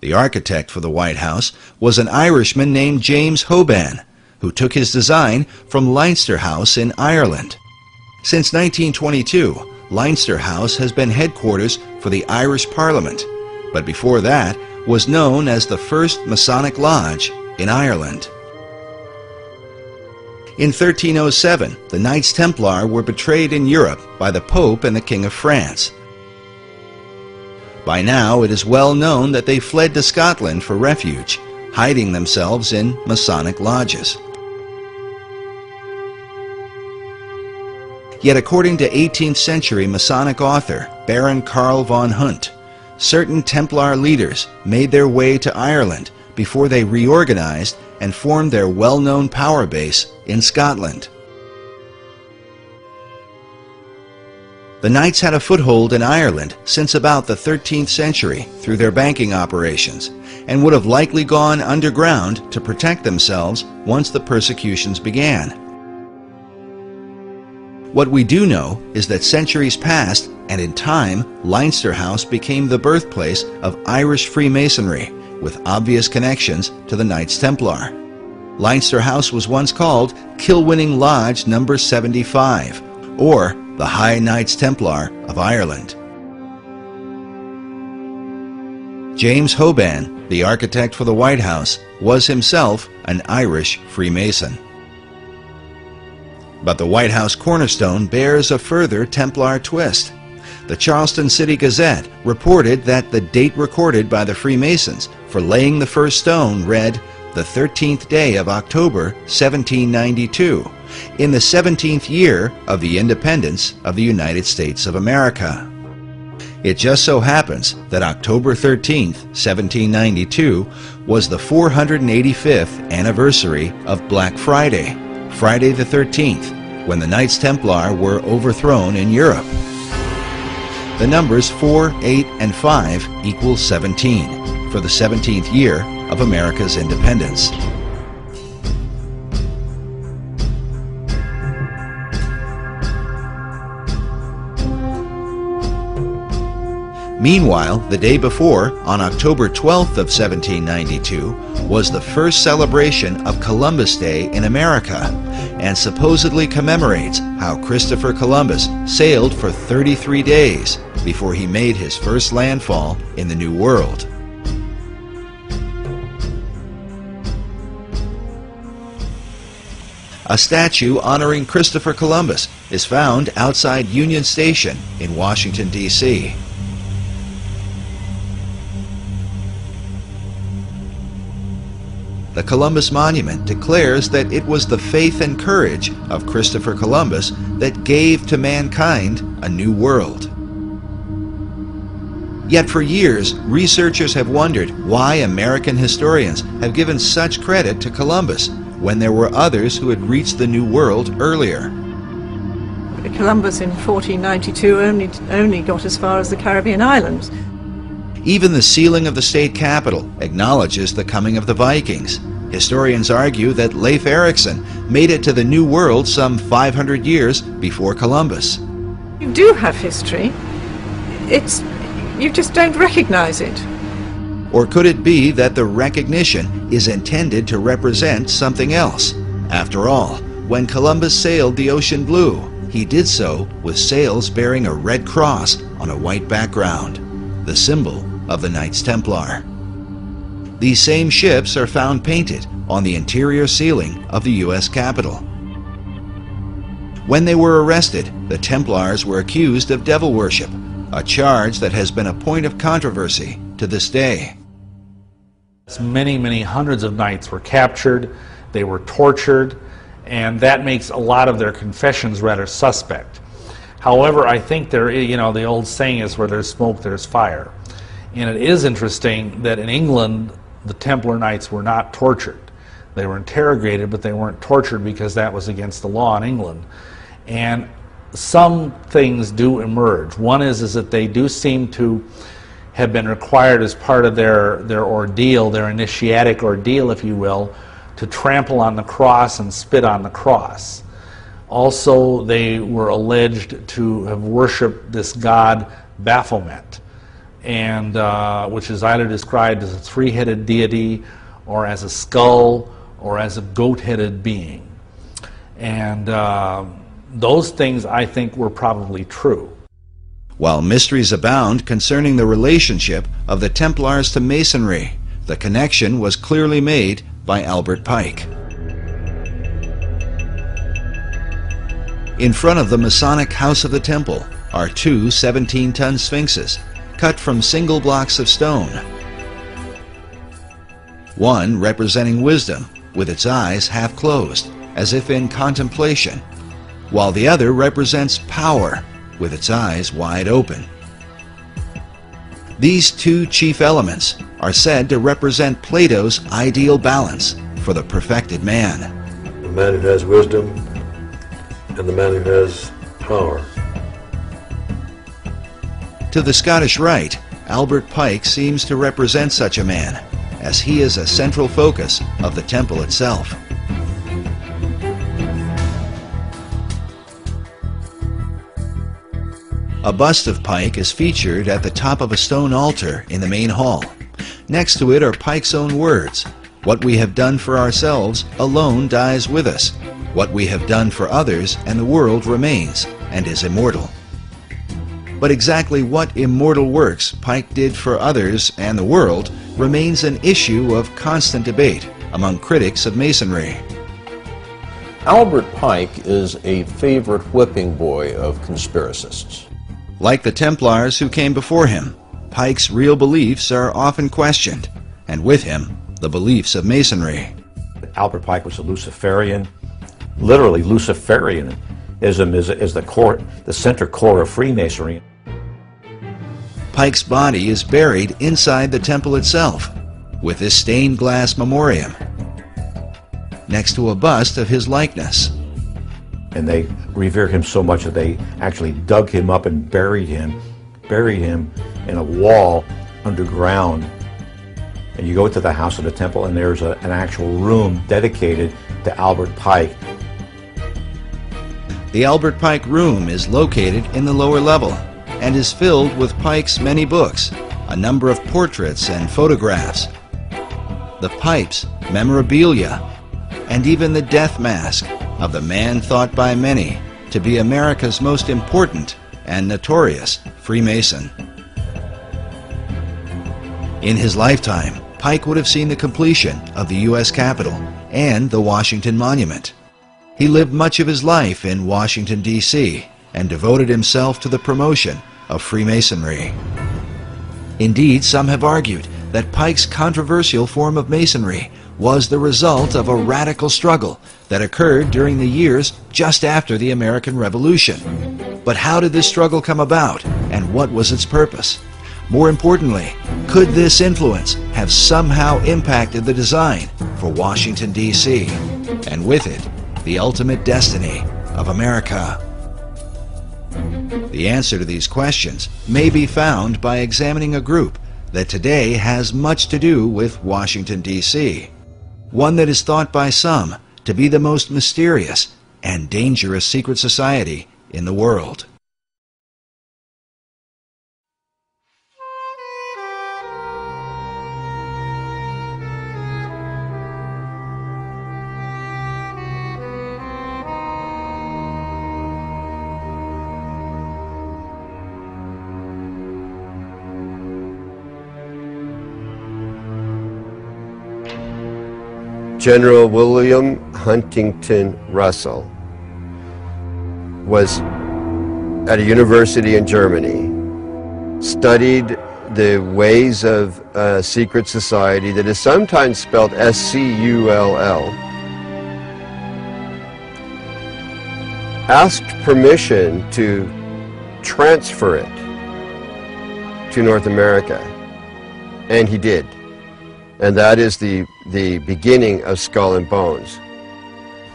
The architect for the White House was an Irishman named James Hoban, who took his design from Leinster House in Ireland. Since 1922, Leinster House has been headquarters for the Irish Parliament, but before that was known as the first Masonic Lodge in Ireland. In 1307, the Knights Templar were betrayed in Europe by the Pope and the King of France. By now, it is well known that they fled to Scotland for refuge, hiding themselves in Masonic lodges. Yet according to 18th century Masonic author Baron Karl von Hunt, certain Templar leaders made their way to Ireland before they reorganized and formed their well-known power base in Scotland. The Knights had a foothold in Ireland since about the 13th century through their banking operations, and would have likely gone underground to protect themselves once the persecutions began. What we do know is that centuries passed, and in time, Leinster House became the birthplace of Irish Freemasonry, with obvious connections to the Knights Templar. Leinster House was once called Kilwinning Lodge No. 75, or the High Knights Templar of Ireland. James Hoban, the architect for the White House, was himself an Irish Freemason. But the White House cornerstone bears a further Templar twist. The Charleston City Gazette reported that the date recorded by the Freemasons for laying the first stone read, the 13th day of October, 1792, in the 17th year of the independence of the United States of America. It just so happens that October 13th, 1792, was the 485th anniversary of Black Friday, Friday the 13th, when the Knights Templar were overthrown in Europe. The numbers 4, 8, and 5 equal 17 for the 17th year of America's independence. Meanwhile, the day before, on October 12th of 1792, was the first celebration of Columbus Day in America, and supposedly commemorates how Christopher Columbus sailed for 33 days before he made his first landfall in the New World. A statue honoring Christopher Columbus is found outside Union Station in Washington, D.C. The Columbus Monument declares that it was the faith and courage of Christopher Columbus that gave to mankind a new world. Yet for years, researchers have wondered why American historians have given such credit to Columbus when there were others who had reached the New World earlier. Columbus in 1492 only got as far as the Caribbean islands. Even the sealing of the state capitol acknowledges the coming of the Vikings. Historians argue that Leif Erikson made it to the New World some 500 years before Columbus. You do have history. You just don't recognize it. Or could it be that the recognition is intended to represent something else? After all, when Columbus sailed the ocean blue, he did so with sails bearing a red cross on a white background, the symbol of the Knights Templar. These same ships are found painted on the interior ceiling of the U.S. Capitol. When they were arrested, the Templars were accused of devil worship, a charge that has been a point of controversy to this day. Many, many hundreds of knights were captured, they were tortured, and that makes a lot of their confessions rather suspect. However, I think the old saying is where there's smoke, there's fire. And it is interesting that in England, the Templar Knights were not tortured. They were interrogated, but they weren't tortured because that was against the law in England. And some things do emerge. One is that they do seem to have been required as part of their ordeal, their initiatic ordeal, if you will, to trample on the cross and spit on the cross. Also, they were alleged to have worshipped this god Baphomet, and which is either described as a three-headed deity, or as a skull, or as a goat-headed being. And those things, I think, were probably true. While mysteries abound concerning the relationship of the Templars to Masonry, the connection was clearly made by Albert Pike. In front of the Masonic House of the Temple are two 17-ton sphinxes, cut from single blocks of stone. One representing wisdom, with its eyes half closed, as if in contemplation, while the other represents power, with its eyes wide open. These two chief elements are said to represent Plato's ideal balance for the perfected man. The man who has wisdom and the man who has power. To the Scottish Rite, Albert Pike seems to represent such a man, as he is a central focus of the temple itself. A bust of Pike is featured at the top of a stone altar in the main hall. Next to it are Pike's own words: "What we have done for ourselves alone dies with us. What we have done for others and the world remains and is immortal." But exactly what immortal works Pike did for others and the world remains an issue of constant debate among critics of Masonry. Albert Pike is a favorite whipping boy of conspiracists. Like the Templars who came before him, Pike's real beliefs are often questioned, and with him, the beliefs of Masonry. Albert Pike was a Luciferian. Literally, Luciferianism is the core, the center core of Freemasonry. Pike's body is buried inside the temple itself, with this stained glass memoriam, next to a bust of his likeness. And they revered him so much that they actually dug him up and buried him in a wall underground. And you go to the house of the temple and there's an actual room dedicated to Albert Pike. The Albert Pike room is located in the lower level and is filled with Pike's many books, a number of portraits and photographs, the pipes, memorabilia, and even the death mask of the man thought by many to be America's most important and notorious Freemason. In his lifetime, Pike would have seen the completion of the U.S. Capitol and the Washington Monument. He lived much of his life in Washington, D.C., and devoted himself to the promotion of Freemasonry. Indeed, some have argued that Pike's controversial form of Masonry was the result of a radical struggle that occurred during the years just after the American Revolution. But how did this struggle come about, and what was its purpose? More importantly, could this influence have somehow impacted the design for Washington, D.C., and with it, the ultimate destiny of America? The answer to these questions may be found by examining a group that today has much to do with Washington, D.C., one that is thought by some to be the most mysterious and dangerous secret society in the world. General William Huntington Russell was at a university in Germany, studied the ways of a secret society that is sometimes spelled S-C-U-L-L, asked permission to transfer it to North America, and he did. And that is the beginning of Skull and Bones.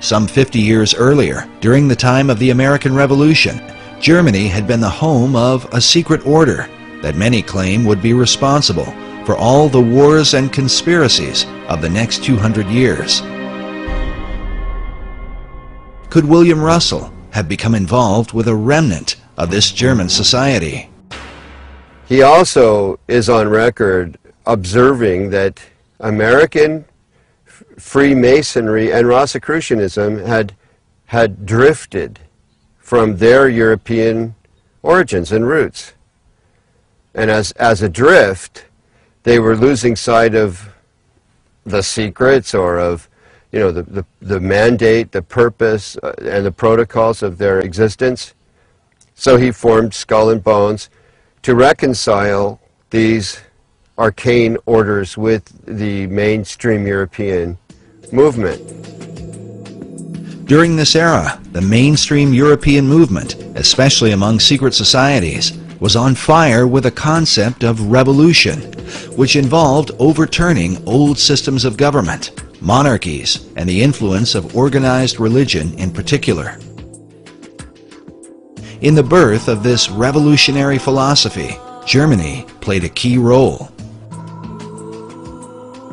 Some 50 years earlier, during the time of the American Revolution, Germany had been the home of a secret order that many claim would be responsible for all the wars and conspiracies of the next 200 years. Could William Russell have become involved with a remnant of this German society? He also is on record observing that American Freemasonry and Rosicrucianism had drifted from their European origins and roots. And as a drift, they were losing sight of the secrets or of, you know, the mandate, the purpose, and the protocols of their existence. So he formed Skull and Bones to reconcile these arcane orders with the mainstream European movement. During this era, the mainstream European movement, especially among secret societies, was on fire with a concept of revolution, which involved overturning old systems of government, monarchies, and the influence of organized religion in particular. In the birth of this revolutionary philosophy, Germany played a key role.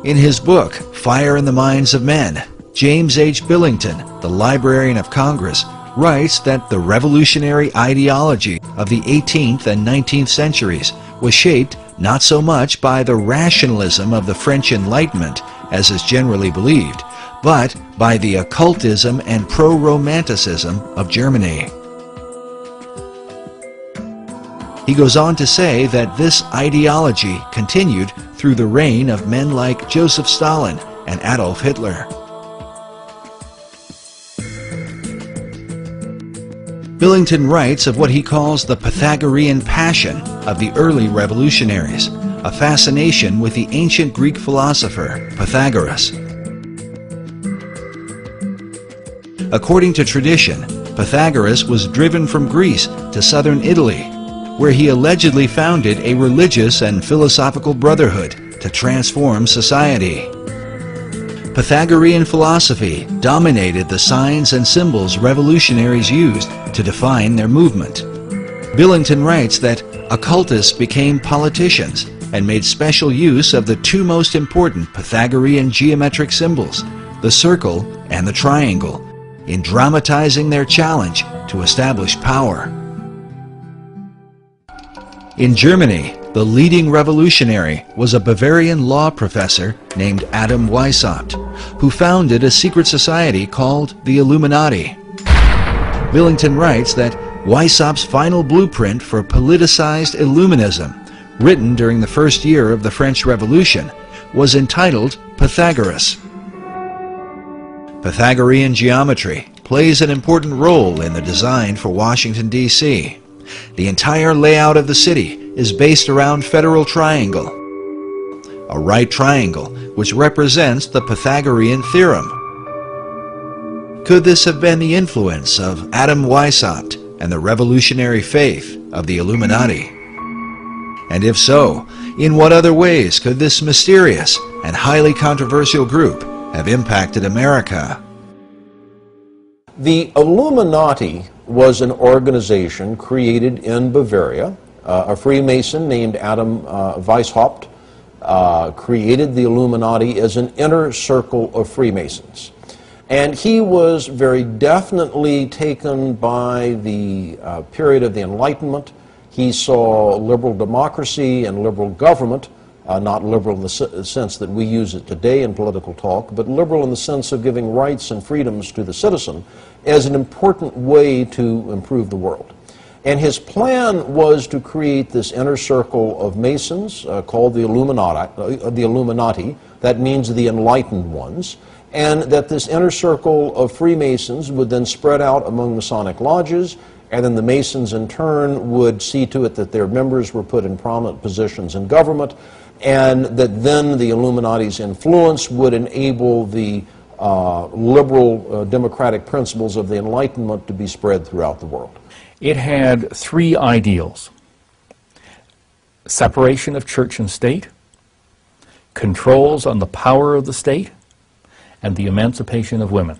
In his book, Fire in the Minds of Men, James H. Billington, the Librarian of Congress, writes that the revolutionary ideology of the 18th and 19th centuries was shaped not so much by the rationalism of the French Enlightenment, as is generally believed, but by the occultism and pro-romanticism of Germany. He goes on to say that this ideology continued through the reign of men like Joseph Stalin and Adolf Hitler. Billington writes of what he calls the Pythagorean passion of the early revolutionaries, a fascination with the ancient Greek philosopher Pythagoras. According to tradition, Pythagoras was driven from Greece to southern Italy, where he allegedly founded a religious and philosophical brotherhood to transform society. Pythagorean philosophy dominated the signs and symbols revolutionaries used to define their movement. Billington writes that occultists became politicians and made special use of the two most important Pythagorean geometric symbols, the circle and the triangle, in dramatizing their challenge to establish power. In Germany, the leading revolutionary was a Bavarian law professor named Adam Weishaupt, who founded a secret society called the Illuminati. Billington writes that Weishaupt's final blueprint for politicized Illuminism, written during the first year of the French Revolution, was entitled Pythagoras. Pythagorean geometry plays an important role in the design for Washington, D.C. The entire layout of the city is based around Federal Triangle, a right triangle which represents the Pythagorean Theorem. Could this have been the influence of Adam Weishaupt and the revolutionary faith of the Illuminati? And if so, in what other ways could this mysterious and highly controversial group have impacted America? The Illuminati was an organization created in Bavaria. A Freemason named Adam Weishaupt created the Illuminati as an inner circle of Freemasons. And he was very definitely taken by the period of the Enlightenment. He saw liberal democracy and liberal government, not liberal in the sense that we use it today in political talk, but liberal in the sense of giving rights and freedoms to the citizen, as an important way to improve the world. And his plan was to create this inner circle of Masons called the Illuminati, that means the enlightened ones, and that this inner circle of Freemasons would then spread out among Masonic lodges, and then the Masons in turn would see to it that their members were put in prominent positions in government, and that then the Illuminati's influence would enable the liberal democratic principles of the Enlightenment to be spread throughout the world. It had three ideals: separation of church and state, controls on the power of the state, and the emancipation of women.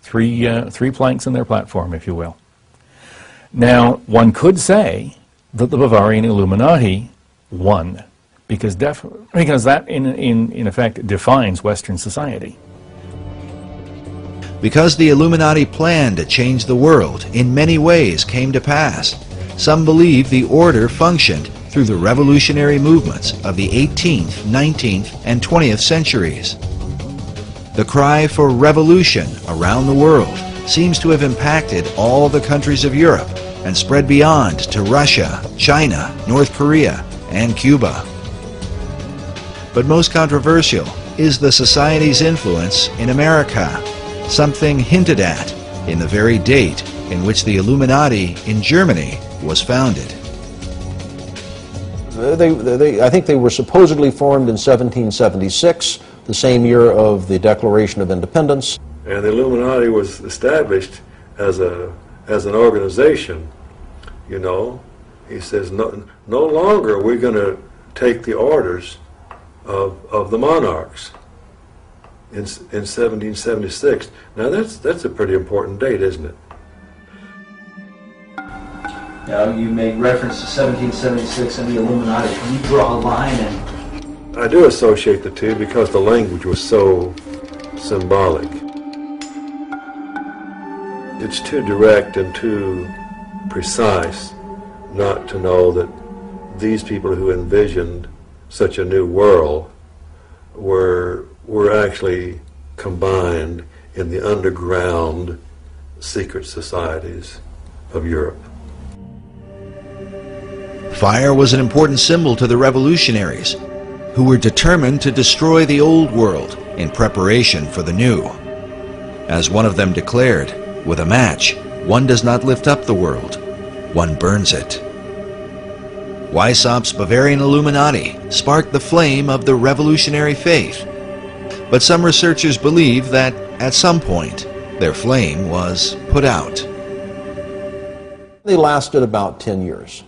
Three planks in their platform, if you will. Now, one could say that the Bavarian Illuminati won, because that, in effect, defines Western society. Because the Illuminati plan to change the world in many ways came to pass, some believe the order functioned through the revolutionary movements of the 18th, 19th, and 20th centuries. The cry for revolution around the world seems to have impacted all the countries of Europe and spread beyond to Russia, China, North Korea, and Cuba. But most controversial is the society's influence in America, something hinted at in the very date in which the Illuminati in Germany was founded. I think they were supposedly formed in 1776, the same year of the Declaration of Independence. And the Illuminati was established as an organization, you know. He says, no longer are we going to take the orders of the monarchs in 1776. Now that's a pretty important date, isn't it? Now, you made reference to 1776 and the Illuminati. Can you draw a line and... I do associate the two because the language was so symbolic. It's too direct and too precise not to know that these people who envisioned such a new world were actually combined in the underground secret societies of Europe. Fire was an important symbol to the revolutionaries, who were determined to destroy the old world in preparation for the new. As one of them declared, with a match, one does not lift up the world, one burns it. Weissaup's Bavarian Illuminati sparked the flame of the revolutionary faith, but some researchers believe that at some point their flame was put out. They lasted about 10 years.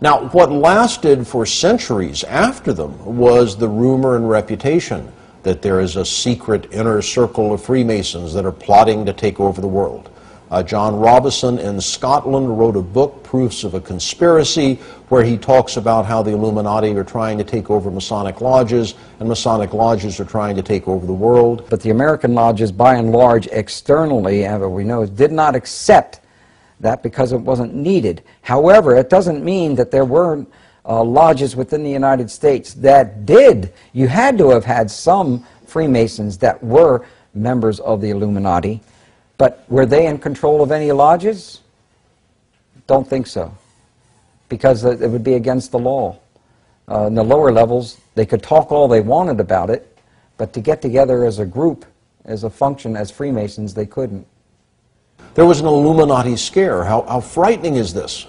Now, what lasted for centuries after them was the rumor and reputation that there is a secret inner circle of Freemasons that are plotting to take over the world. John Robison in Scotland wrote a book, Proofs of a Conspiracy, where he talks about how the Illuminati are trying to take over Masonic lodges, and Masonic lodges are trying to take over the world. But the American lodges, by and large, externally, as we know, did not accept that because it wasn't needed. However, it doesn't mean that there weren't lodges within the United States that did. You had to have had some Freemasons that were members of the Illuminati, but were they in control of any lodges? Don't think so, because it would be against the law. In the lower levels, they could talk all they wanted about it, but to get together as a group, as a function, as Freemasons, they couldn't. There was an Illuminati scare. How frightening is this?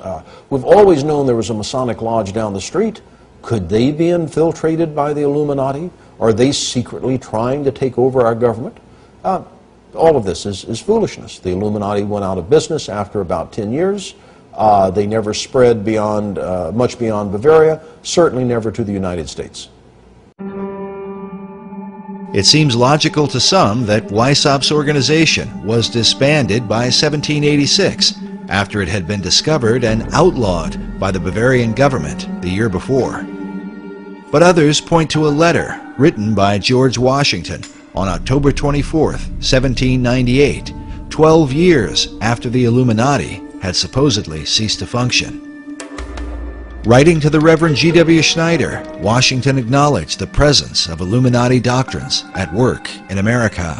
We've always known there was a Masonic lodge down the street. Could they be infiltrated by the Illuminati? Are they secretly trying to take over our government? All of this is foolishness. The Illuminati went out of business after about 10 years. They never spread beyond, much beyond Bavaria, certainly never to the United States. It seems logical to some that Weissaup's organization was disbanded by 1786 after it had been discovered and outlawed by the Bavarian government the year before. But others point to a letter written by George Washington on October 24th, 1798, 12 years after the Illuminati had supposedly ceased to function. Writing to the Reverend G.W. Schneider, Washington acknowledged the presence of Illuminati doctrines at work in America.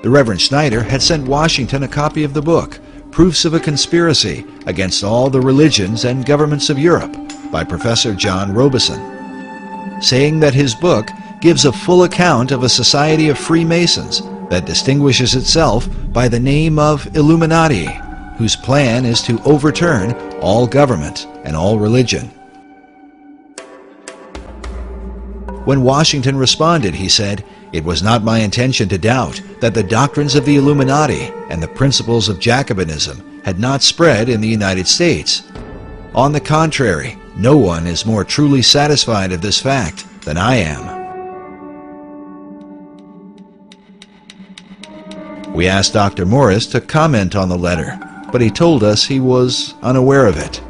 The Reverend Schneider had sent Washington a copy of the book, Proofs of a Conspiracy Against All the Religions and Governments of Europe, by Professor John Robison, saying that his book gives a full account of a society of Freemasons that distinguishes itself by the name of Illuminati, whose plan is to overturn all government and all religion. When Washington responded, he said, "It was not my intention to doubt that the doctrines of the Illuminati and the principles of Jacobinism had not spread in the United States. On the contrary, no one is more truly satisfied of this fact than I am." We asked Dr. Morris to comment on the letter, but he told us he was unaware of it.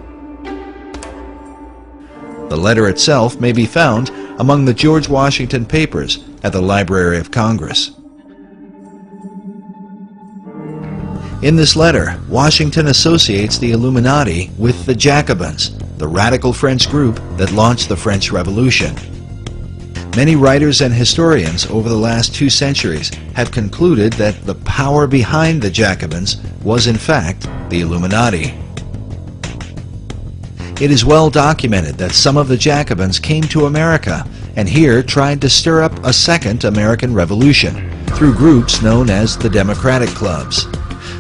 The letter itself may be found among the George Washington papers at the Library of Congress. In this letter, Washington associates the Illuminati with the Jacobins, the radical French group that launched the French Revolution. Many writers and historians over the last 2 centuries have concluded that the power behind the Jacobins was in fact the Illuminati. It is well documented that some of the Jacobins came to America and here tried to stir up a second American Revolution through groups known as the Democratic Clubs.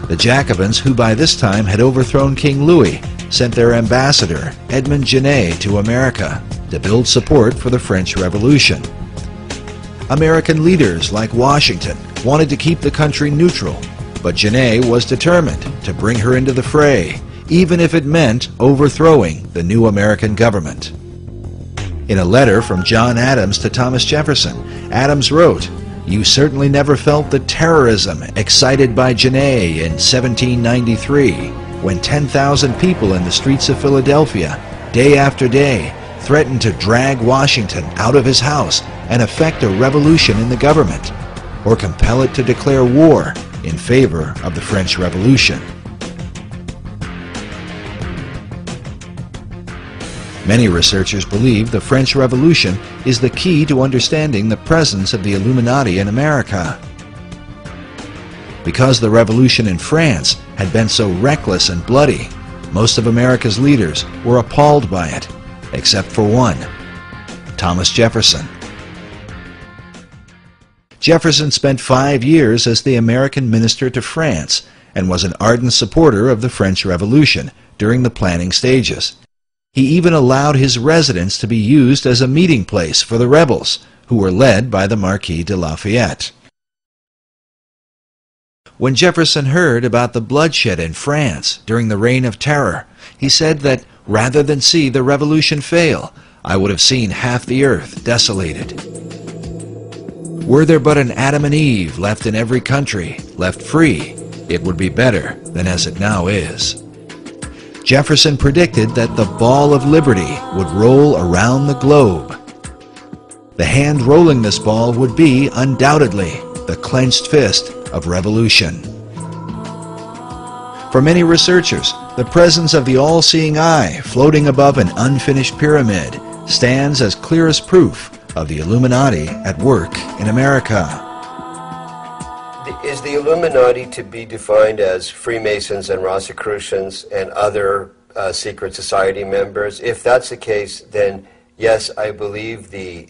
The Jacobins, who by this time had overthrown King Louis, sent their ambassador, Edmond Genet, to America to build support for the French Revolution. American leaders like Washington wanted to keep the country neutral, but Genet was determined to bring her into the fray, even if it meant overthrowing the new American government. In a letter from John Adams to Thomas Jefferson, Adams wrote, "You certainly never felt the terrorism excited by Genet in 1793, when 10,000 people in the streets of Philadelphia, day after day, threatened to drag Washington out of his house and effect a revolution in the government, or compel it to declare war in favor of the French Revolution. Many researchers believe the French Revolution is the key to understanding the presence of the Illuminati in America. Because the revolution in France had been so reckless and bloody, most of America's leaders were appalled by it, except for one, Thomas Jefferson. Jefferson spent 5 years as the American minister to France and was an ardent supporter of the French Revolution during the planning stages. He even allowed his residence to be used as a meeting place for the rebels, who were led by the Marquis de Lafayette. When Jefferson heard about the bloodshed in France during the Reign of Terror, he said that rather than see the revolution fail, I would have seen half the earth desolated. Were there but an Adam and Eve left in every country, left free, it would be better than as it now is. Jefferson predicted that the ball of liberty would roll around the globe. The hand rolling this ball would be, undoubtedly, the clenched fist of revolution. For many researchers, the presence of the all-seeing eye floating above an unfinished pyramid stands as clearest proof of the Illuminati at work in America. Is the Illuminati to be defined as Freemasons and Rosicrucians and other secret society members? If that's the case, then yes, I believe the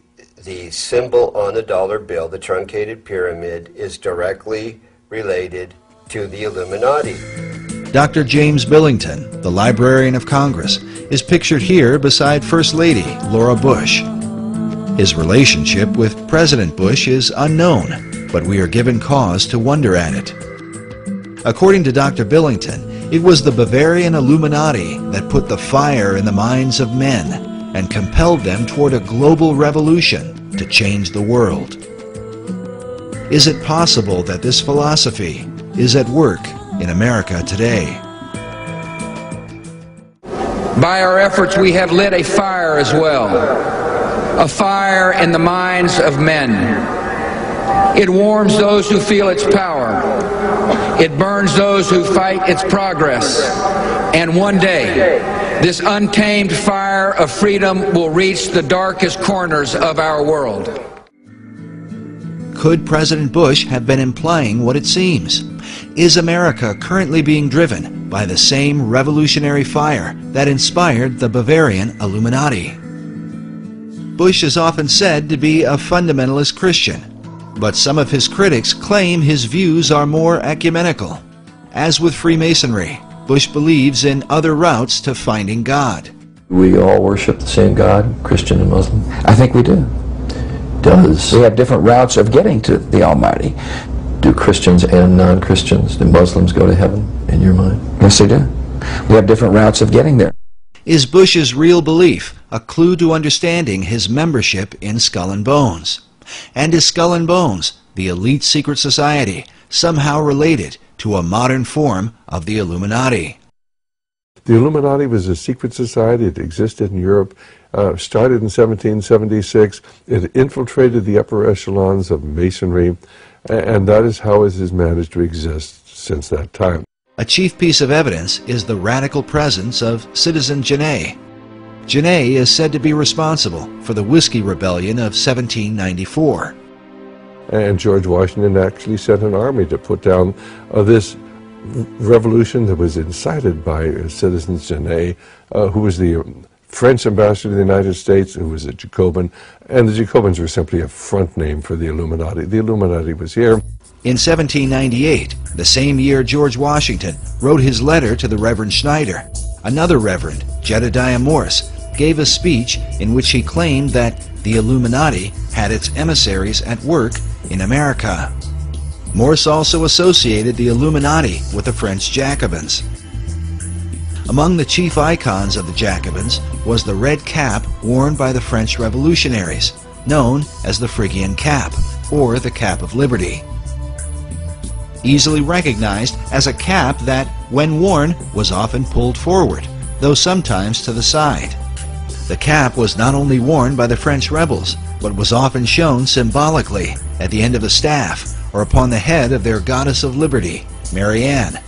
symbol on the dollar bill, the truncated pyramid, is directly related to the Illuminati. Dr. James Billington, the Librarian of Congress, is pictured here beside First Lady Laura Bush. His relationship with President Bush is unknown, but we are given cause to wonder at it. According to Dr. Billington, it was the Bavarian Illuminati that put the fire in the minds of men and compelled them toward a global revolution to change the world. Is it possible that this philosophy is at work in America today? By our efforts, we have lit a fire as well, a fire in the minds of men. It warms those who feel its power. It burns those who fight its progress. And one day, this untamed fire of freedom will reach the darkest corners of our world. Could President Bush have been implying what it seems? Is America currently being driven by the same revolutionary fire that inspired the Bavarian Illuminati? Bush is often said to be a fundamentalist Christian, but some of his critics claim his views are more ecumenical. As with Freemasonry, Bush believes in other routes to finding God. We all worship the same God, Christian and Muslim? I think we do. We have different routes of getting to the Almighty. Do Christians and non-Christians, do Muslims go to heaven, in your mind? Yes, they do. We have different routes of getting there. Is Bush's real belief a clue to understanding his membership in Skull and Bones? And is Skull and Bones, the elite secret society, somehow related to a modern form of the Illuminati? The Illuminati was a secret society. It existed in Europe, started in 1776. It infiltrated the upper echelons of Masonry, and that is how it has managed to exist since that time. A chief piece of evidence is the radical presence of Citizen Genet. Genet is said to be responsible for the Whiskey Rebellion of 1794. And George Washington actually sent an army to put down this revolution that was incited by Citizen Genet, who was the French ambassador to the United States, who was a Jacobin, and the Jacobins were simply a front name for the Illuminati. The Illuminati was here. In 1798, the same year George Washington wrote his letter to the Reverend Schneider, another Reverend, Jedediah Morse, gave a speech in which he claimed that the Illuminati had its emissaries at work in America. Morse also associated the Illuminati with the French Jacobins. Among the chief icons of the Jacobins was the red cap worn by the French revolutionaries, known as the Phrygian Cap, or the Cap of Liberty. easily recognized as a cap that, when worn, was often pulled forward, though sometimes to the side. The cap was not only worn by the French rebels, but was often shown symbolically at the end of the staff or upon the head of their goddess of liberty, Marianne,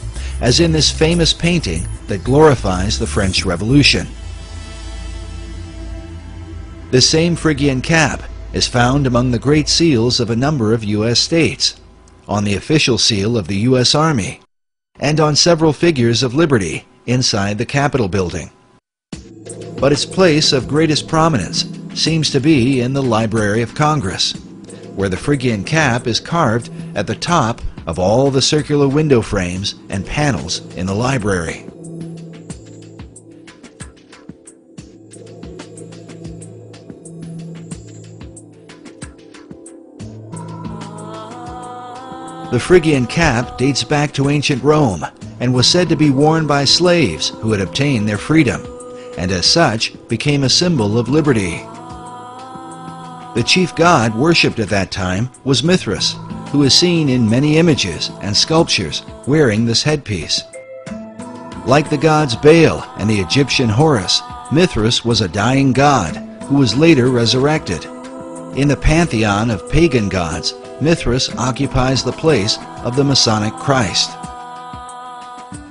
as in this famous painting that glorifies the French Revolution. This same Phrygian cap is found among the great seals of a number of U.S. states, on the official seal of the U.S. Army, and on several figures of liberty inside the Capitol building. But its place of greatest prominence seems to be in the Library of Congress, where the Phrygian cap is carved at the top of all the circular window frames and panels in the library. The Phrygian cap dates back to ancient Rome and was said to be worn by slaves who had obtained their freedom, and as such became a symbol of liberty. The chief god worshipped at that time was Mithras, who is seen in many images and sculptures wearing this headpiece. Like the gods Baal and the Egyptian Horus, Mithras was a dying god who was later resurrected. In the pantheon of pagan gods, Mithras occupies the place of the Masonic Christ.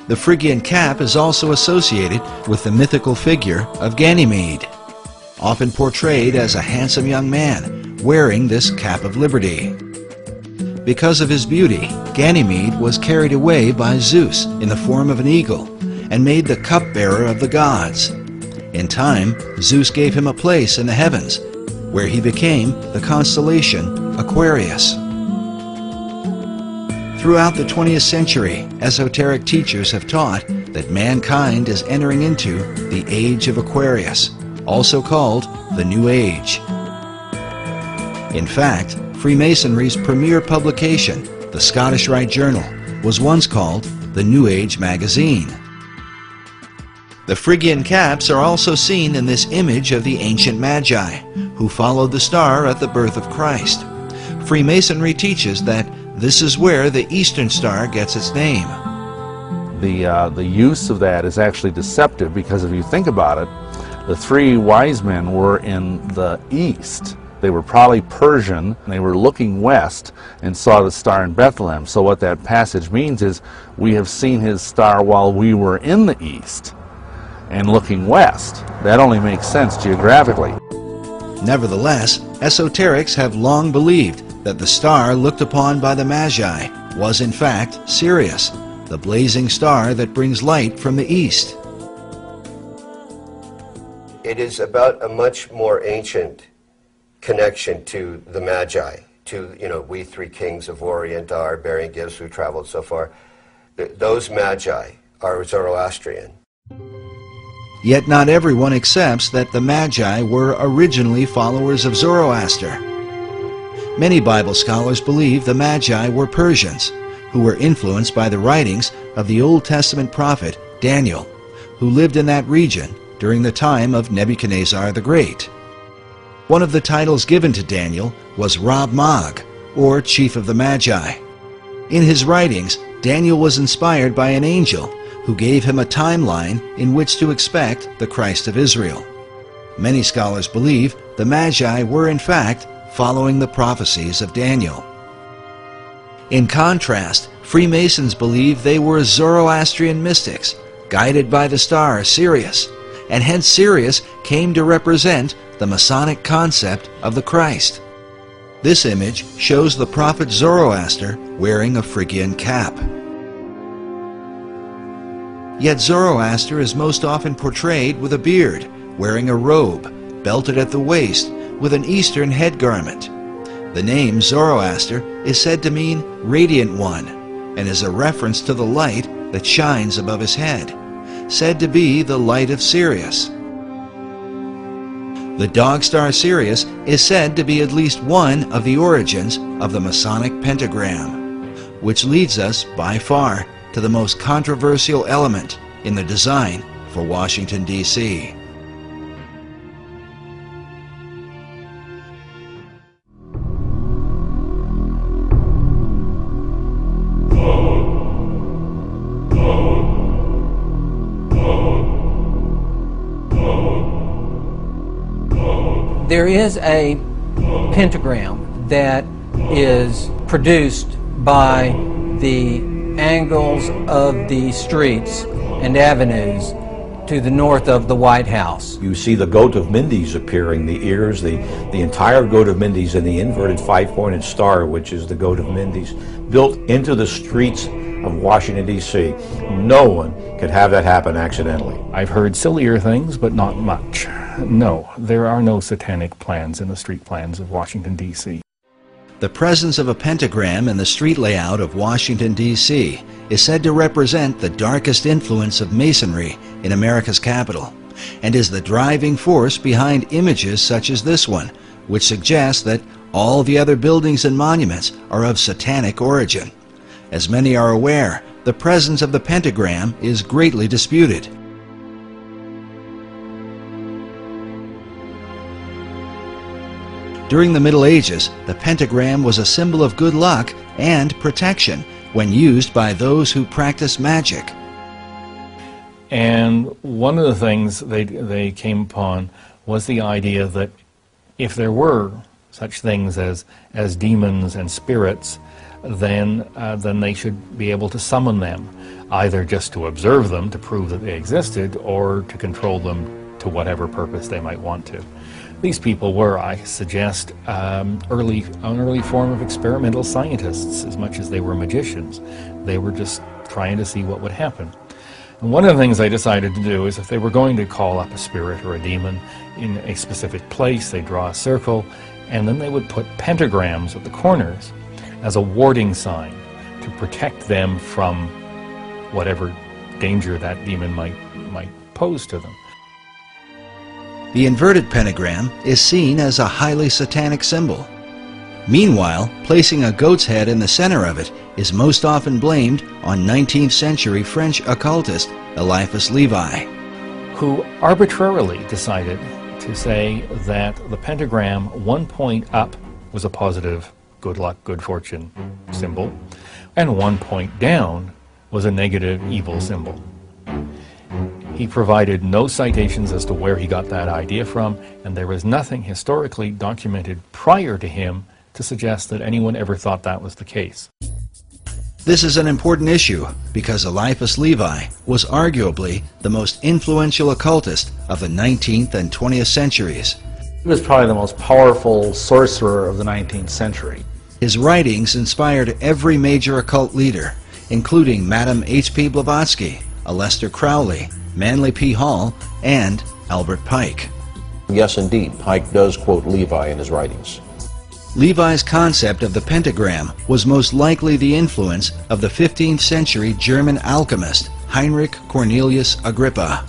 The Phrygian cap is also associated with the mythical figure of Ganymede, often portrayed as a handsome young man wearing this cap of liberty. Because of his beauty, Ganymede was carried away by Zeus in the form of an eagle and made the cupbearer of the gods. In time, Zeus gave him a place in the heavens, where he became the constellation Aquarius. Throughout the 20th century, esoteric teachers have taught that mankind is entering into the Age of Aquarius, also called the New Age. In fact, Freemasonry's premier publication, the Scottish Rite Journal, was once called the New Age magazine. The Phrygian caps are also seen in this image of the ancient Magi, who followed the star at the birth of Christ. Freemasonry teaches that this is where the Eastern Star gets its name. The use of that is actually deceptive, because if you think about it, the three wise men were in the east. They were probably Persian, and they were looking west and saw the star in Bethlehem. So what that passage means is we have seen his star while we were in the east and looking west. That only makes sense geographically. Nevertheless, esoterics have long believed that the star looked upon by the Magi was in fact Sirius, the blazing star that brings light from the east. It is about a much more ancient connection to the Magi, to, we three kings of Orient are, bearing gifts who traveled so far. Those Magi are Zoroastrian. Yet not everyone accepts that the Magi were originally followers of Zoroaster. Many Bible scholars believe the Magi were Persians, who were influenced by the writings of the Old Testament prophet Daniel, who lived in that region during the time of Nebuchadnezzar the Great. One of the titles given to Daniel was Rab Mag, or Chief of the Magi. In his writings, Daniel was inspired by an angel who gave him a timeline in which to expect the Christ of Israel. Many scholars believe the Magi were in fact following the prophecies of Daniel. In contrast, Freemasons believe they were Zoroastrian mystics, guided by the star Sirius, and hence Sirius came to represent the Masonic concept of the Christ. This image shows the prophet Zoroaster wearing a Phrygian cap. Yet Zoroaster is most often portrayed with a beard, wearing a robe, belted at the waist, with an Eastern head garment. The name Zoroaster is said to mean radiant one, and is a reference to the light that shines above his head, said to be the light of Sirius. The dog star Sirius is said to be at least one of the origins of the Masonic pentagram, which leads us by far to the most controversial element in the design for Washington, D.C. Oh. There is a pentagram that is produced by the angles of the streets and avenues to the north of the White House. You see the goat of Mindes appearing, the ears, the entire goat of Mindes, and the inverted five-pointed star, which is the goat of Mindes, built into the streets of Washington, D.C. No one could have that happen accidentally. I've heard sillier things, but not much. No, there are no satanic plans in the street plans of Washington, D.C. The presence of a pentagram in the street layout of Washington, D.C. is said to represent the darkest influence of Masonry in America's capital, and is the driving force behind images such as this one, which suggests that all the other buildings and monuments are of satanic origin. As many are aware, the presence of the pentagram is greatly disputed. During the Middle Ages, the pentagram was a symbol of good luck and protection when used by those who practice magic. And one of the things they came upon was the idea that if there were such things as demons and spirits, then they should be able to summon them, either just to observe them to prove that they existed, or to control them to whatever purpose they might want to. These people were, I suggest, an early form of experimental scientists as much as they were magicians. They were just trying to see what would happen. And one of the things they decided to do is if they were going to call up a spirit or a demon in a specific place, they'd draw a circle, and then they would put pentagrams at the corners as a warding sign to protect them from whatever danger that demon might pose to them. The inverted pentagram is seen as a highly satanic symbol. Meanwhile, placing a goat's head in the center of it is most often blamed on 19th century French occultist Eliphas Levi, who arbitrarily decided to say that the pentagram, one point up was a positive good luck, good fortune symbol, and one point down was a negative evil symbol. He provided no citations as to where he got that idea from, and there was nothing historically documented prior to him to suggest that anyone ever thought that was the case. This is an important issue because Eliphas Levi was arguably the most influential occultist of the 19th and 20th centuries. He was probably the most powerful sorcerer of the 19th century. His writings inspired every major occult leader, including Madame H.P. Blavatsky, Aleister Crowley, Manley P. Hall, and Albert Pike. Yes, indeed, Pike does quote Levi in his writings. Levi's concept of the pentagram was most likely the influence of the 15th century German alchemist Heinrich Cornelius Agrippa.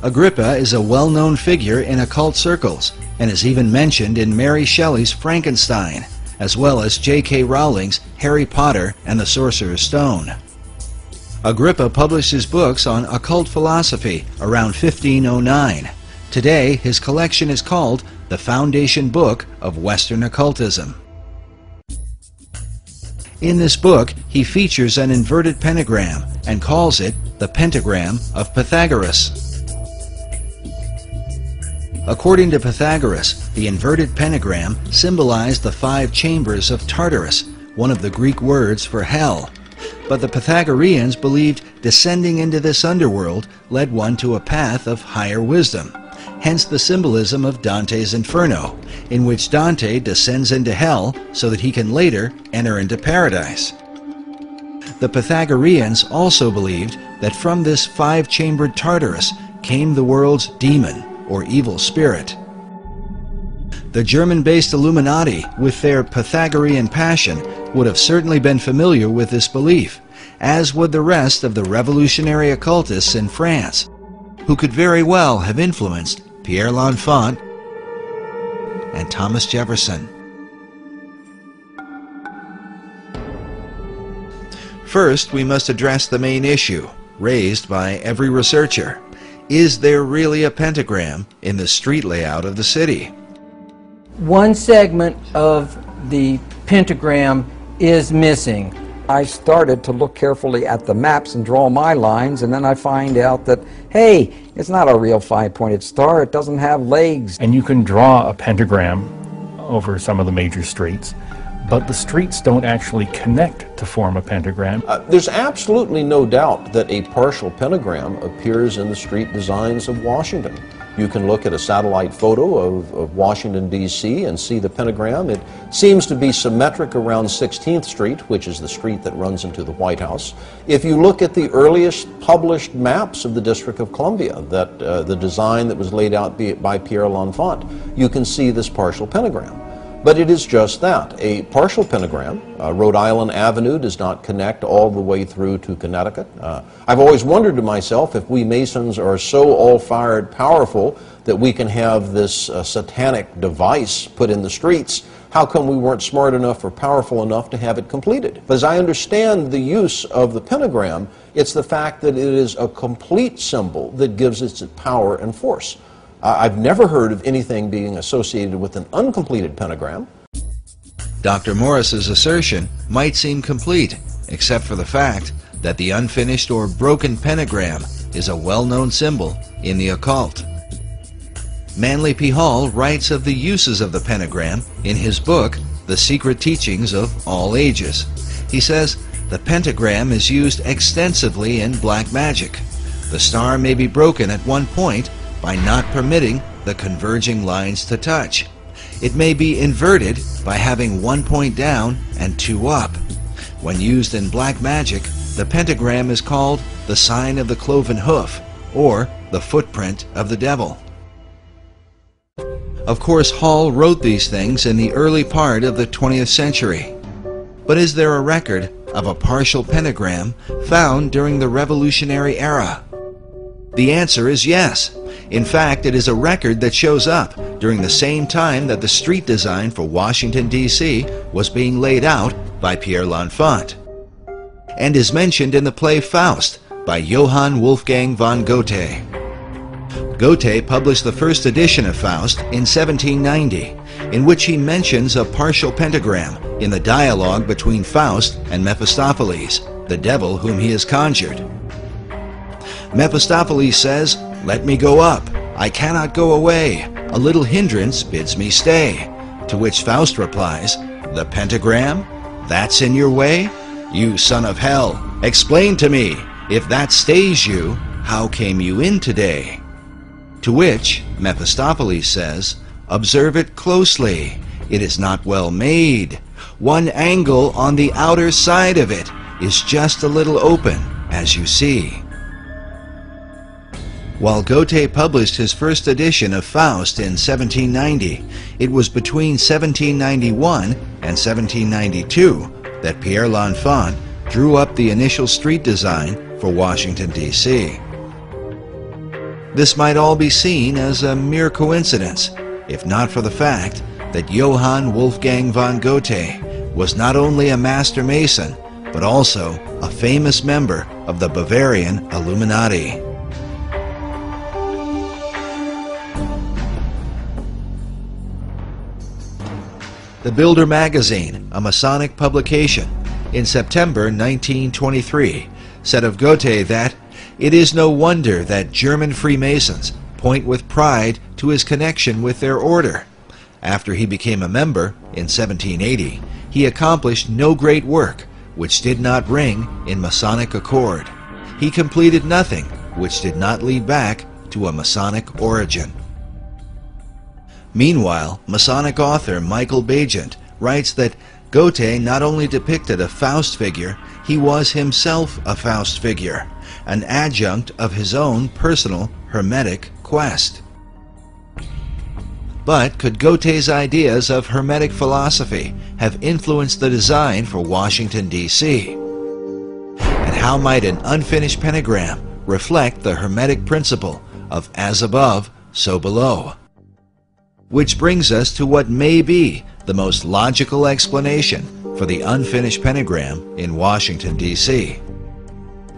Agrippa is a well-known figure in occult circles and is even mentioned in Mary Shelley's Frankenstein, as well as J.K. Rowling's Harry Potter and the Sorcerer's Stone. Agrippa published his books on occult philosophy around 1509. Today, his collection is called the Foundation Book of Western Occultism. In this book, he features an inverted pentagram and calls it the Pentagram of Pythagoras. According to Pythagoras, the inverted pentagram symbolized the 5 chambers of Tartarus, one of the Greek words for hell. But the Pythagoreans believed descending into this underworld led one to a path of higher wisdom, hence the symbolism of Dante's Inferno, in which Dante descends into hell so that he can later enter into paradise. The Pythagoreans also believed that from this 5-chambered Tartarus came the world's demon, or evil spirit. The German-based Illuminati, with their Pythagorean passion, would have certainly been familiar with this belief, as would the rest of the revolutionary occultists in France, who could very well have influenced Pierre L'Enfant and Thomas Jefferson. First, we must address the main issue, raised by every researcher. Is there really a pentagram in the street layout of the city? One segment of the pentagram is missing. I started to look carefully at the maps and draw my lines, and then I find out that, hey, it's not a real five-pointed star. It doesn't have legs. And you can draw a pentagram over some of the major streets, but the streets don't actually connect to form a pentagram. There's absolutely no doubt that a partial pentagram appears in the street designs of Washington. You can look at a satellite photo of Washington, D.C. and see the pentagram. It seems to be symmetric around 16th Street, which is the street that runs into the White House. If you look at the earliest published maps of the District of Columbia, that the design that was laid out by Pierre L'Enfant, you can see this partial pentagram. But it is just that, a partial pentagram. Rhode Island Avenue does not connect all the way through to Connecticut. I've always wondered to myself if we Masons are so all-fired powerful that we can have this satanic device put in the streets, how come we weren't smart enough or powerful enough to have it completed? But as I understand the use of the pentagram, it's the fact that it is a complete symbol that gives it its power and force. I've never heard of anything being associated with an uncompleted pentagram. Dr. Morris's assertion might seem complete, except for the fact that the unfinished or broken pentagram is a well-known symbol in the occult. Manley P. writes of the uses of the pentagram in his book, The Secret Teachings of All Ages. He says, the pentagram is used extensively in black magic. The star may be broken at one point by not permitting the converging lines to touch. It may be inverted by having 1 point down and 2 up. When used in black magic, the pentagram is called the sign of the cloven hoof, or the footprint of the devil. Of course, Hall wrote these things in the early part of the 20th century. But is there a record of a partial pentagram found during the Revolutionary era? The answer is yes. In fact, it is a record that shows up during the same time that the street design for Washington, D.C. was being laid out by Pierre L'Enfant, and is mentioned in the play Faust by Johann Wolfgang von Goethe. Goethe published the first edition of Faust in 1790, in which he mentions a partial pentagram in the dialogue between Faust and Mephistopheles, the devil whom he has conjured. Mephistopheles says, "Let me go up. I cannot go away. A little hindrance bids me stay." To which Faust replies, "The pentagram? That's in your way? You son of hell, explain to me, if that stays you, how came you in today?" To which Mephistopheles says, "Observe it closely. It is not well made. One angle on the outer side of it is just a little open, as you see." While Goethe published his first edition of Faust in 1790, it was between 1791 and 1792 that Pierre L'Enfant drew up the initial street design for Washington, D.C. This might all be seen as a mere coincidence, if not for the fact that Johann Wolfgang von Goethe was not only a master Mason, but also a famous member of the Bavarian Illuminati. The Builder magazine, a Masonic publication, in September 1923, said of Goethe that it is no wonder that German Freemasons point with pride to his connection with their order. After he became a member in 1780, he accomplished no great work which did not ring in Masonic accord. He completed nothing which did not lead back to a Masonic origin. Meanwhile, Masonic author Michael Bagent writes that Goethe not only depicted a Faust figure, he was himself a Faust figure, an adjunct of his own personal Hermetic quest. But could Goethe's ideas of Hermetic philosophy have influenced the design for Washington, D.C.? And how might an unfinished pentagram reflect the Hermetic principle of as above, so below? Which brings us to what may be the most logical explanation for the unfinished pentagram in Washington, D.C.,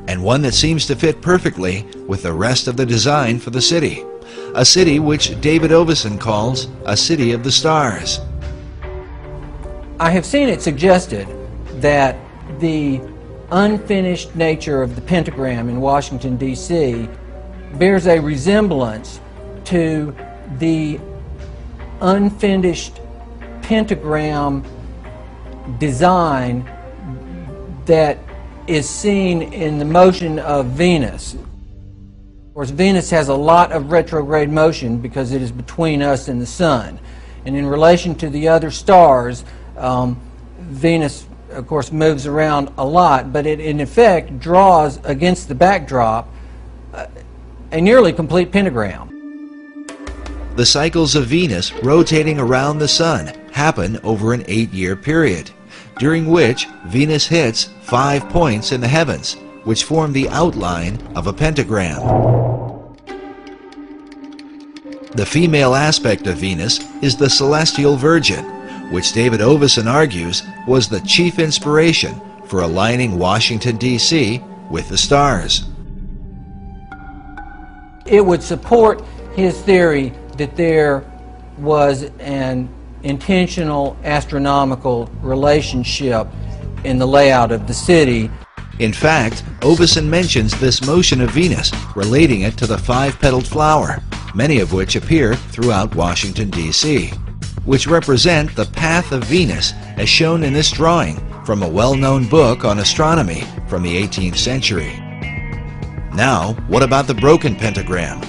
and one that seems to fit perfectly with the rest of the design for the city, a city which David Ovison calls a city of the stars. I have seen it suggested that the unfinished nature of the pentagram in Washington, D.C. bears a resemblance to the unfinished pentagram design that is seen in the motion of Venus. Of course, Venus has a lot of retrograde motion because it is between us and the Sun. And in relation to the other stars, Venus, of course, moves around a lot, but it in effect draws against the backdrop a nearly complete pentagram. The cycles of Venus rotating around the Sun happen over an 8-year period, during which Venus hits 5 points in the heavens, which form the outline of a pentagram. The female aspect of Venus is the celestial Virgin, which David Oveson argues was the chief inspiration for aligning Washington, D.C. with the stars. It would support his theory that there was an intentional astronomical relationship in the layout of the city. In fact, Oveson mentions this motion of Venus, relating it to the 5-petaled flower, many of which appear throughout Washington, D.C., which represent the path of Venus as shown in this drawing from a well-known book on astronomy from the 18th century. Now, what about the broken pentagram?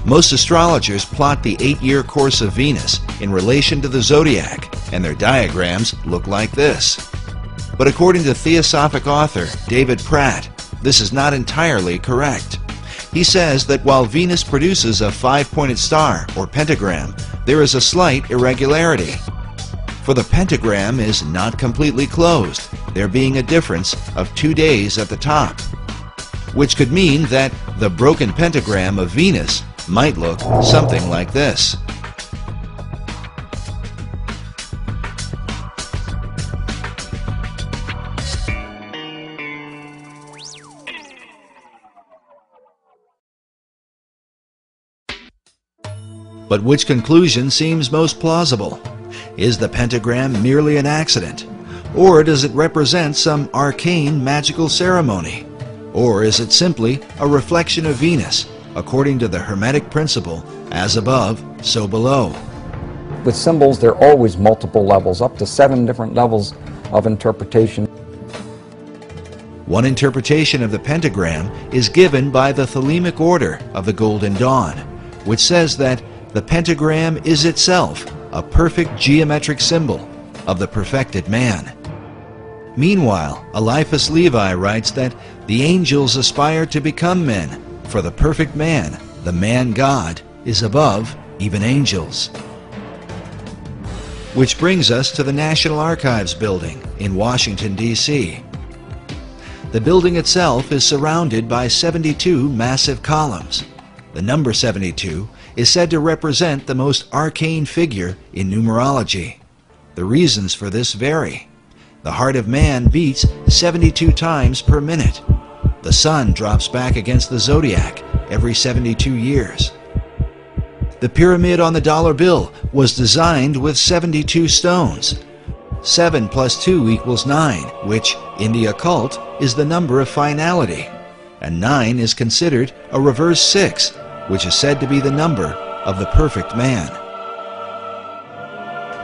Most astrologers plot the 8-year course of Venus in relation to the Zodiac, and their diagrams look like this. But according to Theosophic author David Pratt, this is not entirely correct. He says that while Venus produces a 5-pointed star, or pentagram, there is a slight irregularity. For the pentagram is not completely closed, there being a difference of 2 days at the top, which could mean that the broken pentagram of Venus might look something like this. But which conclusion seems most plausible? Is the pentagram merely an accident? Or does it represent some arcane magical ceremony? Or is it simply a reflection of Venus, according to the Hermetic principle, as above, so below? With symbols, there are always multiple levels, up to 7 different levels of interpretation. One interpretation of the pentagram is given by the Thelemic order of the Golden Dawn, which says that the pentagram is itself a perfect geometric symbol of the perfected man. Meanwhile, Eliphas Levi writes that the angels aspire to become men, for the perfect man, the man-God, is above even angels. Which brings us to the National Archives building in Washington, D.C. The building itself is surrounded by 72 massive columns. The number 72 is said to represent the most arcane figure in numerology. The reasons for this vary. The heart of man beats 72 times per minute. The sun drops back against the zodiac every 72 years. The pyramid on the dollar bill was designed with 72 stones. 7 plus 2 equals 9, which, in the occult, is the number of finality. And 9 is considered a reverse 6, which is said to be the number of the perfect man.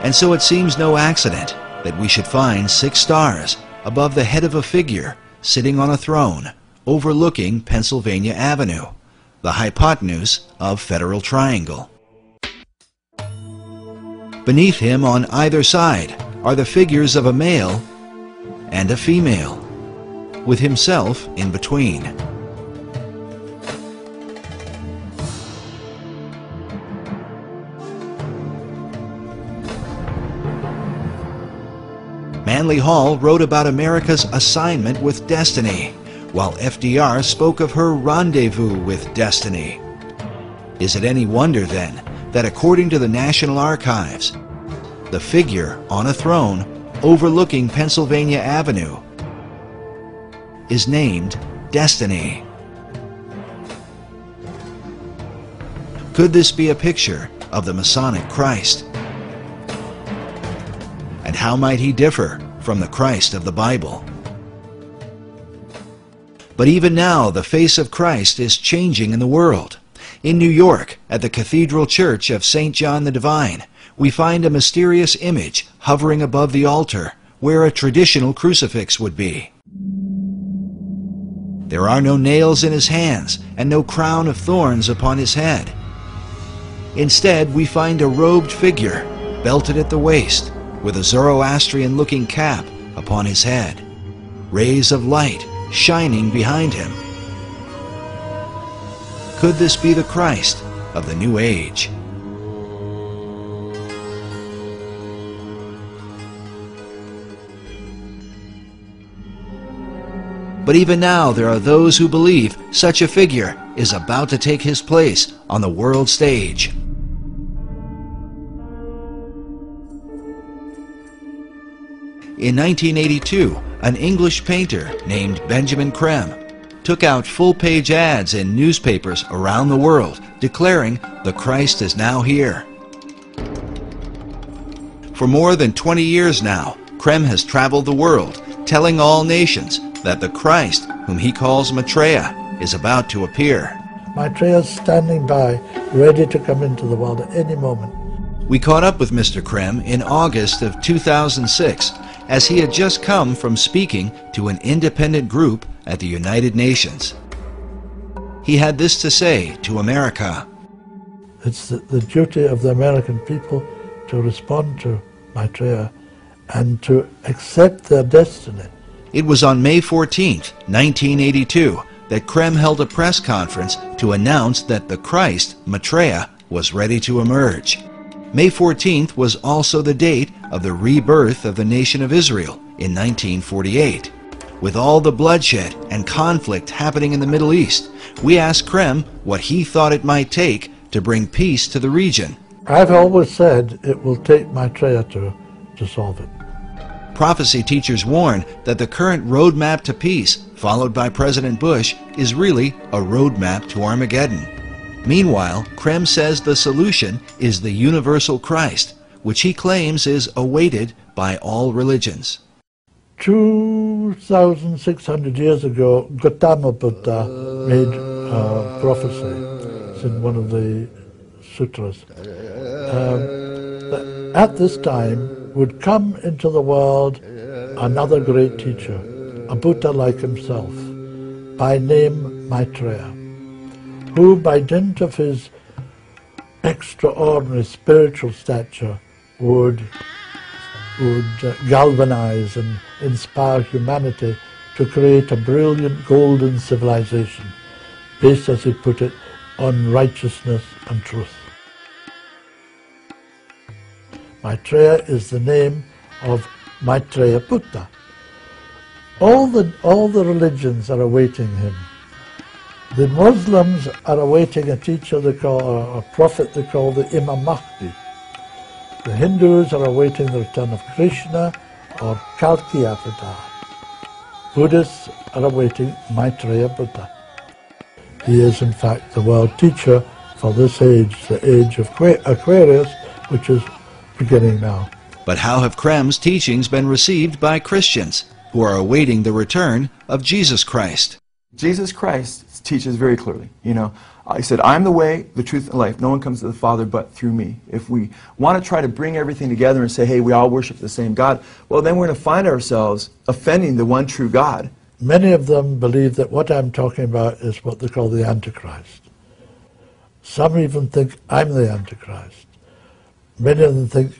And so it seems no accident that we should find 6 stars above the head of a figure sitting on a throne overlooking Pennsylvania Avenue, the hypotenuse of Federal Triangle. Beneath him on either side are the figures of a male and a female, with himself in between. Manley Hall wrote about America's assignment with destiny, while FDR spoke of her rendezvous with destiny. Is it any wonder, then, that according to the National Archives, the figure on a throne overlooking Pennsylvania Avenue is named Destiny? Could this be a picture of the Masonic Christ? And how might he differ from the Christ of the Bible? But even now, the face of Christ is changing in the world. In New York, at the Cathedral Church of St. John the Divine, we find a mysterious image hovering above the altar, where a traditional crucifix would be. There are no nails in his hands and no crown of thorns upon his head. Instead, we find a robed figure, belted at the waist, with a Zoroastrian-looking cap upon his head, rays of light shining behind him. Could this be the Christ of the New Age? But even now there are those who believe such a figure is about to take his place on the world stage. In 1982, an English painter named Benjamin Creme took out full-page ads in newspapers around the world declaring the Christ is now here. For more than 20 years now, Creme has traveled the world telling all nations that the Christ, whom he calls Maitreya, is about to appear. Maitreya is standing by, ready to come into the world at any moment. We caught up with Mr. Creme in August of 2006, as he had just come from speaking to an independent group at the United Nations. He had this to say to America. It's the duty of the American people to respond to Maitreya and to accept their destiny. It was on May 14th, 1982, that Creme held a press conference to announce that the Christ, Maitreya, was ready to emerge. May 14th was also the date of the rebirth of the nation of Israel in 1948. With all the bloodshed and conflict happening in the Middle East, we asked Creme what he thought it might take to bring peace to the region. I've always said it will take Maitreya to solve it. Prophecy teachers warn that the current roadmap to peace, followed by President Bush, is really a roadmap to Armageddon. Meanwhile, Creme says the solution is the universal Christ, which he claims is awaited by all religions. 2,600 years ago, Gautama Buddha made a prophecy. It's in one of the sutras. That at this time would come into the world another great teacher, a Buddha like himself, by name Maitreya, who by dint of his extraordinary spiritual stature would galvanize and inspire humanity to create a brilliant golden civilization based, as he put it, on righteousness and truth. Maitreya is the name of Maitreya Buddha. All the religions are awaiting him. The Muslims are awaiting a teacher they call, a prophet they call the Imam Mahdi. The Hindus are awaiting the return of Krishna or Kalki Avatar. Buddhists are awaiting Maitreya Buddha. He is in fact the world teacher for this age, the age of Aquarius, which is beginning now. But how have Creme's teachings been received by Christians who are awaiting the return of Jesus Christ? Jesus Christ teaches very clearly, he said, I'm the way, the truth, and life. No one comes to the Father but through me. If we want to try to bring everything together and say, hey, we all worship the same God, well, then we're going to find ourselves offending the one true God. Many of them believe that what I'm talking about is what they call the Antichrist. Some even think I'm the Antichrist. Many of them think,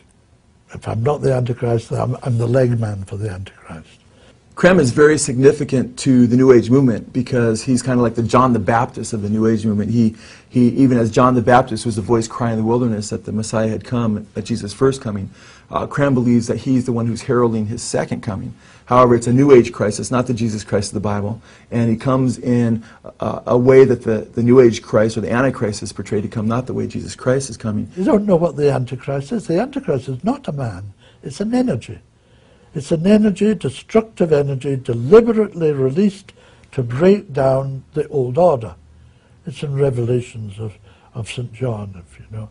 if I'm not the Antichrist, I'm the leg man for the Antichrist. Creme is very significant to the New Age movement because he's kind of like the John the Baptist of the New Age movement. He even as John the Baptist was the voice crying in the wilderness that the Messiah had come, at Jesus' first coming. Creme believes that he's the one who's heralding his second coming. However, it's a New Age Christ. It's not the Jesus Christ of the Bible. And he comes in a way that the New Age Christ or the Antichrist is portrayed to come, not the way Jesus Christ is coming. You don't know what the Antichrist is. The Antichrist is not a man. It's an energy. It's an energy, destructive energy, deliberately released to break down the old order. It's in Revelations of St. John, if you know.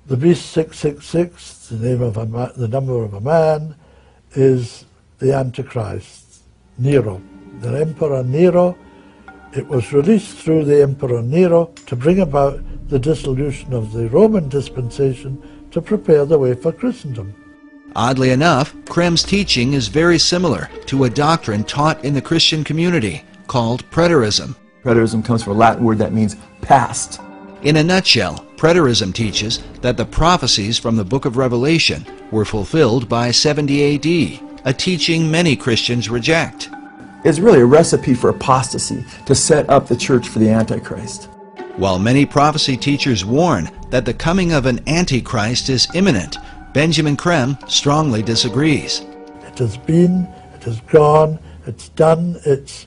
The beast 666, the number of a man, is the Antichrist, Nero. the Emperor Nero. It was released through the Emperor Nero to bring about the dissolution of the Roman dispensation to prepare the way for Christendom. Oddly enough, Krem's teaching is very similar to a doctrine taught in the Christian community called preterism. Preterism comes from a Latin word that means past. In a nutshell, preterism teaches that the prophecies from the book of Revelation were fulfilled by 70 AD, a teaching many Christians reject. It's really a recipe for apostasy to set up the church for the Antichrist. While many prophecy teachers warn that the coming of an Antichrist is imminent, Benjamin Creme strongly disagrees. It has been, it has gone, it's done its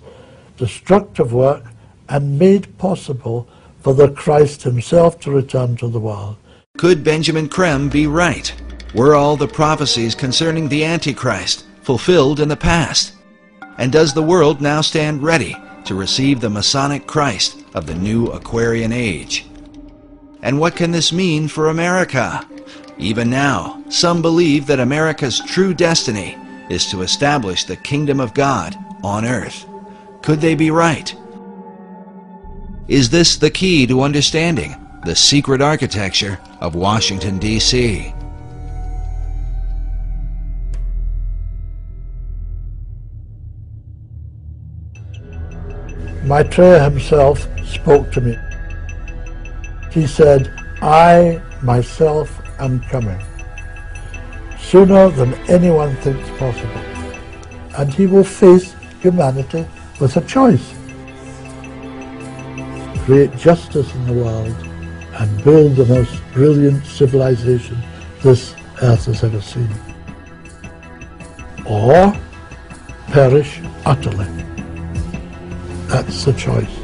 destructive work and made possible for the Christ himself to return to the world. Could Benjamin Creme be right? Were all the prophecies concerning the Antichrist fulfilled in the past? And does the world now stand ready to receive the Masonic Christ of the new Aquarian age? And what can this mean for America? Even now, some believe that America's true destiny is to establish the kingdom of God on earth. Could they be right? Is this the key to understanding the secret architecture of Washington, D.C.? Maitreya himself spoke to me. He said, I myself am coming, sooner than anyone thinks possible, and he will face humanity with a choice. Create justice in the world and build the most brilliant civilization this earth has ever seen. Or perish utterly. That's the choice.